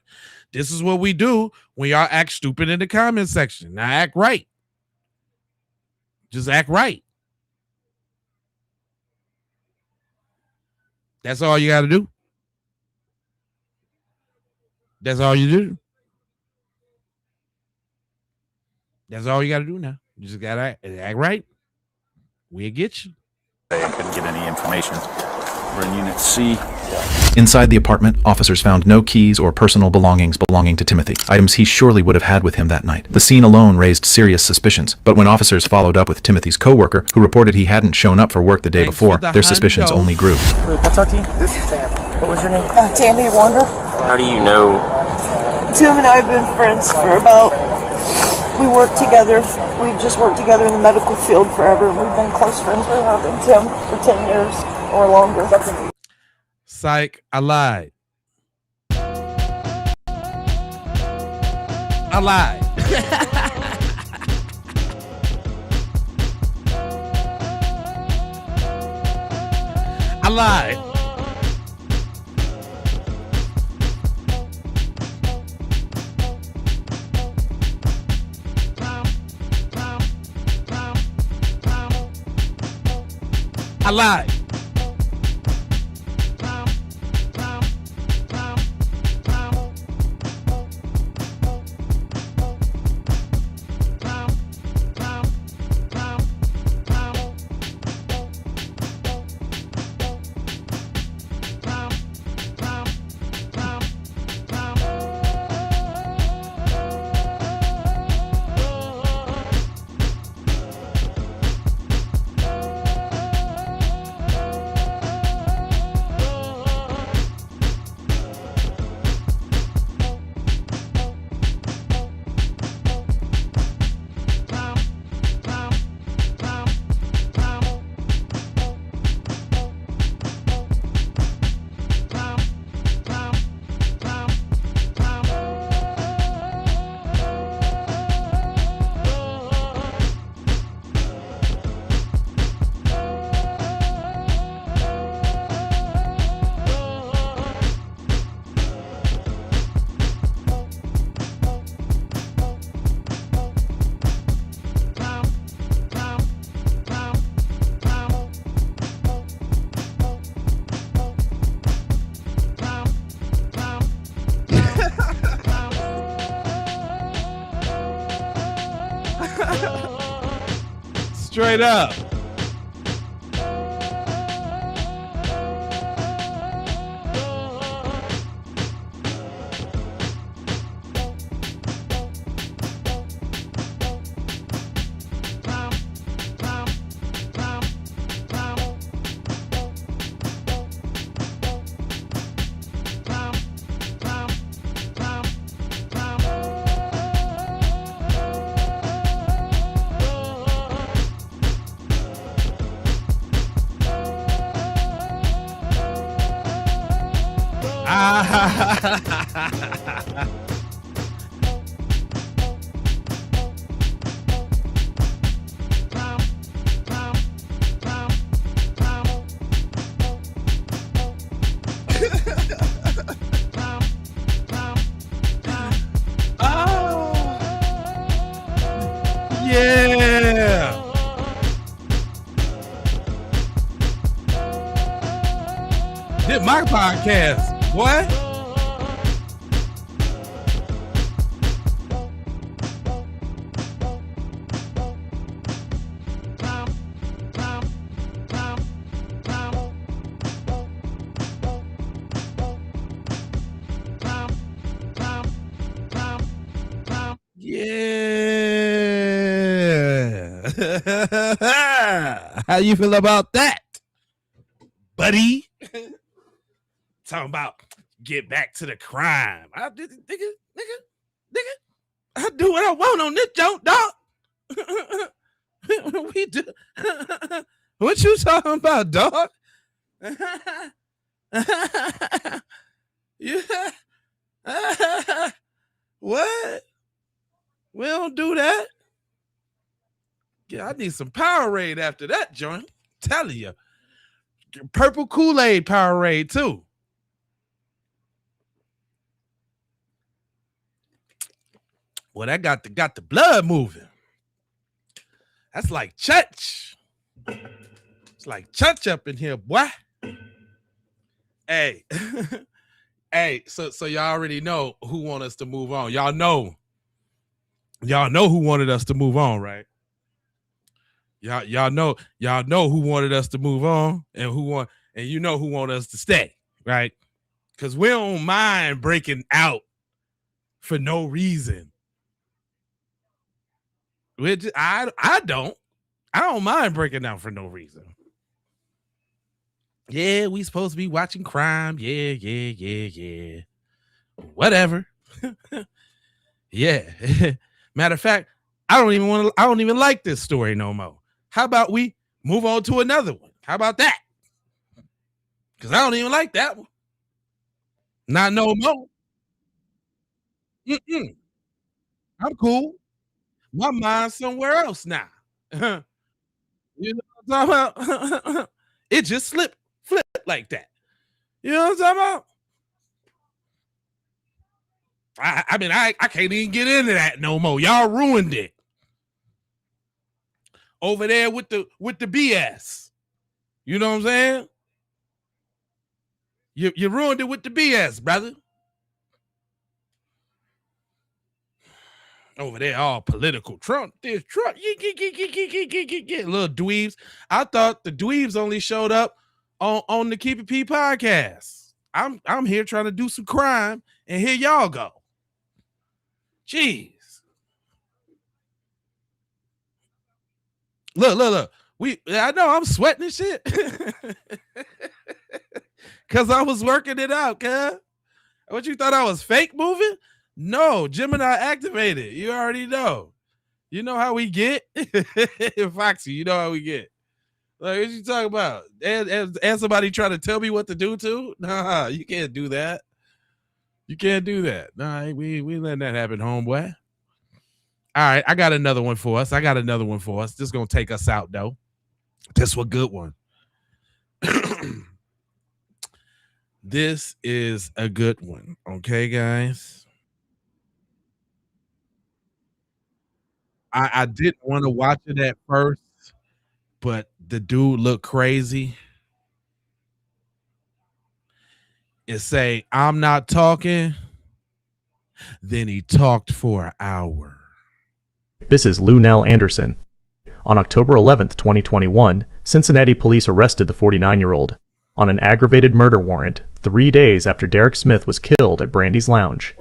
This is what we do when y'all act stupid in the comment section. Now act right. Just act right. That's all you got to do. That's all you do. That's all you got to do now. You just got to act right. We'll get you. I couldn't get any information. We're in Unit C. Inside the apartment, officers found no keys or personal belongings belonging to Timothy, items he surely would have had with him that night. The scene alone raised serious suspicions, but when officers followed up with Timothy's co-worker, who reported he hadn't shown up for work the day before, their suspicions only grew. What's up, T? This is Tammy. What was your name? Tammy Wander. How do you know? Tim and I have been friends for we work together. We've just worked together in the medical field forever. We've been close friends with Tim for 10 years. or longer. Psych, I lied. I lied. I lied. I lied. Straight up. Yeah. Did my podcast, boy. How you feel about that, buddy? Talking about get back to the crime. I did, nigga. I do what I want on this joke, dog. We do. What you talking about, dog? Yeah. What? We don't do that. Yeah, I need some Powerade after that joint. I'm telling you. Purple Kool-Aid Powerade too. Well, that got the blood moving. That's like church. It's like church up in here, boy. Hey. Hey, so y'all already know who want us to move on. Y'all know who wanted us to move on, right? Y'all know who wanted us to move on and who want us to stay, right? Because we don't mind breaking out for no reason. I don't mind breaking out for no reason. Yeah, we supposed to be watching crime. Yeah. Whatever. Yeah. Matter of fact, I don't even like this story no more. How about we move on to another one? How about that? Because I don't even like that one. Not no more. I'm cool. My mind's somewhere else now. You know what I'm talking about? It just flipped like that. You know what I'm talking about? I mean, I can't even get into that no more. Y'all ruined it. Over there with the BS. You know what I'm saying? You ruined it with the BS, brother. Over there, all political. Trump, this Trump. Little dweebs. I thought the dweebs only showed up on the Keep It P podcast. I'm here trying to do some crime, and here y'all go. Jeez. Look. I know I'm sweating and shit. Cause I was working it out, cuz. What, you thought I was fake moving? No, Gemini activated. You already know. You know how we get. Foxy, you know how we get. Like, what you talking about? And somebody trying to tell me what to do to? Nah, you can't do that. You can't do that. Nah, we letting that happen, homeboy. All right, I got another one for us. This is gonna take us out though. This was a good one. This is a good one. Okay, guys. I didn't want to watch it at first, but the dude looked crazy. It say, I'm not talking. Then he talked for an hour. This is Lunell Anderson. On October 11th, 2021, Cincinnati police arrested the 49-year-old on an aggravated murder warrant 3 days after Derek Smith was killed at Brandy's Lounge.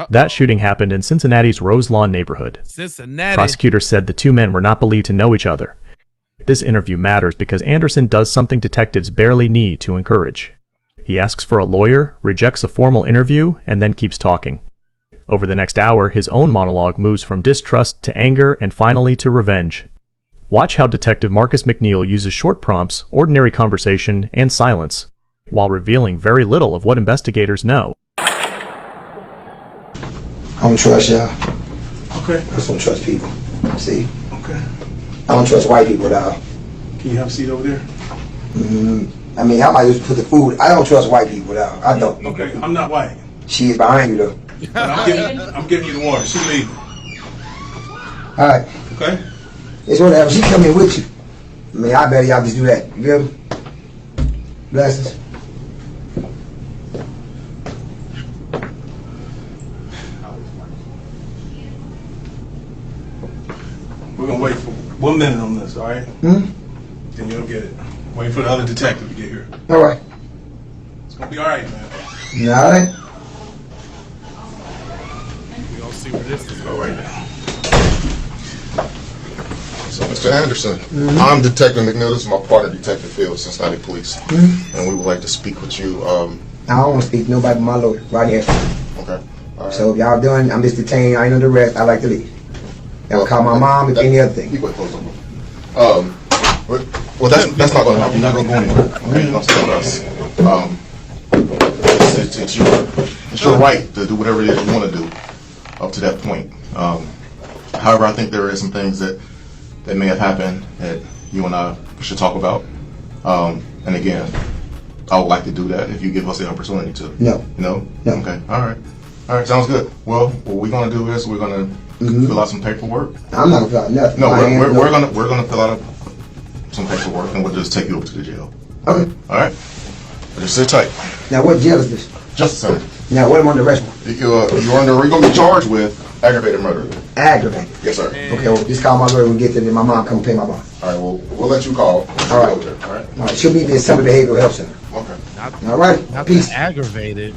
That shooting happened in Cincinnati's Rose Lawn neighborhood. Cincinnati. Prosecutors said the two men were not believed to know each other. This interview matters because Anderson does something detectives barely need to encourage. He asks for a lawyer, rejects a formal interview, and then keeps talking. Over the next hour, his own monologue moves from distrust to anger and finally to revenge. Watch how Detective Marcus McNeil uses short prompts, ordinary conversation, and silence, while revealing very little of what investigators know. I don't trust y'all. Okay. I just don't trust people. See? Okay. I don't trust white people, dog. Can you have a seat over there? I mean, I might just put the food. I don't trust white people, dog. I don't. Okay, I'm not white. She is behind you, though. I'm giving you the water. She leave. All right. Okay. It's whatever. She come in with you. I mean, I bet y'all just do that. You feel me? Blessings. We're gonna wait for 1 minute on this, all right? Then you'll get it. Wait for the other detective to get here. All right. It's gonna be all right, man. All right. We're gonna see where this is going right now. So, Mr. Anderson, I'm Detective McNeil. This is my partner, Detective Fields, Cincinnati Police. And we would like to speak with you. I don't want to speak to nobody but my lawyer right here. Okay. All right. So if y'all done, I'm just detained. I ain't under arrest. I like to leave. Y'all call my mom if any other thing. Well, that's not going to happen. You're not going to go anywhere. Okay? Don't stay with us. It's your right to do whatever it is you want to do up to that point. However, I think there are some things that may have happened that you and I should talk about. And again, I would like to do that if you give us the opportunity to. No. No? Okay. All right. All right. Sounds good. Well, what we're going to do is we're going to fill out some paperwork. I'm not going to fill out nothing. No, we're going to fill out some paperwork and we'll just take you over to the jail. Okay. All right. Just sit tight. Now, what jail is this? Justice Center. Now, what am I under arrest for? You're going to be charged with aggravated murder. Aggravated? Yes, sir. Okay, well, just call my lawyer when we get there, then my mom come pay my bond. All right, well, we'll let you call. All right. All right. All right, she'll meet me at Summer Behavioral Health Center. Okay. All right, Not peace. Aggravated.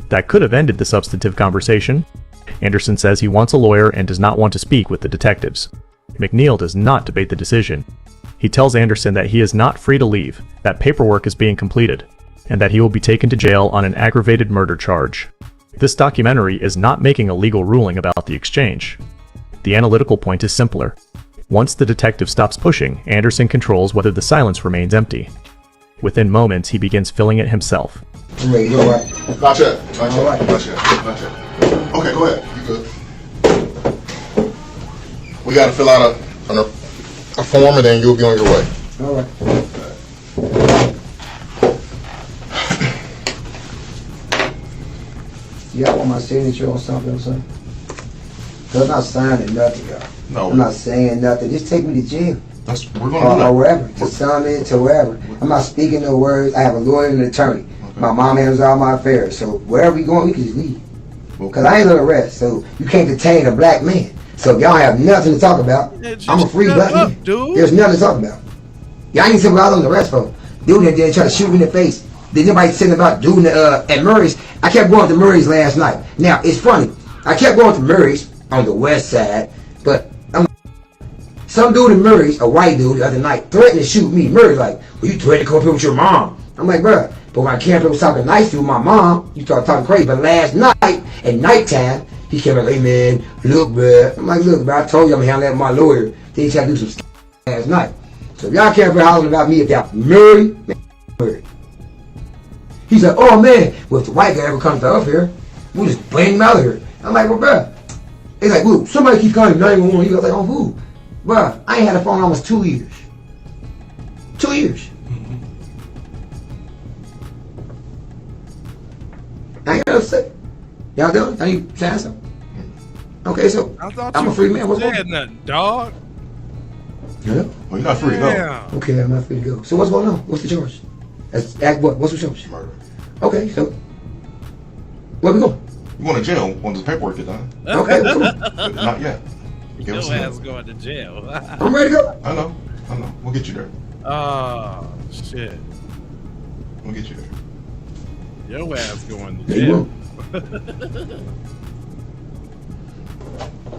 That could have ended the substantive conversation. Anderson says he wants a lawyer and does not want to speak with the detectives. McNeil does not debate the decision. He tells Anderson that he is not free to leave, that paperwork is being completed, and that he will be taken to jail on an aggravated murder charge. This documentary is not making a legal ruling about the exchange. The analytical point is simpler. Once the detective stops pushing, Anderson controls whether the silence remains empty. Within moments, he begins filling it himself. I'm ready. You all right? Not yet. Not yet. Not yet. Not yet. Okay, go ahead. You good. We got to fill out a form, and then you'll be on your way. All right. Y'all want my signature on something or something? Cause I'm not signing nothing, y'all. No. I'm not saying nothing. Just take me to jail. We're gonna do that. Or wherever. To summit, to wherever. I'm not speaking no words. I have a lawyer and an attorney. Okay. My mom handles all my affairs. So wherever we going, we can just leave. Cause I ain't gonna arrest. So you can't detain a black man. So if y'all have nothing to talk about, I'm a free black man. Dude. There's nothing to talk about. Y'all ain't saying what I was on the arrest for. Dude that did try to shoot me in the face. Did nobody say about dude at Murray's? I kept going to Murray's last night. Now it's funny. I kept going to Murray's on the west side, but some dude in Murray's, a white dude, the other night threatened to shoot me. Murray's like, well, you threatened to come up here with your mom. I'm like, bruh, but when I came up here was talking nice to my mom, you started talking crazy. But last night, at nighttime, he came up like, hey man, look, bruh. I'm like, look, bruh, I told you I'm handling that with my lawyer. Then he tried to do some last night. So if y'all can't be hollering about me about Murray, Murray. He's like, oh man, well if the white guy ever comes up here, we'll just blame him out of here. I'm like, well, bruh. He's like, well, somebody keeps calling 911. He goes like, oh, who? Bruh, I ain't had a phone almost 2 years. 2 years. I ain't gonna say. Y'all done? Are you saying something? Okay, so I'm a free man. What's going on? Nothing, dog. Yeah. Well, you're not free to go. Okay, I'm not free to go. So what's going on? What's the charge? What's the charge? Murder. Okay, so where we going? You're going to jail when the paperwork is done. Okay, come on. Not yet. Your ass going to jail. I'm ready to go. I know. We'll get you there. Oh, shit. We'll get you there. Your ass going to Yeah, jail.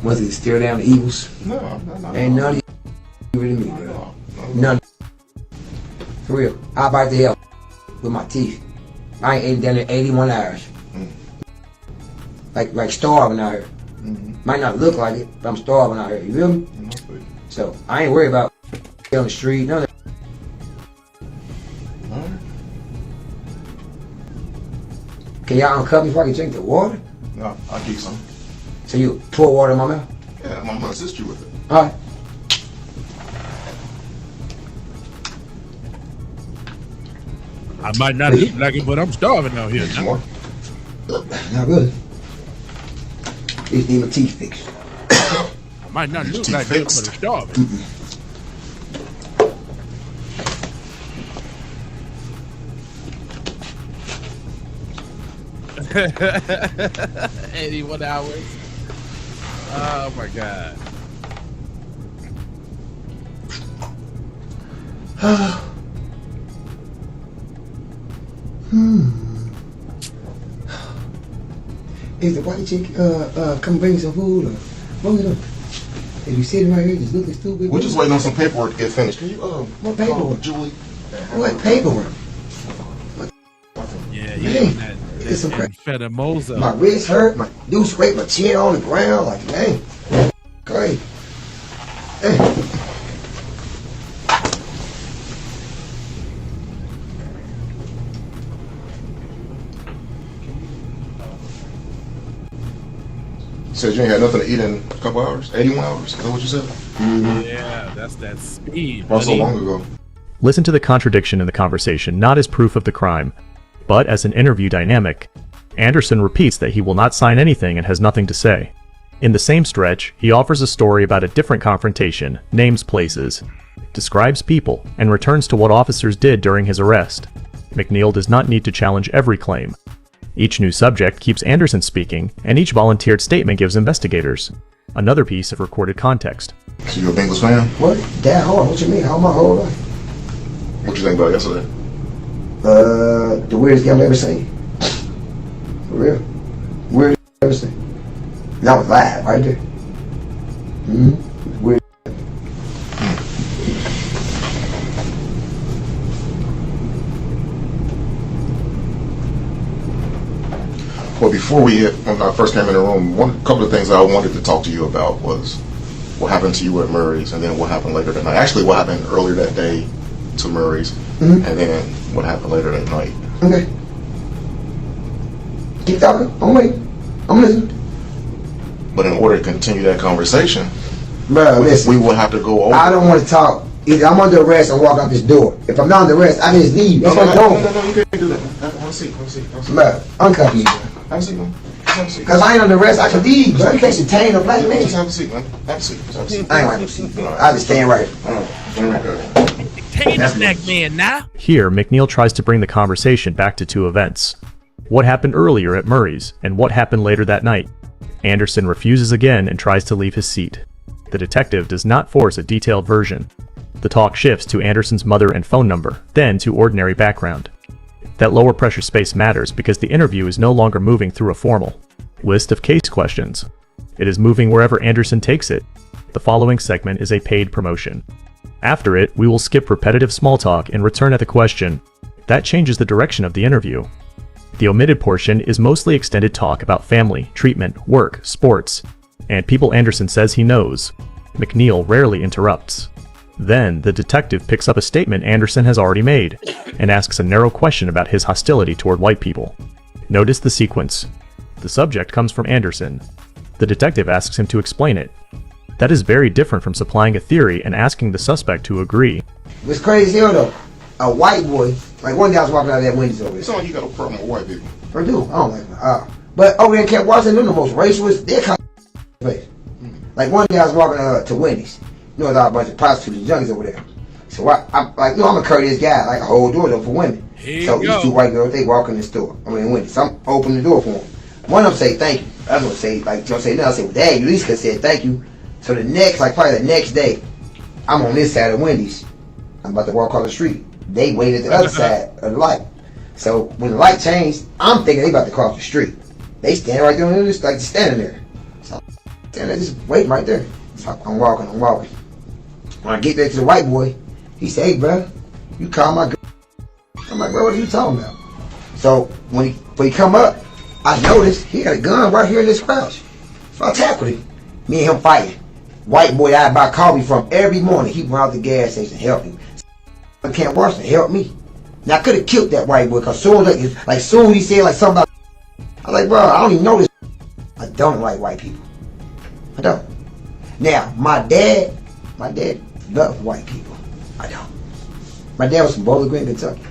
Was it steer down the Eagles? No. Ain't none of you really me, bro. None. For real. I bite the hell with my teeth. I ain't ate down there 81 hours. Like starving out here. Might not look like it, but I'm starving out here. You feel me? So I ain't worried about on the street, none of that. Can y'all uncuff me before I can drink the water? No, I'll keep some. So you pour water in my mouth? Yeah, I'm gonna assist you with it. Alright. I might not look like it, but I'm starving out here. Some more? Not really. These need my teeth fixed. I might not look like it, but I'm starving. Mm-mm. 81 hours. Oh my god. Is the white chick come bring some food or what we doing? Is you sitting right here just looking stupid? We're just waiting on some paperwork to get finished. Can you what paperwork? Julie? What paperwork? Yeah, Man, that it's some crap. Fedamosa. My wrist hurt. My dude scraped my chin on the ground. Like, dang, crazy. Dang. Said you ain't had nothing to eat in a couple hours? 81 hours? Is that what you said? Yeah, that's that speed. Not so long ago. Listen to the contradiction in the conversation, not as proof of the crime, but as an interview dynamic. Anderson repeats that he will not sign anything and has nothing to say. In the same stretch, he offers a story about a different confrontation, names places, describes people, and returns to what officers did during his arrest. McNeil does not need to challenge every claim. Each new subject keeps Anderson speaking, and each volunteered statement gives investigators another piece of recorded context. So you're a Bengals fan? What? That hard? What you mean? How my whole life? What you think about yesterday? The weirdest game I've ever seen. For real. Weirdest I've ever seen. That was live right there. Weird. Well, before when I first came in the room, couple of things I wanted to talk to you about was what happened to you at Murray's, and then what happened later that night. Actually, what happened earlier that day to Murray's, and then what happened later that night. Okay. Keep talking. I'm waiting. I'm listening. But in order to continue that conversation, Bro, listen. we will have to go over. I don't want to talk. Either I'm under arrest and walk out this door. If I'm not under arrest, I can just leave. That's what I'm doing. No, you can't do that. Have a seat. Bro, uncuff me. Have a seat, man. Have a seat. Because I ain't under arrest, I can leave. Bro, you can't detain a black man. Just have a seat, man. Have a seat. Just have a seat. I ain't have a seat. I just stand right. Detain a black man now. Here, McNeil tries to bring the conversation back to two events. What happened earlier at Murray's, and what happened later that night. Anderson refuses again and tries to leave his seat. The detective does not force a detailed version. The talk shifts to Anderson's mother and phone number, then to ordinary background. That lower pressure space matters because the interview is no longer moving through a formal list of case questions. It is moving wherever Anderson takes it. The following segment is a paid promotion. After it, we will skip repetitive small talk and return at the question. That changes the direction of the interview. The omitted portion is mostly extended talk about family, treatment, work, sports, and people Anderson says he knows. McNeil rarely interrupts. Then, the detective picks up a statement Anderson has already made, and asks a narrow question about his hostility toward white people. Notice the sequence. The subject comes from Anderson. The detective asks him to explain it. That is very different from supplying a theory and asking the suspect to agree. What's crazy here though, a white boy, like one day I was walking out of that window over there. It's all you got a problem with white people. I do, I don't like them. But over there in Camp Washington, they're the most racist, they're kind of place. Like one day I was walking to Wendy's. You know, there's a bunch of prostitutes and junkies over there. So I'm like, I'm a courteous guy. Like, I hold doors open for women. So these two white girls, they walk in the store. I mean, Wendy's. So I'm opening the door for them. One of them say thank you. The other one say, like, don't say nothing. I say, well, dang, you at least could have said thank you. So the next, like probably the next day, I'm on this side of Wendy's. I'm about to walk across the street. They waited at the other side of the light. So when the light changed, I'm thinking they about to cross the street. They stand right there and just like standing there. So I'm standing there just waiting right there. So I'm walking. When I get back to the white boy, he say, hey, bro, you call my girl. I'm like, bro, what are you talking about? So when he come up, I noticed he got a gun right here in this crouch. So I tackled him. Me and him fighting. White boy I buy coffee from every morning. He went out the gas station and helped me. I can't watch him help me. Now I could have killed that white boy because soon he said like something about I was like, bro, I don't even know this. I don't like white people. I don't. Now, my dad loved white people. I don't. My dad was from Bowling Green, Kentucky.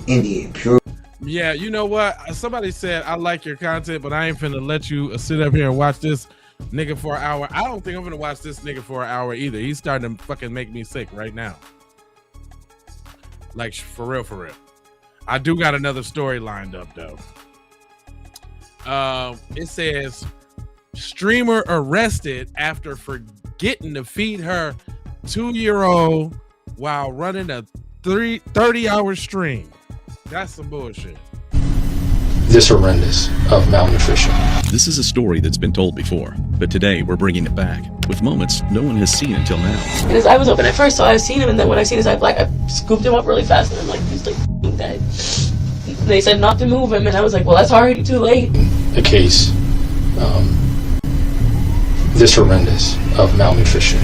Indian, pure. Yeah, you know what? Somebody said, I like your content, but I ain't finna let you sit up here and watch this nigga for an hour. I don't think I'm gonna watch this nigga for an hour either. He's starting to fucking make me sick right now. Like, for real. I do got another story lined up, though. It says, streamer arrested after forgetting to feed her 2-year-old while running a 30-hour stream. That's some bullshit. This horrendous of malnutrition. This is a story that's been told before, but today we're bringing it back with moments no one has seen until now. His eye was open at first, so I've seen him, and then when I seen his eye black, I scooped him up really fast, and I'm like, he's like dead. They said not to move him, and I was like, well, that's already too late. A case, this horrendous of malnutrition.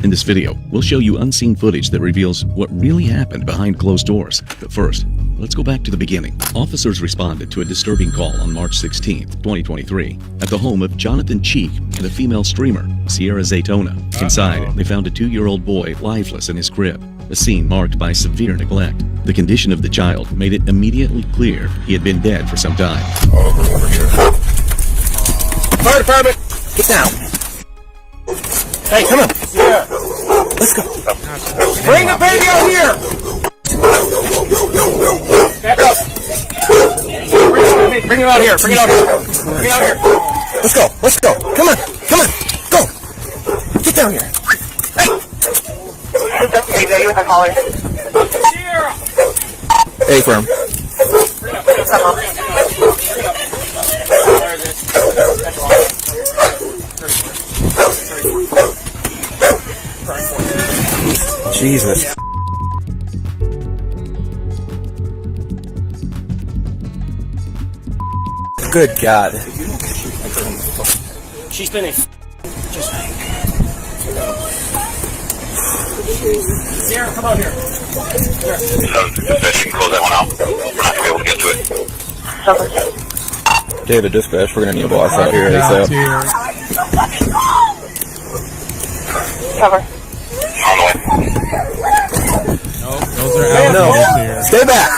In this video, we'll show you unseen footage that reveals what really happened behind closed doors. But first, let's go back to the beginning. Officers responded to a disturbing call on March 16th, 2023, at the home of Jonathan Cheek and a female streamer, Sierra Zaytona. Inside, they found a 2-year-old boy lifeless in his crib, a scene marked by severe neglect. The condition of the child made it immediately clear he had been dead for some time. Fire department, get down. Hey, come on. Yeah. Let's go. Bring the baby out here. Back up. Bring it out here. Bring it out here. Bring it out here. Let's go. Let's go. Come on. Come on. Go. Get down here. Hey. Hey, firm. Jesus. Good God. She's been a Sarah, come out here. Dispatch, you can close that one out. We're not going to be able to get to it. David, dispatch, we're going to need a boss out here. ASAP. Cover. Nope, those are alligators here. Stay back.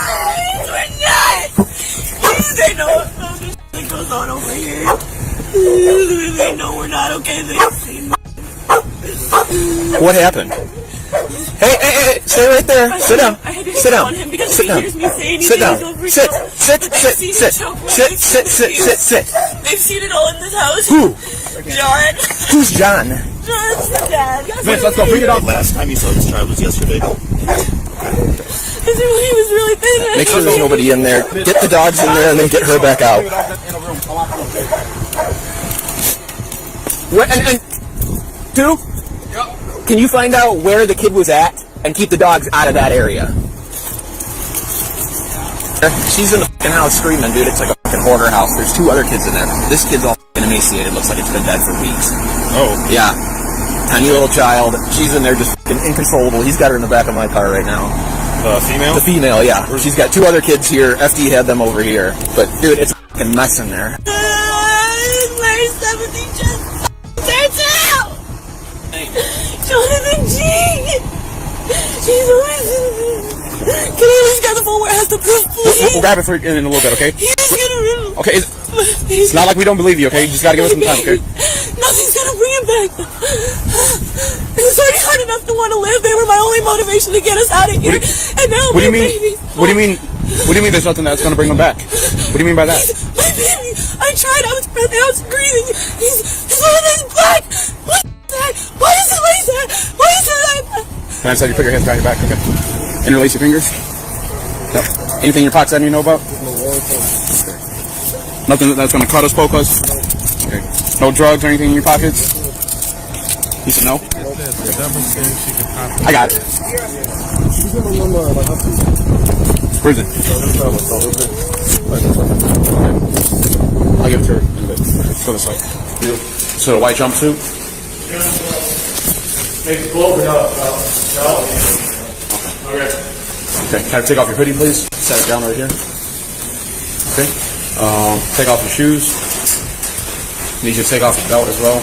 They know what goes on over here. They know we're not okay. They've seen me. What happened? Hey, stay right there. Sit down. Sit down. Sit down. Sit down. Sit. They've seen it all in this house. Who? John. Who's John? John's the dad. Vince, let's go. Bring it up. Last time you saw this child was yesterday. He was really thin. Make sure there's nobody in there. Get the dogs in there and then get her back out. And two? Can you find out where the kid was at and keep the dogs out of that area? She's in the fucking house screaming, dude. It's like a fucking hoarder house. There's 2 other kids in there. This kid's all fucking emaciated. Looks like it's been dead for weeks. Oh. Yeah. Tiny little child. She's in there just fucking inconsolable. He's got her in the back of my car right now. The female? The female, yeah. She's got 2 other kids here. FD had them over here. But, dude, it's a fucking mess in there. Where's 70 just turns out? Jonathan G. She's always in there. Can you at least get the phone where it has the proof, please? We'll grab it for in a little bit, okay? He's gonna Okay, it's not like we don't believe you, okay? You just gotta give us some time, okay? Nothing's gonna bring him back. It was already hard enough to want to live. They were my only motivation to get us out of here. And now What do you my mean? baby. What do you mean? What do you mean there's nothing that's gonna bring him back? What do you mean by that? My baby. I tried. I was breathing. I was breathing. He's one of those black. What is that? Why is it like that? Why is it like that? Can I just have you put your hands behind your back, okay? Interlace your fingers. Yep. Anything in your pockets that you know about? Okay. Nothing that's gonna cut us, poke us? Okay. No drugs or anything in your pockets? You said no? I got it. Where is it? I'll give it to her in a bit. Let's go this way. So the white jumpsuit? Maybe blow it up. Okay. Okay, can I take off your hoodie, please? Set it down right here. Okay. Take off your shoes. Need you to take off your belt as well.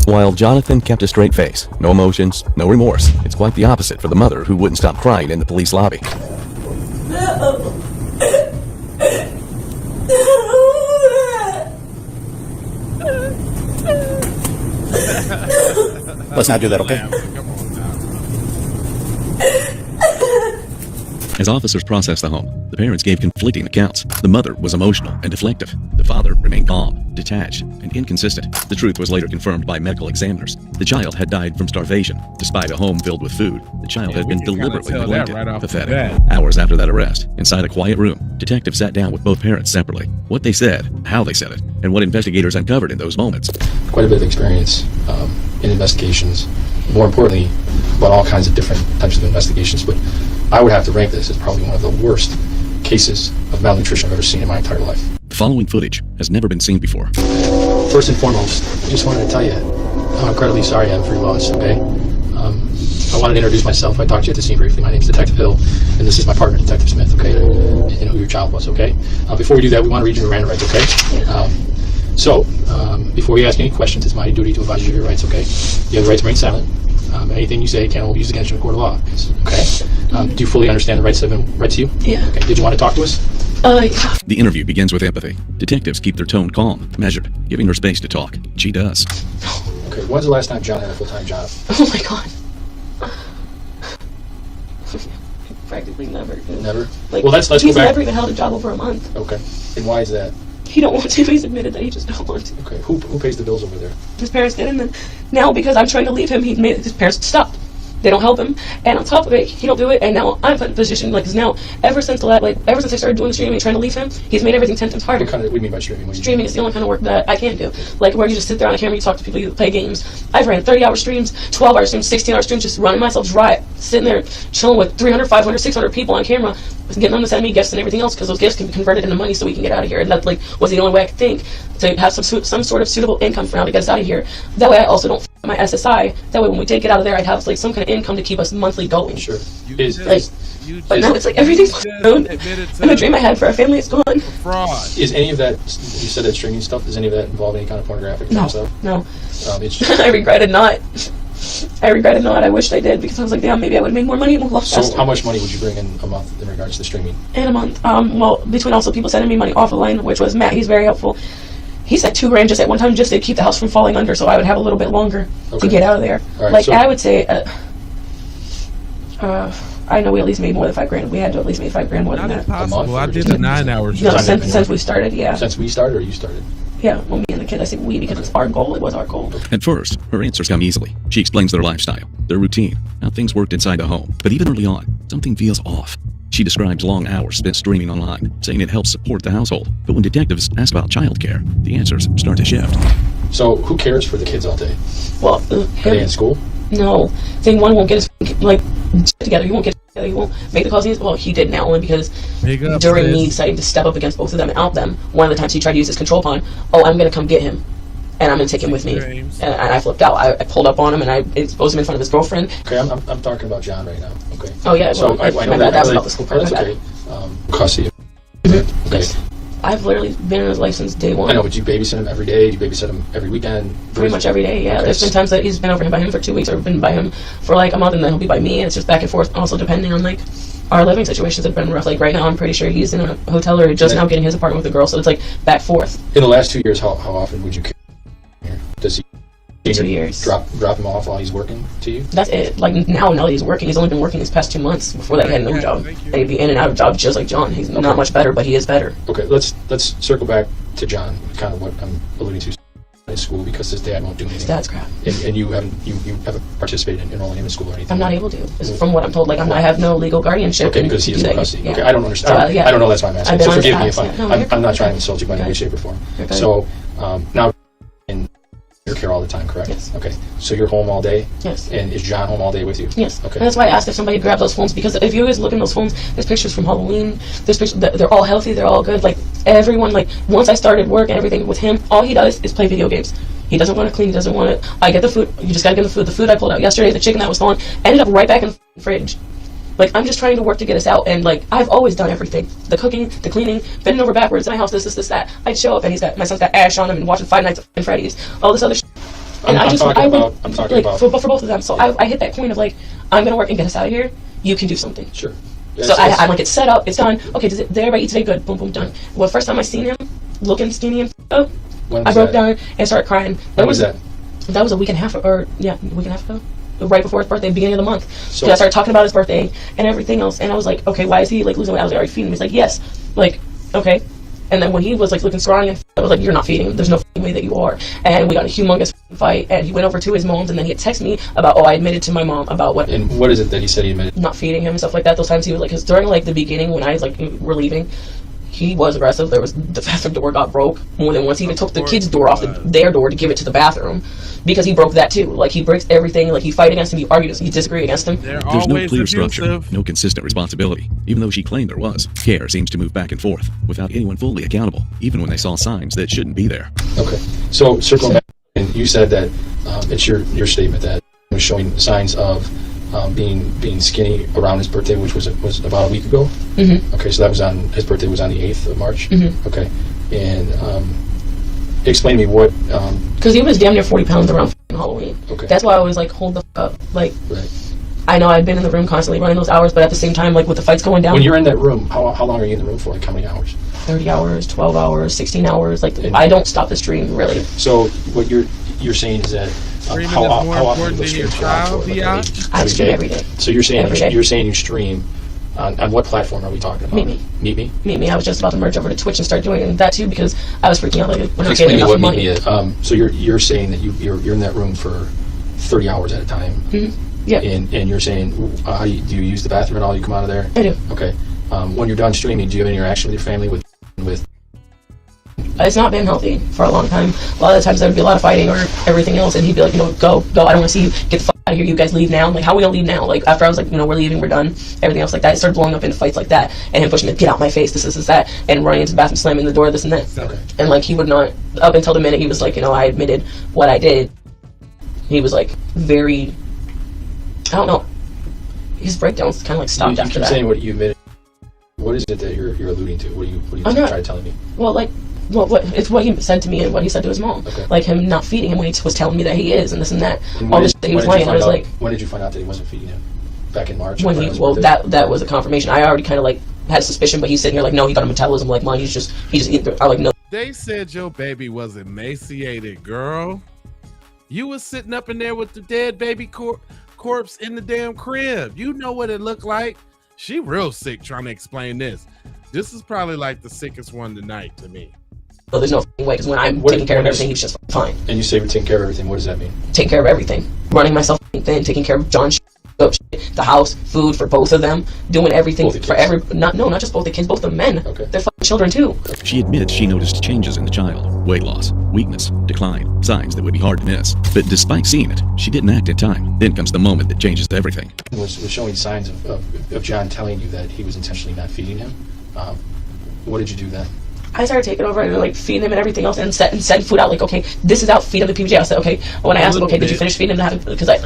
While Jonathan kept a straight face, no emotions, no remorse, it's quite the opposite for the mother who wouldn't stop crying in the police lobby. Let's not do that, okay? As officers processed the home, the parents gave conflicting accounts. The mother was emotional and deflective. The father remained calm, detached, and inconsistent. The truth was later confirmed by medical examiners. The child had died from starvation. Despite a home filled with food, the child had been deliberately neglected. Pathetic. Hours after that arrest, inside a quiet room, detectives sat down with both parents separately. What they said, how they said it, and what investigators uncovered in those moments. Quite a bit of experience in investigations. More importantly, about all kinds of different types of investigations, but I would have to rank this as probably one of the worst cases of malnutrition I've ever seen in my entire life. The following footage has never been seen before. First and foremost, I just wanted to tell you how incredibly sorry I am for your loss, okay? I wanted to introduce myself. I talked to you at the scene briefly. My name is Detective Hill, and this is my partner, Detective Smith, okay? And you know who your child was, okay? Before we do that, we want to read your Miranda rights, okay? Before you ask any questions, it's my duty to advise you of your rights, okay? You have the right to remain silent. Anything you say can be used against you in a court of law, okay? Do you fully understand the rights that have been read to you? Yeah. Okay. Did you want to talk to us? Yeah. The interview begins with empathy. Detectives keep their tone calm, measured, giving her space to talk. She does. Okay, when's the last time John had a full-time job? Oh my god. Practically never. Never? Like, well, let's go he's back. never even held a job over a month. Okay. And why is that? He don't want to. He's admitted that he just don't want to. Okay. Who pays the bills over there? His parents did, and then now because I'm trying to leave him, he made his parents stop. They don't help him, and on top of it, he don't do it. And now I'm put in a position like, cause now ever since I started doing the streaming and trying to leave him, he's made everything 10 times harder. What do you mean by streaming? Streaming is the only kind of work that I can do. Like where you just sit there on a camera, you talk to people, you play games. I've ran 30-hour streams, 12-hour streams, 16-hour streams, just running myself dry, sitting there chilling with 300, 500, 600 people on camera, getting them to send me gifts and everything else, because those gifts can be converted into money so we can get out of here. And that was the only way I could think to have some sort of suitable income for now to get us out of here. That way I also don't my SSI. That way, when we did get out of there, I'd have like some kind of income to keep us monthly going. Sure. But now it's like everything's gone, and the dream I had for our family is gone. Fraud. Is any of that, you said that streaming stuff, does any of that involve any kind of pornographic No, stuff? no. It's I regretted not. I wished I did, because I was like, damn, maybe I would have made more money a lot faster. So how much money would you bring in a month in regards to streaming? In a month. Well, between also people sending me money off the line, which was Matt, he's very helpful. He said $2,000 just at one time, just to keep the house from falling under, so I would have a little bit longer to get out of there. All right, like, so I would say, I know we at least made more than $5,000. We had to at least make $5,000 more than that. Impossible. I did the 9 hours. No, since we started, yeah. Since we started, or you started? Yeah, well, me and the kid, I say we because it's our goal. It was our goal. At first, her answers come easily. She explains their lifestyle, their routine, how things worked inside the home. But even early on, something feels off. She describes long hours spent streaming online, saying it helps support the household. But when detectives ask about childcare, the answers start to shift. So who cares for the kids all day? Well, Are they in school? No. Thing one won't get his shit together. He won't get together. He won't make the calls. Well, he did now only because during me deciding to step up against both of them and out them, one of the times he tried to use his control pawn. Oh, I'm gonna come get him, and I'm gonna take him with me. And I flipped out. I pulled up on him and I exposed him in front of his girlfriend. Okay, I'm talking about John right now. Okay. Oh yeah. So well, I know that was about the school part. That's okay. Custody. Okay. I've literally been in his life since day one. I know, but you babysit him every day. You babysit him every weekend. Pretty much every day, yeah. Okay. There's been times that he's been over by him for 2 weeks, or been by him for like a month, and then he'll be by me, and it's just back and forth. Also, depending on like our living situations have been rough. Like right now, I'm pretty sure he's in a hotel or just now getting his apartment with a girl, so it's like back forth. In the last 2 years, how often would you care? Does he 2 years drop him off while he's working to you? That's it. Like now that he's working, he's only been working these past 2 months. Before that, he had no job, and he'd be in and out of jobs just like John. He's not much better, but he is better. Okay, let's circle back to John. Kind of what I'm alluding to in school, because his dad won't do anything. His dad's crap. And you haven't participated in enrolling him in school or anything. I'm not able to. From what I'm told, like I have no legal guardianship. Okay, because he has no custody. Yeah. Okay, I don't understand. I don't know. That's why I'm asking. So forgive me if I'm not trying to insult you by any way, shape, or form. So now in your care all the time, correct? Yes. Okay. So you're home all day? Yes. And is John home all day with you? Yes. Okay. And that's why I asked if somebody grabbed those phones, because if you guys look in those phones, there's pictures from Halloween. There's pictures. They're all healthy. They're all good. Like everyone. Like once I started work and everything with him, all he does is play video games. He doesn't want to clean. He doesn't want to. I get the food. You just gotta get the food. The food I pulled out yesterday, the chicken that was thawing, ended up right back in the fridge. Like, I'm just trying to work to get us out, and, like, I've always done everything. The cooking, the cleaning, bending over backwards in my house, this, that. I'd show up, and my son's got ash on him and watching Five Nights at Freddy's, all this other shit. And I'm talking about for both of them. So I hit that point of, like, I'm going to work and get us out of here. You can do something. Sure. So I'm like, it's set up, it's done. Okay, did everybody eat today? Good. Boom, boom, done. Well, first time I seen him, looking skinny and I broke down and started crying. When was that? That was a week and a half ago. Right before his birthday, beginning of the month. So I started talking about his birthday and everything else, and I was like, okay, why is he like losing weight? I was like, are you feeding him? He's like, yes. Like, okay. And then when he was like looking scrawny, and I was like, you're not feeding him. There's no way that you are. And we got a humongous fight, and he went over to his mom's, and then he had texted me about, I admitted to my mom about what. And what is it that he said he admitted? Not feeding him and stuff like that. Those times he was like, because during like the beginning when I was like, we're leaving, he was aggressive. There was the bathroom door got broke more than once. He even took the kids' door off their door to give it to the bathroom because he broke that too. Like he breaks everything. Like he fight against him. You argue. You disagree against him. There's no clear structure, no consistent responsibility. Even though she claimed there was, care seems to move back and forth without anyone fully accountable, even when they saw signs that shouldn't be there. Okay, so circling back, and you said that it's your statement that he was showing signs of being skinny around his birthday, which was about a week ago. Mm-hmm. Okay, so that was his birthday was on the 8th of March. Mm-hmm. Okay, and explain to me what. Because he was damn near 40 pounds around Halloween. Okay. That's why I was like, hold the fuck up. Like, right. I know I'd been in the room constantly running those hours, but at the same time, like with the fights going down. When you're in that room, how long are you in the room for? Like how many hours? 30 hours, 12 hours, 16 hours. Like I don't stop the stream really. So what you're saying is that how often do you stream for? I stream every day. So you're saying you stream on what platform are we talking about? Meet Me. I was just about to merge over to Twitch and start doing that too because I was freaking out like we're not Explain getting enough what money. Meet Me is. So you're saying that you're in that room for 30 hours at a time. Mm-hmm. Yeah. And you're saying do you use the bathroom at all? You come out of there? I do. Okay. When you're done streaming, do you have any interaction with your family with? It's not been healthy for a long time. A lot of the times there would be a lot of fighting or everything else, and he'd be like, go. I don't want to see you. Get the fuck out of here. You guys leave now. I'm like, how are we gonna leave now? Like after I was like, we're leaving, we're done. Everything else like that. It started blowing up into fights like that, and him pushing me, get out my face. This, that, and running into the bathroom, slamming the door, this and that. Okay. And like he would not. Up until the minute he was like, I admitted what I did. he was like very, I don't know, his breakdowns kind of like stopped you after keep that. saying what you admitted. What is it that you're alluding to? What are you I'm not- trying to tell me? Well, it's what he said to me and what he said to his mom. Okay. Like him not feeding him when he was telling me that he is and this and that. And All when this did- that he was when did you lying. I was find like, out- when did you find out that he wasn't feeding him? Back in March? when Right he, on his well, birthday? that was a confirmation. I already kind of like had a suspicion, but he's sitting here like, no, he got a metabolism like mine. He just eating. I like, no. They said your baby was emaciated, girl. You was sitting up in there with the dead baby corpse in the damn crib. You know what it looked like. She real sick trying to explain this. This is probably like the sickest one tonight to me. So there's no fucking way because when I'm What- taking care of what is- everything, he's just fine. And you say you're taking care of everything. What does that mean? Taking care of everything, running myself thin, taking care of John's the house, food for both of them, doing everything Both the for kids? not just both the kids, both the men. Okay. They're fucking children too. She admits she noticed changes in the child: weight loss, weakness, decline, signs that would be hard to miss. But despite seeing it, she didn't act in time. Then comes the moment that changes everything. Was showing signs of John telling you that he was intentionally not feeding him. What did you do then? I started taking over and like feeding him and everything else and sending food out. Like, okay, this is out. Feed him the PBJ. I said, okay. When I asked him, okay, did you finish feeding him? Because like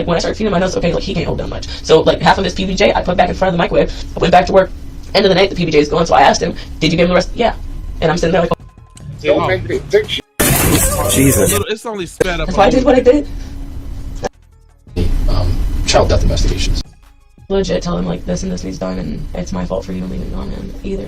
when I started feeding him, I noticed, okay, like he can't hold that much. So like half of his PBJ, I put back in front of the microwave. I went back to work. End of the night, the PBJ is gone. So I asked him, did you give him the rest? Yeah. And I'm sitting there like, Don't make me think. Jesus. It's only sped up. that's why I did what I did. Child death investigations. Legit, tell him like this and this needs done, and it's my fault for you leaving it on him either.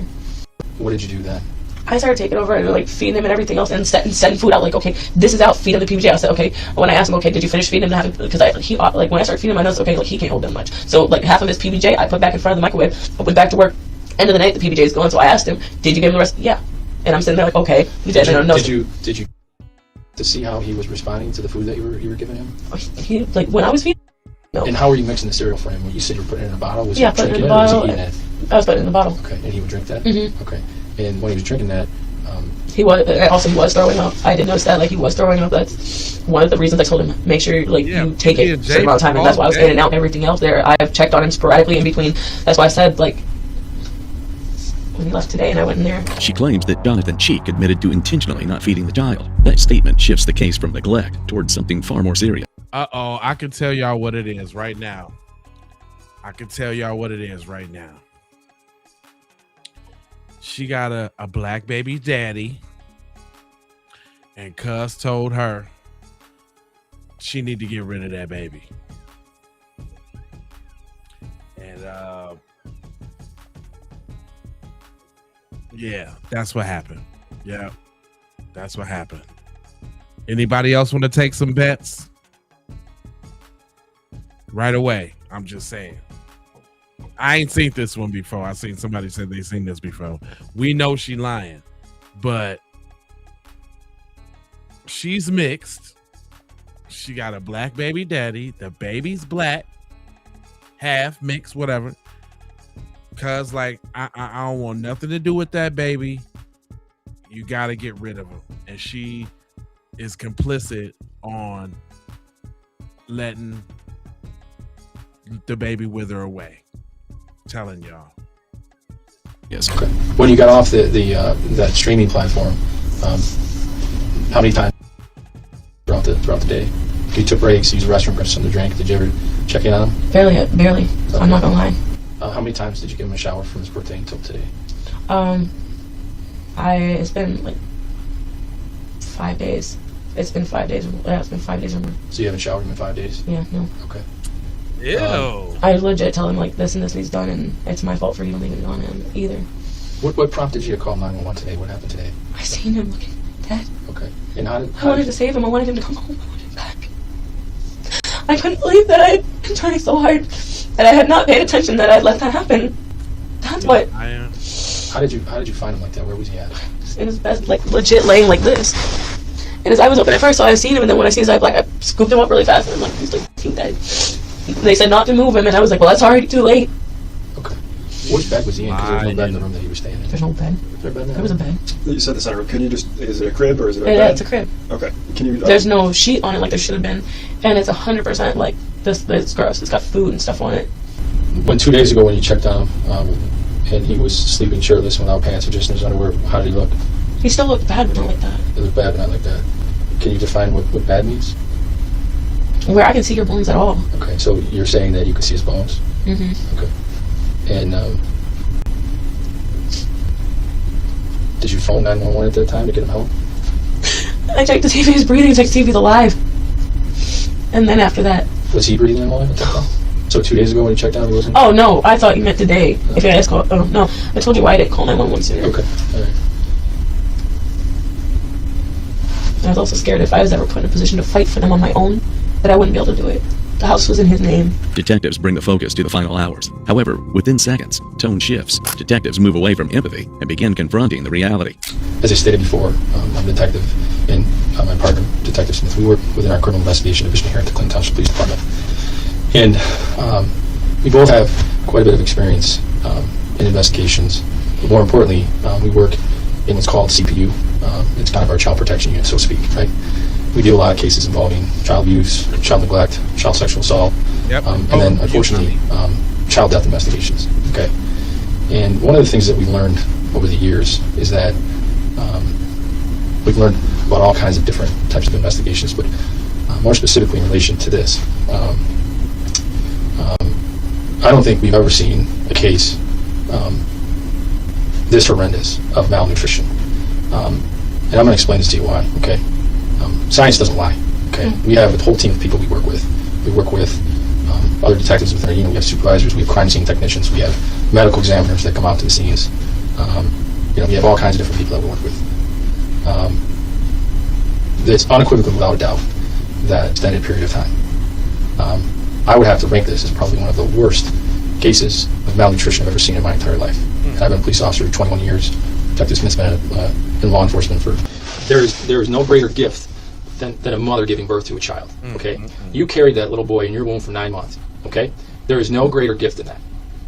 What did you do then? I started taking over and like feeding him and everything else and sending food out. Like, okay, this is out. Feed him the PBJ. I said, okay. When I asked him, okay, did you finish feeding him? Because like when I started feeding him, I noticed, okay, like he can't hold that much. So like half of his PBJ, I put back in front of the microwave. I went back to work. End of the night, the PBJ is gone. So I asked him, did you give him the rest? Yeah. And I'm sitting there like, okay. Did you to see how he was responding to the food that you were giving him? He, like when I was feeding. No. And how were you mixing the cereal for him? You said you were putting it in a bottle. Was Yeah, he put it in drinking the it, or was he bottle. eating it? I was putting it in the bottle. Okay, and he would drink that. Mhm. Okay, and when he was drinking that, He was throwing up. I did notice that, like he was throwing up. That's one of the reasons I told him, make sure like you take it a certain amount of time, and that's why I was in and out and everything else there. I've checked on him sporadically in between. That's why I said like when he left today and I went in there. She claims that Jonathan Cheek admitted to intentionally not feeding the child. That statement shifts the case from neglect towards something far more serious. Uh-oh, I can tell y'all what it is right now. She got a black baby daddy, and Cuz told her she need to get rid of that baby. And yeah, that's what happened. Yeah, that's what happened. Anybody else want to take some bets? Right away. I'm just saying. I ain't seen this one before. I seen somebody said they seen this before. We know she lying, but she's mixed. She got a black baby daddy. The baby's black, half mixed, whatever. Cause like I don't want nothing to do with that baby. You got to get rid of him, and she is complicit on letting the baby wither away. Telling y'all. yes. Okay. When you got off the that streaming platform, how many times throughout the day? You took breaks, used the restroom, got something to drink. Did you ever check in on him? Barely. I'm not gonna lie. How many times did you give him a shower from his birthday until today? It's been like 5 days. It's been 5 days. Yeah, it's been 5 days or more. So you haven't showered him in 5 days? Yeah, no. Okay. Ew. I legit tell him like this and this needs done, and it's my fault for you leaving it on him either. What prompted you to call 911 today? What happened today? I seen him looking dead. Okay. And how did I wanted to save him. I wanted him to come home. I wanted him back. I couldn't believe that I had been trying so hard and I had not paid attention that I'd let that happen. That's what. How did you find him like that? Where was he at? In his bed, like legit laying like this. And his eye was open at first, so I seen him, and then when I see his eye, like I scooped him up really fast, and I'm like, he's like fucking dead. They said not to move him, and I was like, well, that's already too late. Okay. Which bed was he in? Because there was no bed in the room that he was staying in. There's no bed. Is there a bed in There was a bed. You said this on a room. Can you just, is it a crib or is it a bed? Yeah, it's a crib. Okay. Can you? There's no sheet on it like there should have been, and it's 100% like this. It's gross. It's got food and stuff on it. When 2 days ago when you checked on him, and he was sleeping shirtless without pants or just in his underwear, how did he look? He still looked bad, but not like that. It looked bad, but not like that. Can you define what bad means? Where I can see your bones at all. Okay, so you're saying that you can see his bones? Mm-hmm. Okay. And did you phone 911 at that time to get him help? I checked to see if he was breathing, checked to see if he's alive. And then after that... Was he breathing alive at that time? So 2 days ago when you checked out, he wasn't? Oh, no, I thought you meant today. If you guys call... Oh, no, I told you why I didn't call 911 sooner. Okay, alright. I was also scared if I was ever put in a position to fight for them on my own, that I wouldn't be able to do it. The house was in his name. Detectives bring the focus to the final hours. However, within seconds, tone shifts. Detectives move away from empathy and begin confronting the reality. As I stated before, I'm a detective, and my partner, Detective Smith, we work within our criminal investigation division here at the Clinton Township Police Department. And we both have quite a bit of experience in investigations. But more importantly, we work in what's called CPU. It's kind of our child protection unit, so to speak, right? We deal a lot of cases involving child abuse, child neglect, child sexual assault, and then, unfortunately, child death investigations, okay? And one of the things that we've learned over the years is that we've learned about all kinds of different types of investigations, but more specifically in relation to this, I don't think we've ever seen a case this horrendous of malnutrition. And I'm going to explain this to you why, okay? Science doesn't lie, okay? We have a whole team of people we work with. We work with other detectives within our unit. We have supervisors, we have crime scene technicians, we have medical examiners that come out to the scenes. We have all kinds of different people that we work with. It's unequivocally, without a doubt, that extended period of time. I would have to rank this as probably one of the worst cases of malnutrition I've ever seen in my entire life. And I've been a police officer for 21 years. Detective Smith's been in law enforcement for... There is no greater gift than a mother giving birth to a child, okay? You carried that little boy in your womb for 9 months, okay? There is no greater gift than that,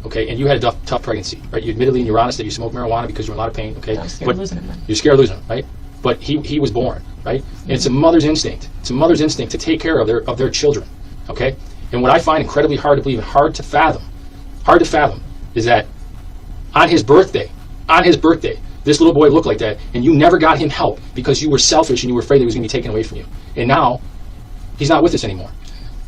okay? And you had a tough pregnancy, right? You admittedly, and you're honest that you smoked marijuana because you were in a lot of pain, okay? I was scared of losing him, man. You're scared of losing him, right? But he was born, right? And it's a mother's instinct. It's a mother's instinct to take care of their children, okay? And what I find incredibly hard to believe and hard to fathom, is that on his birthday, this little boy looked like that, and you never got him help because you were selfish and you were afraid that he was going to be taken away from you. And now, he's not with us anymore,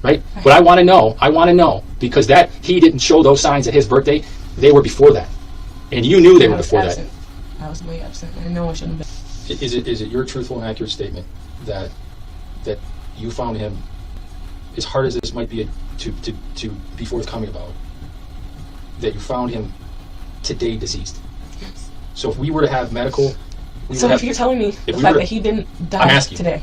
right? But I want to know, because that he didn't show those signs at his birthday, they were before that. And you knew they were before that. I was way absent. I know I shouldn't have been. Is it your truthful and accurate statement that you found him, as hard as this might be to be forthcoming about, that you found him today deceased? Yes. So if we were to have medical... if you're telling me the fact that he didn't die today...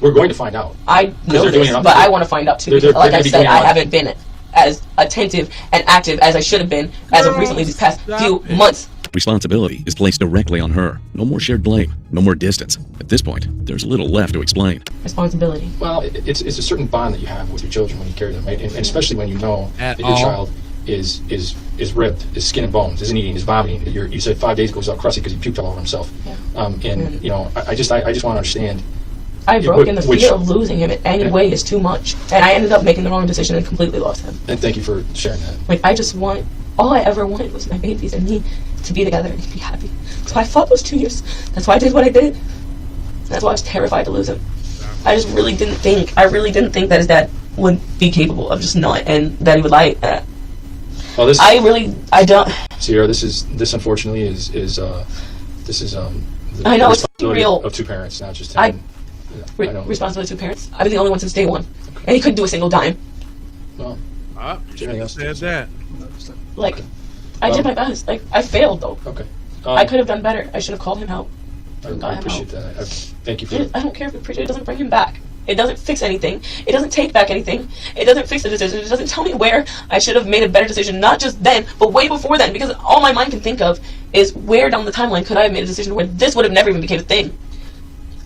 We're going to find out. I know this, but I want to find out too. Because like I said, I haven't been as attentive and active as I should have been as of recently these past few months. Responsibility is placed directly on her. No more shared blame, no more distance. At this point, there's little left to explain. Responsibility. Well, it's a certain bond that you have with your children when you carry them, right? And especially when you know that your child is ripped, is skin and bones, isn't eating, is vomiting. You said 5 days ago he was out crusty because he puked all over himself. Yeah. I just want to understand. I broke in the fear of losing him in any way is too much. And I ended up making the wrong decision and completely lost him. And thank you for sharing that. Like, I just want, all I ever wanted was my babies and me to be together and be happy. So I fought those 2 years. That's why I did what I did. That's why I was terrified to lose him. I really didn't think that his dad would be capable of just not, and that he would lie. Well, I don't. Sierra, this unfortunately is I know it's real of two parents, not just him. Responsibility to parents. I've been the only one since day one, and he couldn't do a single dime. Well, you said that. Like, I did my best. Like, I failed though. Okay. I could have done better. I should have called him help. I appreciate that. Thank you for I don't care if we appreciate it. It doesn't bring him back. It doesn't fix anything. It doesn't take back anything. It doesn't fix the decision. It doesn't tell me where I should have made a better decision, not just then, but way before then, because all my mind can think of is where down the timeline could I have made a decision where this would have never even became a thing.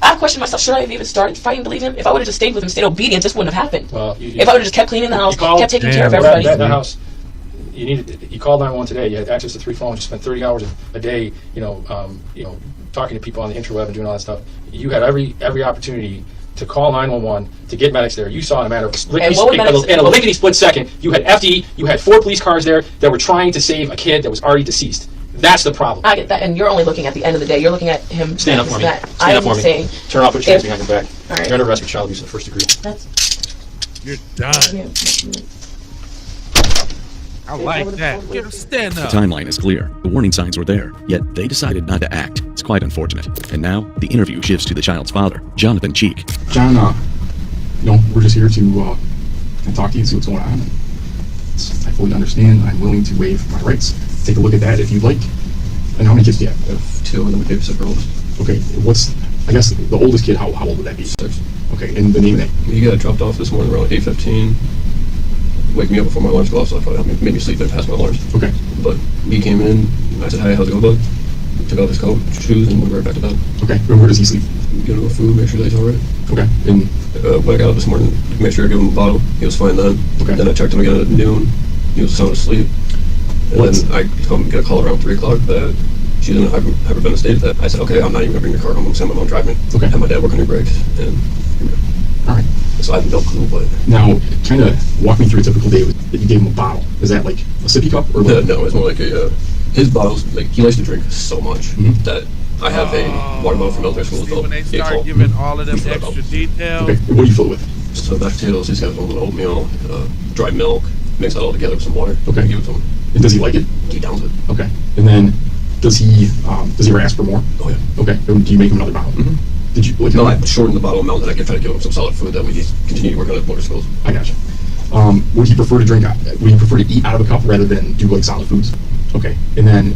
I've questioned myself, should I have even started fighting to leave him? If I would have just stayed with him, stayed obedient, this wouldn't have happened. Well, if I would have just kept cleaning the house, kept taking care of everybody. That house, you called 911 today. You had access to 3 phones. You spent 30 hours a day, talking to people on the interweb and doing all that stuff. You had every opportunity to call 911 to get medics there. You saw in a matter of a lickety-split second. You had FD. You had 4 police cars there that were trying to save a kid that was already deceased. That's the problem. I get that, and you're only looking at the end of the day. You're looking at him. Stand up for me. Stand up for me. Turn off, put your hands behind your back. All right. You're under arrest for child abuse in the 1st degree. You're done. I like that. Get him stand The up. timeline is clear. The warning signs were there, yet they decided not to act. It's quite unfortunate. And now, the interview shifts to the child's father, Jonathan Cheek. John, we're just here to talk to you and see what's going on. I fully understand. I'm willing to waive my rights. Take a look at that if you'd like. And how many kids do you have? I have 2, and then my babysitter oldest. Okay, I guess the oldest kid, how old would that be? 6. Okay, and the name of that? He got dropped off this morning around 8:15. Wake me up before my alarms go off, so I thought made me sleep in past my alarms. Okay. But he came in, and I said, "Hey, how's it going, bud?" He took off his coat, shoes, and went right back to bed. Okay, and where does he sleep? Give him food, make sure that he's alright. Okay, and when I got up this morning, make sure I give him a bottle. He was fine then. Okay. Then I checked him again at noon. He was sound asleep. And then I get a call around 3 o'clock that she's in a hyperventilative state. That I said, "Okay, I'm not even gonna bring your car home. I'm sending my mom drive me." Okay. And my dad working her brakes, and all right. So I have no clue, but now kind of walk me through a typical day that you gave him a bottle. Is that like a sippy cup or like? No, it's more like a his bottles. Like he likes to drink so much that I have a water bottle from elementary school. See, when they start giving all of them extra details. Okay, what do you fill it with? So mashed potatoes. He's got a little oatmeal, dry milk. Mix that all together with some water. Okay. Give it to him. And does he like it? He downs it. Okay. And then does he ever ask for more? Oh yeah. Okay. And do you make him another bottle? Did you? Like, no, I shortened the bottle amount that I can try to give him some solid food that we can continue to work on at motor schools. I gotcha. Would he prefer to drink? Would he prefer to eat out of a cup rather than do like solid foods? Okay. And then,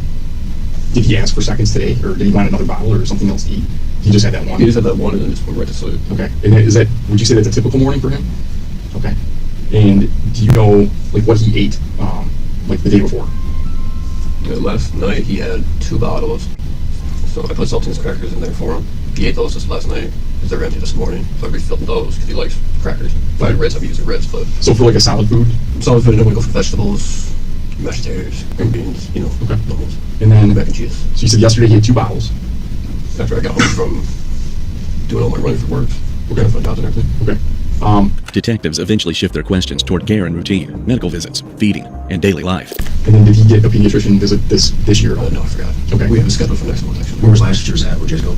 did he ask for seconds today, or did he want another bottle or something else to eat? He just had that one. He just had that one, and then just went right to sleep. Okay. And is that? Would you say that's a typical morning for him? Okay. And do you know like what he ate, like the day before? Last night he had 2 bottles, so I put saltines crackers in there for him. He ate those just last night because they were empty this morning, so I refilled those because he likes crackers. If I had Ritz, I'd be using Ritz, but so for like a solid food, and then we go for vegetables, mashed potatoes, green beans, okay, normals, and then mac and cheese. So you said yesterday he had 2 bottles. After I got home from doing all my running for work, okay, for jobs and everything. Okay. Detectives eventually shift their questions toward care and routine, medical visits, feeding, and daily life. And then did he get a pediatrician visit this year? No, I forgot. Okay. We have a schedule for next month, actually. Where was last year's at? Where'd you guys go?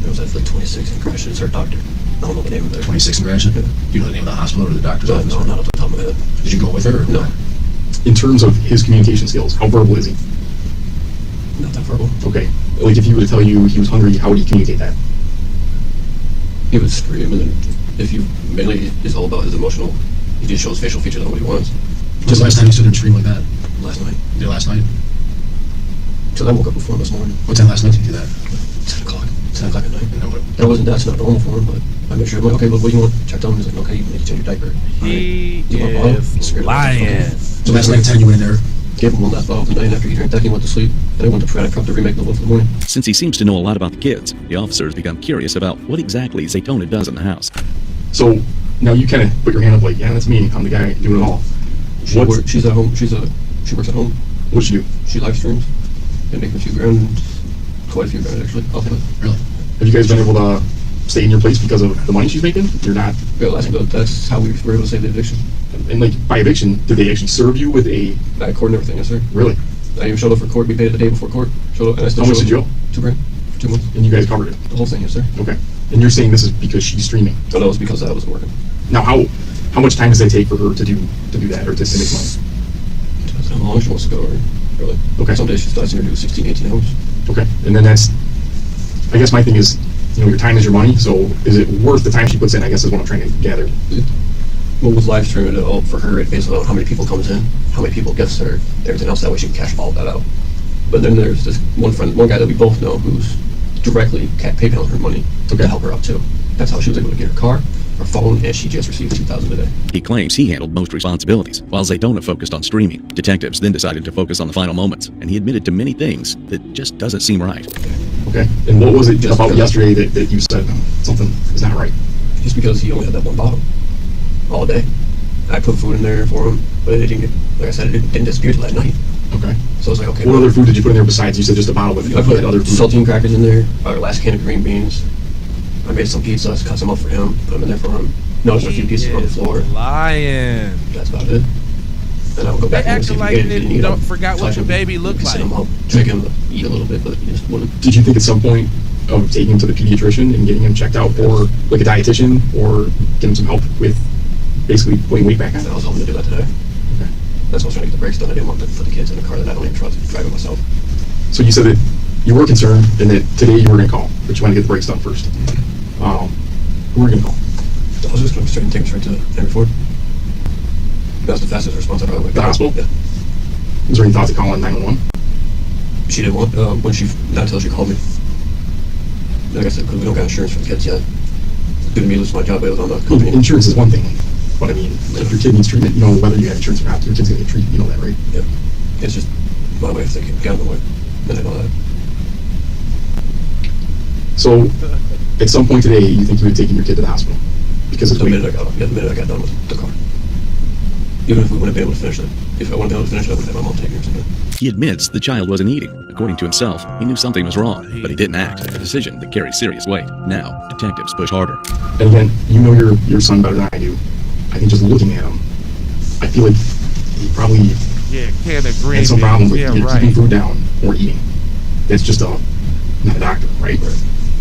It was at like 26 in Gratiot. It's our doctor. I don't know the name of it. 26 in Gratiot? Do you know the name of the hospital or the doctor's office? No, not off the top of my head. Did you go with her? Or no. In terms of his communication skills, how verbal is he? Not that verbal. Okay. Like if he were to tell you he was hungry, how would he communicate that? He would scream, and then if you mainly is all about his emotional, he just shows facial features on what he wants. When's the last time you stood there and screamed like that? Last night. Did last night? Till I woke up before him this morning. What time last night did you do that? 10 o'clock. 10 o'clock at night. That's not normal for him, but I made sure I'm like, okay, look, what do you want? Checked on him. He's like, okay, you need to change your diaper. He is lying. So last night at 10 you went in there? Gave him one last bottle tonight. After he drank that, he went to sleep. Then I went to Panic Cup to remake the one for the morning. Since he seems to know a lot about the kids, the officers become curious about what exactly Zaytona does in the house. So now you kind of put your hand up like, yeah, that's me. I'm the guy doing it all. She's at home. She works at home. What's she do? She live streams. They make a few grand, quite a few grand actually. Off of it. Really? Have you guys been able to stay in your place because of the money she's making? You're not. Yeah, that's how we were able to save the eviction. And like by eviction, did they actually serve you with a? I court and everything, yes sir. Really? I even showed up for court. We paid it the day before court. Showed up, and I still. How much did you owe? $2 grand for 2 months. And you guys covered it? The whole thing, yes sir. Okay. And you're saying this is because she's streaming? No, that was because I wasn't working. Now how much time does it take for her to do that or to make money? Depends on how long she wants to go. Really. Okay. Some days she starts to do 16, 18 hours. Okay. And then that's. I guess my thing is, your time is your money. So is it worth the time she puts in? I guess is what I'm trying to gather. Well, with live streaming it all for her, it based on how many people comes in, how many people gets her, everything else. That way she can cash all that out. But then there's this one guy that we both know who's directly PayPal her money to help her out too. That's how she was able to get her car, her phone, and she just received $2,000 a day. He claims he handled most responsibilities, while Zaytona focused on streaming. Detectives then decided to focus on the final moments, and he admitted to many things that just doesn't seem right. Okay. And what was it about yesterday that you said something is not right? Just because he only had that one bottle all day. I put food in there for him, but it didn't get, like I said, it didn't disappear till that night. Okay. So I was like, okay. What other food did you put in there besides, you said just a bottle with I put other food? saltine crackers in there, our last can of green beans. I made some pizzas, cut some up for him, put them in there for him. Noticed a few pieces on the floor. Lying. That's about it. And I would go back They and see acting if like he they didn't eat don't them. forgot what your baby looked like. Sit him up, drink him, eat a little bit, but he just wouldn't. Did you think at some point of taking him to the pediatrician and getting him checked out, or like a dietitian, or getting him some help with basically putting weight back on? I was hoping to do that today. Okay. That's why I was trying to get the brakes done. I didn't want to put the kids in a car that I don't even trust driving myself. So you said that you were concerned and that today you were going to call, but you wanted to get the brakes done first. Who were you going to call? I was just going to take him straight to Henry Ford. That was the fastest response I've ever got. The hospital? Yeah. Was there any thought to calling 911? She didn't want, not until she called me. Like I said, because we don't got insurance for the kids yet. It's going to be losing my job, but it was on the company. Insurance is one thing, but I mean, if your kid needs treatment, you know, whether you have insurance or not, your kid's going to get treated, you know that, right? Yeah. It's just my way of thinking. Get out of the way. And I know that. So, at some point today, you think you would have taken your kid to the hospital? Because The minute I got done with the car. Even if we wouldn't be able to finish it. If I wouldn't be able to finish it, I would have my mom take me or something. He admits the child wasn't eating. According to himself, he knew something was wrong, but he didn't act, a decision that carries serious weight. Now, detectives push harder. And again, you know your son better than I do. I think just looking at him, I feel like he probably can't agree. had some problem with either right. keeping food down or eating. That's just not a doctor, right?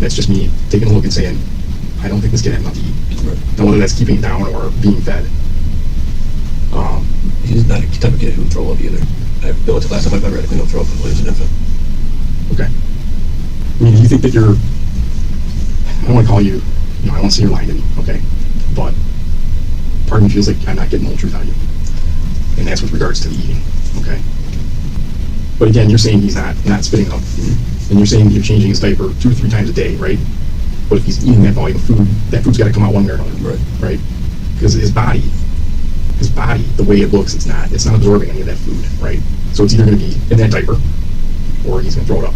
That's just me taking a look and saying, I don't think this kid had enough to eat. Now, whether that's keeping it down or being fed. He's not the type of kid who would throw up either. I know it's the last time I've ever had a clean up throw up when he was an infant. Okay. I mean, do you think that you're, I don't want to call you, I don't want to say you're lying to me, okay? But part of me feels like I'm not getting the whole truth out of you. And that's with regards to the eating, okay? But again, you're saying he's not spitting up. And you're saying you're changing his diaper 2 to 3 times a day, right? But if he's eating that volume of food, that food's got to come out one way or another, right? Because his body, the way it looks, it's not absorbing any of that food, right? So it's either going to be in that diaper, or he's going to throw it up.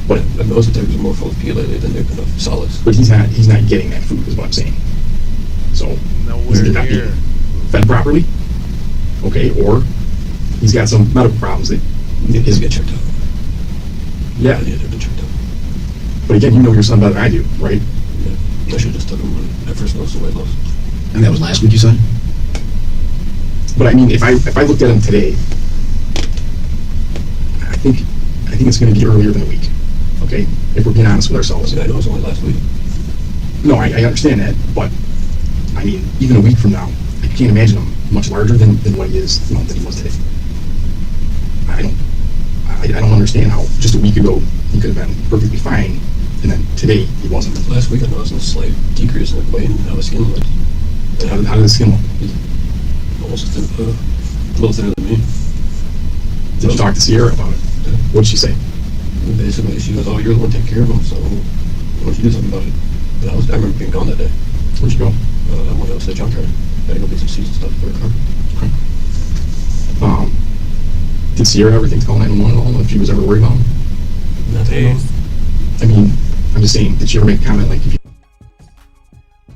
But most of the diapers are more full of PLA than they're enough solids. But he's not getting that food, is what I'm saying. So he's either not being fed properly, okay, or he's got some medical problems that He's get checked out. Yeah. Yeah, they've been checked out. But again, you know your son better than I do, right? Yeah. I should have just took him when I first noticed the weight loss. And that was last week, you said? But I mean, if I looked at him today, I think it's going to be earlier than a week. Okay, if we're being honest with ourselves. I know it was only last week. No, I understand that, but I mean, even a week from now, I can't imagine him much larger than what he is, than he was today. I don't understand how just a week ago he could have been perfectly fine, and then today he wasn't. Last week I noticed a slight decrease in weight and how his skin looked. How did his skin look? Almost thin, a little thinner than me. Did you talk to Sierra about it? What did she say? Basically, she goes, "Oh, you're the one taking care of him, so why don't you do something about it?" But I remember being gone that day. Where'd you go? I went out to the junkyard. I had to go get some seeds and stuff for a car. Okay. Did Sierra ever think to call 911 at all if she was ever worried about him? Nothing. I mean, I'm just saying, did she ever make a comment like, if you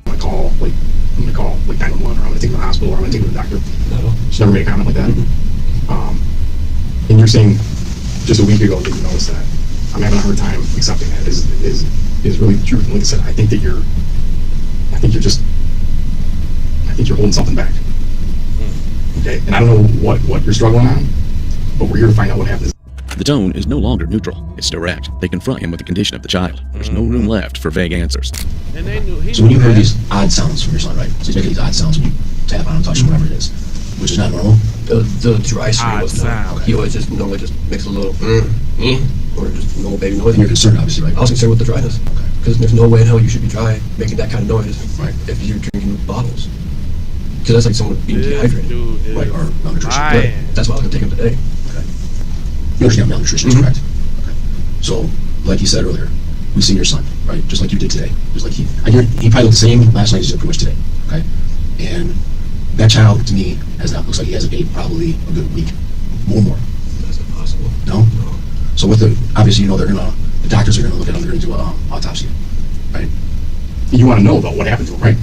I'm gonna call 911, or I'm gonna take him to the hospital, or I'm gonna take him to the doctor? No. She never made a comment like that? And you're saying just a week ago that you noticed that. I'm having a hard time accepting that is really the truth. And like I said, I think you're holding something back. Okay, and I don't know what you're struggling on, but we're here to find out what happened. The tone is no longer neutral. It's direct. They confront him with the condition of the child. There's no room left for vague answers. And they knew So when you heard these odd sounds from your son, right? So he's making these odd sounds when you tap on him, touch him, whatever it is, which is not normal. The dry scream Odd was sound. not. He always just normally just makes a little or just normal baby noise. And you're concerned, obviously, right? I was concerned with the dryness. Okay. Because there's no way in hell you should be dry making that kind of noise Right. if you're drinking bottles. Because that's like someone being dehydrated. Right, or malnutrition. Right. That's why I was going to take him today. Okay. You understand malnutrition is correct? Okay. So, like you said earlier, we've seen your son, right? Just like you did today. Just like he probably looked the same last night as he did pretty much today. Okay? And that child, to me, looks like he hasn't ate probably a good week. More. That's impossible. No? So obviously, the doctors are gonna look at him, they're gonna do an autopsy, right? You want to know about what happened to him, right?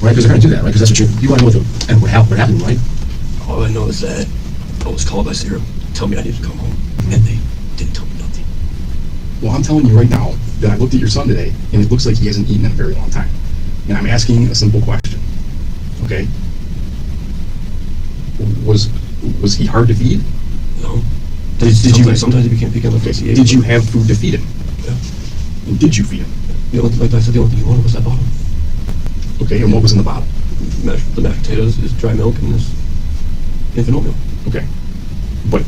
Right, because they're gonna do that, right? Because that's what you want to know what happened, right? All I know is that I was called by Sarah to tell me I needed to come home, and they didn't tell me nothing. Well, I'm telling you right now that I looked at your son today, and it looks like he hasn't eaten in a very long time. And I'm asking a simple question, okay? Was he hard to feed? No. Did you? Sometimes he became picky on the face. Did you have food to feed him? Yeah. And did you feed him? Like I said, the only thing he wanted was that bottle. Okay, and what was in the bottle? The mashed potatoes, his dry milk, and this infant oatmeal. Okay. But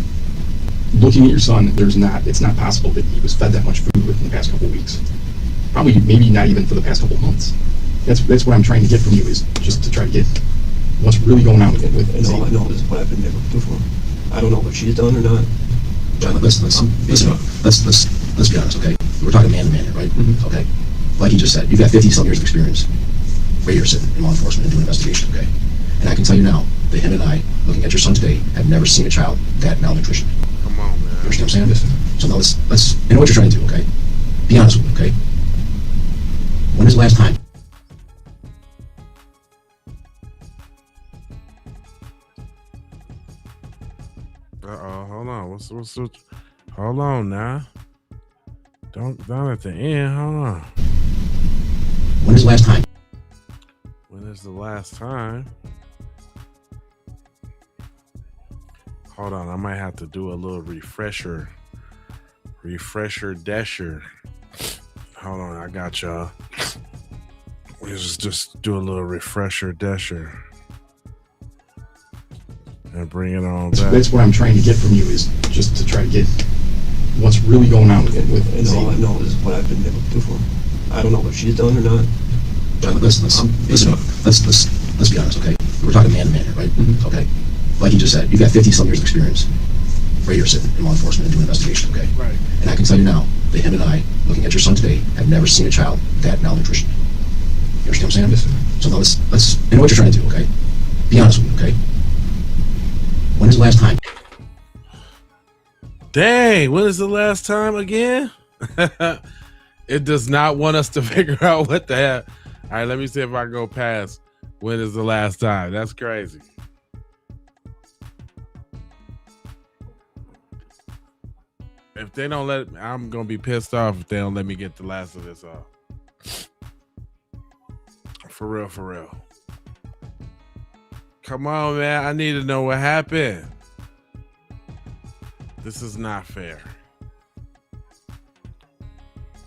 looking at your son, it's not possible that he was fed that much food within the past couple of weeks. Probably, maybe not even for the past couple of months. That's what I'm trying to get from you, is just to try to get what's really going on with And all I know is what I've been able to do for him. I don't know what she's done or not. John, let's be honest, okay? We're talking man to man here, right? Mm-hmm. Okay. Like he just said, you've got 50-some years of experience right here sitting in law enforcement and doing investigation, okay? And I can tell you now that him and I, looking at your son today, have never seen a child that malnutrition. Come on, man. You understand what I'm saying? So now let's I know what you're trying to do, okay? Be honest with me, okay? When is the last time? Hold on. What's hold on now. Don't at the end. Hold on. When is the last time? When is the last time? Hold on, I might have to do a little refresher dasher. Hold on, I got y'all. Let's just do a little refresher dasher and bring it on back. That's what I'm trying to get from you, is just to try to get what's really going on with And all I know is what I've been able to do for him. I don't know what she's done or not. John, let's be honest, okay? We're talking man to man here, right? Mm-hmm. Okay. Like you just said, you've got 50-some years of experience right here sitting in law enforcement and doing investigation, okay? Right. And I can tell you now that him and I, looking at your son today, have never seen a child that malnutrition. You understand what I'm saying? So now let's I know what you're trying to do, okay? Be honest with me, okay? When is the last time? Dang, when is the last time again? It does not want us to figure out what the hell. All right, let me see if I go past when is the last time. That's crazy. If they don't let me, I'm going to be pissed off if they don't let me get the last of this off. For real. Come on, man. I need to know what happened. This is not fair.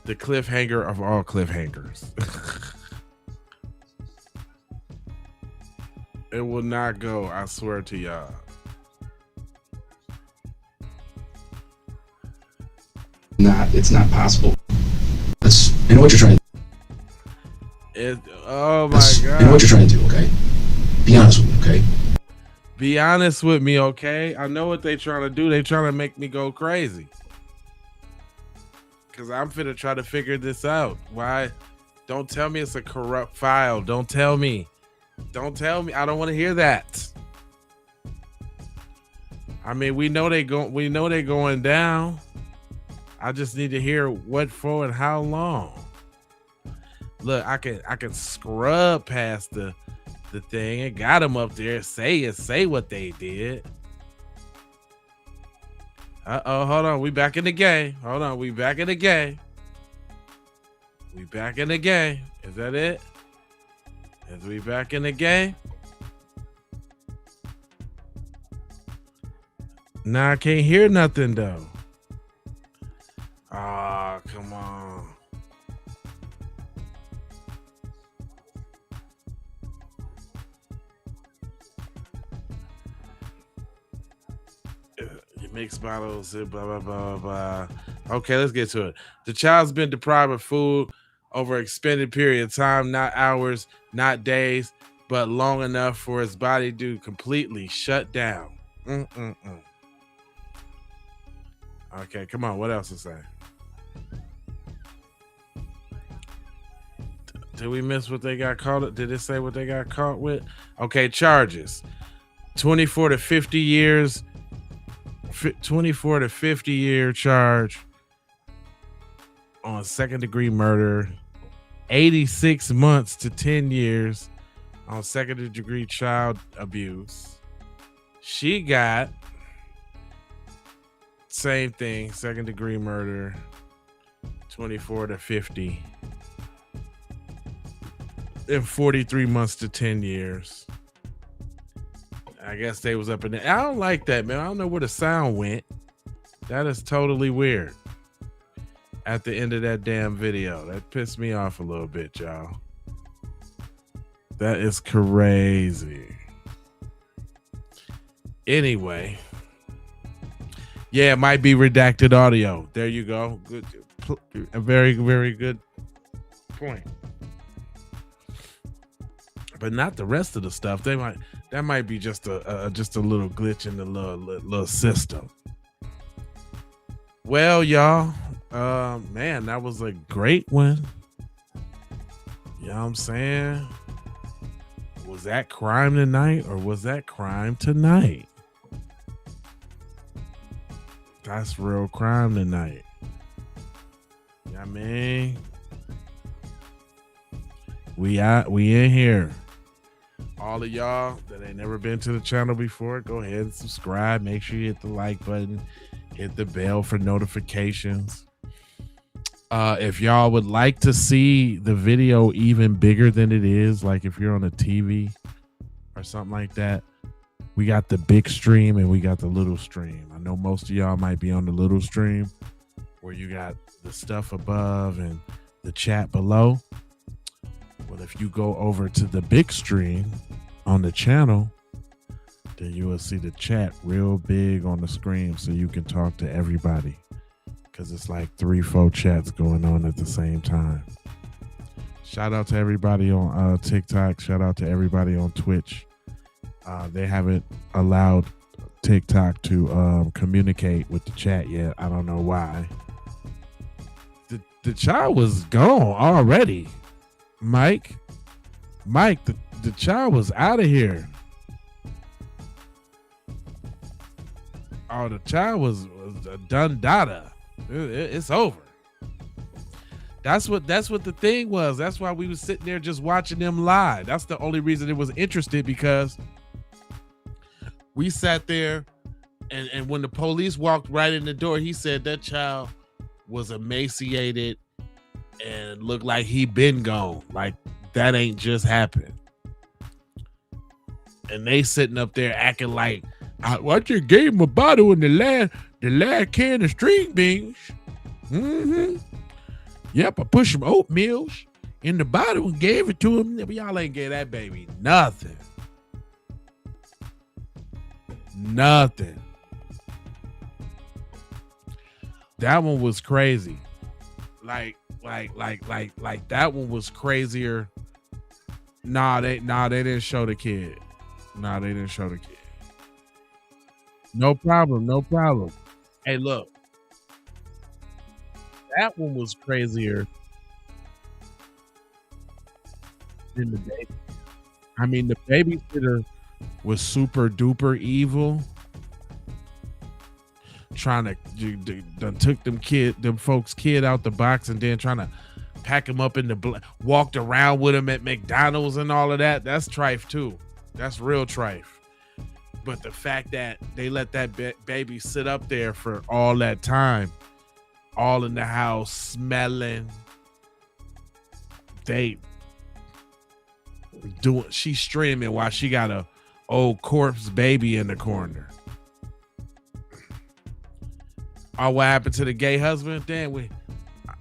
The cliffhanger of all cliffhangers. It will not go, I swear to y'all. It's not possible. I know what you're trying to do. Oh my God. I know what you're trying to do, okay? Be honest with me, okay? Be honest with me, okay? I know what they trying to do. They trying to make me go crazy. Cause I'm finna try to figure this out. Why? Don't tell me it's a corrupt file. Don't tell me. Don't tell me. I don't want to hear that. I mean, we know they going down. I just need to hear what for and how long. Look, I can scrub past the thing. It got them up there. Say what they did. Uh-oh, hold on. We back in the game. Hold on. We back in the game. We back in the game. Is that it? Is we back in the game? Nah, I can't hear nothing though. Ah, come on. Mixed bottles, blah, blah, blah, blah. Okay, let's get to it. The child's been deprived of food over an extended period of time, not hours, not days, but long enough for his body to completely shut down. Okay, come on. What else to say? Did we miss what they got caught? Did it say what they got caught with? Okay, charges. 24 to 50 years. 24 to 50 year charge on second degree murder, 86 months to 10 years on second degree child abuse. She got same thing, second degree murder, 24 to 50 and 43 months to 10 years. I guess they was up in there. I don't like that, man. I don't know where the sound went. That is totally weird. at the end of that damn video. That pissed me off a little bit, y'all. That is crazy. Anyway. Yeah, it might be redacted audio. There you go. Good. A very, very good point. But not the rest of the stuff. That might be just a little glitch in the little system. Well, y'all, man, that was a great one. You know what I'm saying? Was that crime tonight or was that crime tonight? That's real crime tonight. You know what I mean? We in here. All of y'all that ain't never been to the channel before, go ahead and subscribe. Make sure you hit the like button. Hit the bell for notifications. If y'all would like to see the video even bigger than it is, like if you're on a TV or something like that, we got the big stream and we got the little stream. I know most of y'all might be on the little stream where you got the stuff above and the chat below. Well, if you go over to the big stream on the channel, then you will see the chat real big on the screen so you can talk to everybody, because it's like 3-4 chats going on at the same time. Shout out to everybody on TikTok. Shout out to everybody on Twitch. They haven't allowed TikTok to communicate with the chat yet. I don't know why. The child was gone already. Mike, the child was out of here. Oh, the child was a done data. It's over. That's what the thing was. That's why we was sitting there just watching them live. That's the only reason it was interested, because we sat there and when the police walked right in the door, he said that child was emaciated and looked like he been gone. Like that ain't just happened. And they sitting up there acting like, I just gave him a bottle in the last can of string beans. Yep, I pushed some oatmeal in the bottle and gave it to him. But y'all ain't gave that baby nothing. Nothing. That one was crazy. Like that one was crazier. Nah, they didn't show the kid. Nah, they didn't show the kid. No problem. Hey, look. That one was crazier than the baby. I mean, the babysitter was super duper evil. Trying to took them folks' kid out the box and then trying to pack him up in the walked around with him at McDonald's and all of that. That's trife too. That's real trife. But the fact that they let that baby sit up there for all that time, all in the house smelling, she's streaming while she got a old corpse baby in the corner. Oh, what happened to the gay husband? Damn,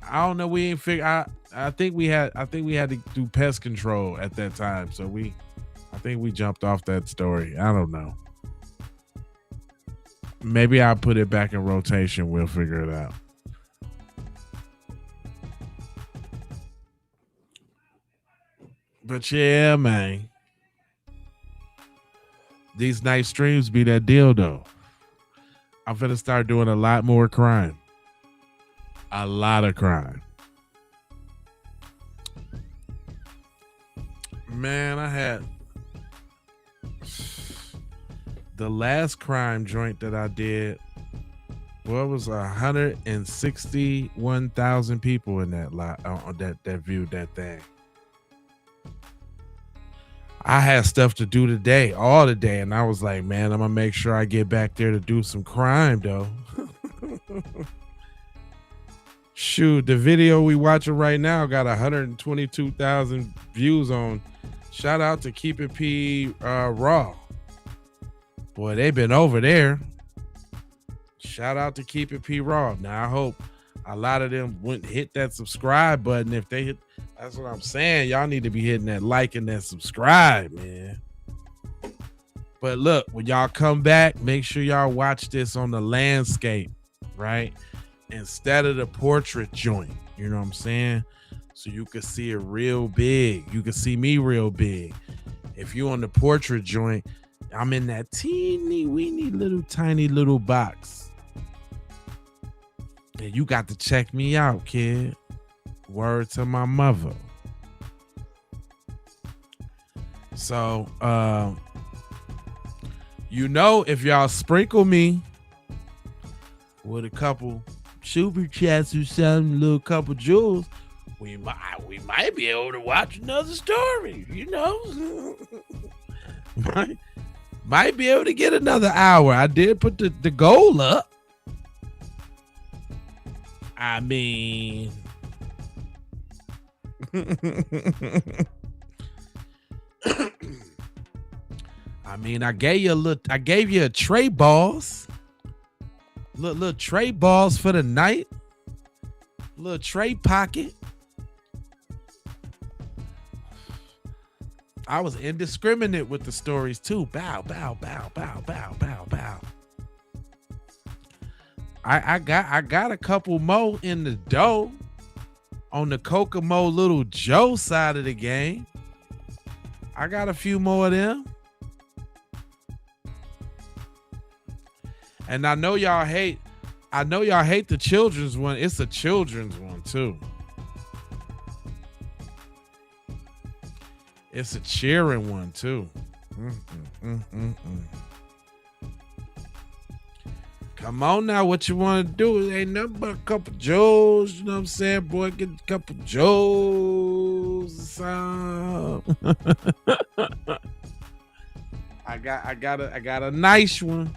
I don't know. We ain't figure. I think we had to do pest control at that time, so I think we jumped off that story. I don't know. Maybe I'll put it back in rotation. We'll figure it out. But yeah, man, these night streams be that deal though. I'm finna start doing a lot more crime. A lot of crime. Man, I had the last crime joint that I did. Well, it was 161,000 people in that lot that viewed that thing. I had stuff to do today, all today, and I was like, man, I'm gonna make sure I get back there to do some crime though. Shoot, the video we watching right now got 122,000 views on. Shout out to Keep It P Raw. Boy, they been over there. Shout out to Keep It P Raw. Now A lot of them wouldn't hit that subscribe button. If they hit, that's what I'm saying. Y'all need to be hitting that like and that subscribe, man. But look, when y'all come back, make sure y'all watch this on the landscape, right? Instead of the portrait joint. You know what I'm saying? So you can see it real big. You can see me real big. If you on the portrait joint, I'm in that teeny weeny little tiny little box. And you got to check me out, kid. Word to my mother. So, you know, if y'all sprinkle me with a couple super chats or something, a little couple jewels, we might be able to watch another story, you know. might be able to get another hour. I did put the goal up. I mean, I gave you a tray balls. Little tray balls for the night. Little tray pocket. I was indiscriminate with the stories too. Bow, bow, bow, bow, bow, bow, bow. I got a couple more in the dough on the Kokomo Little Joe side of the game. I got a few more of them. And I know y'all hate the children's one. It's a children's one too. It's a cheering one too. Come on now, what you want to do? It ain't nothing but a couple Joes, you know what I'm saying? Boy, get a couple Joes or something. I got a nice one.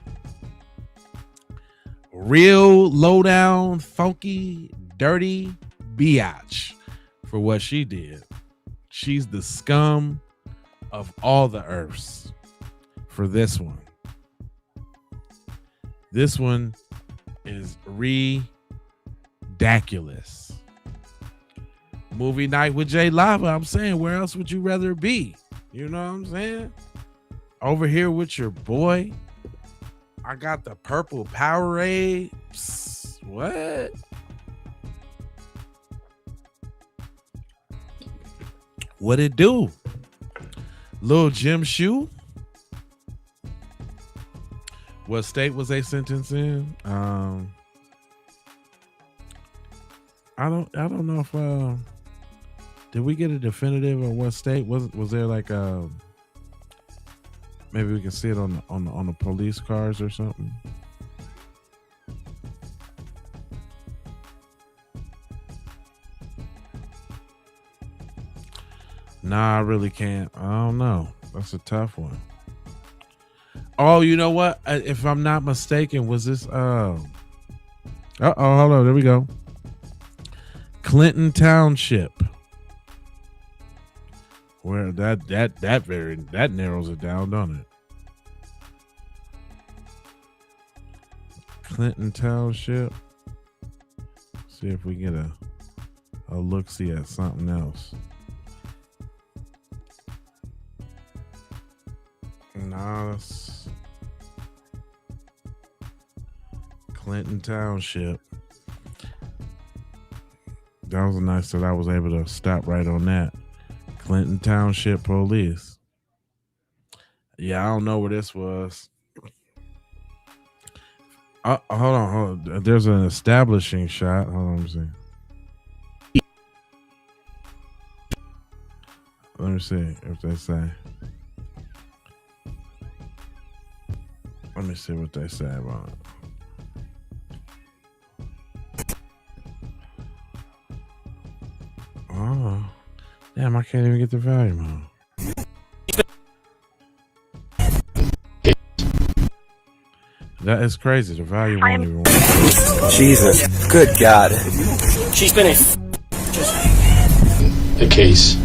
Real low down, funky, dirty biatch for what she did. She's the scum of all the earths for this one. This one is ridiculous. Movie night with Jay Lava. I'm saying, where else would you rather be? You know what I'm saying? Over here with your boy. I got the purple Powerade. Psst, what? What it do? Lil Jim Shoe. What state was they sentenced in? I don't know if did we get a definitive on what state? Was there like maybe we can see it on the police cars or something? Nah, I really can't. I don't know. That's a tough one. Oh, you know what? If I'm not mistaken, was this hold on, there we go. Clinton Township. Where that narrows it down, don't it? Clinton Township. See if we get a look-see at something else. Nah, that's Clinton Township. That was nice that I was able to stop right on that. Clinton Township Police. Yeah, I don't know where this was. Hold on. There's an establishing shot. Hold on, let me see if they say. Let me see what they say about it. Oh, damn! I can't even get the volume on. That is crazy. The volume won't even work. Jesus, good God! She's been the case.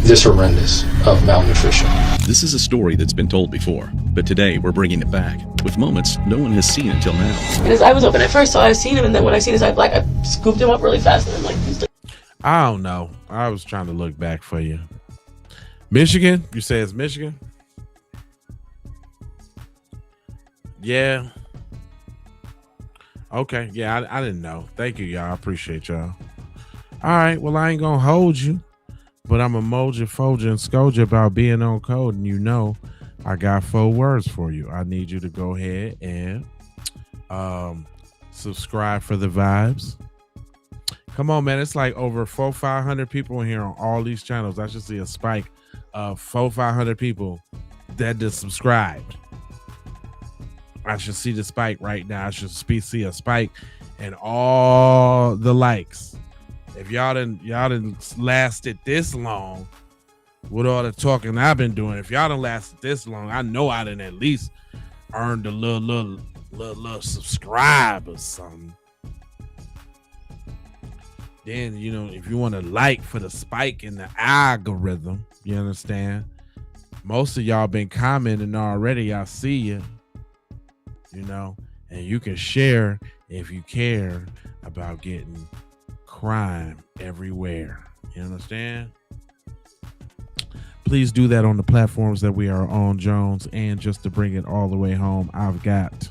this horrendous of malnutrition. This is a story that's been told before, but today we're bringing it back with moments no one has seen until now. And his eye was open at first, so I seen him, and then when I seen his eye black, I scooped him up really fast, and I'm like, he's I don't know. I was trying to look back for you. Michigan? You say it's Michigan? Yeah. Okay. Yeah, I didn't know. Thank you, y'all. I appreciate y'all. All right. Well, I ain't going to hold you, but I'm a moja, foja, and scoja about being on code. And you know, I got 4 words for you. I need you to go ahead and subscribe for the vibes. Come on, man. It's like over 400-500 people in here on all these channels. I should see a spike of 400-500 people that just subscribed. I should see the spike right now. I should see a spike and all the likes. If y'all didn't lasted this long with all the talking I've been doing, if y'all done lasted this long, I know I done at least earned a little subscribe or something. Then, you know, if you want to like for the spike in the algorithm, you understand? Most of y'all been commenting already. I see you, you know, and you can share if you care about getting crime everywhere. You understand? Please do that on the platforms that we are on, Jones. And just to bring it all the way home, I've got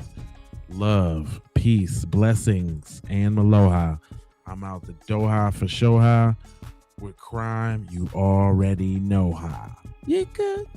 love, peace, blessings, and aloha. I'm out the Doha for Shoha. With crime, you already know how. You could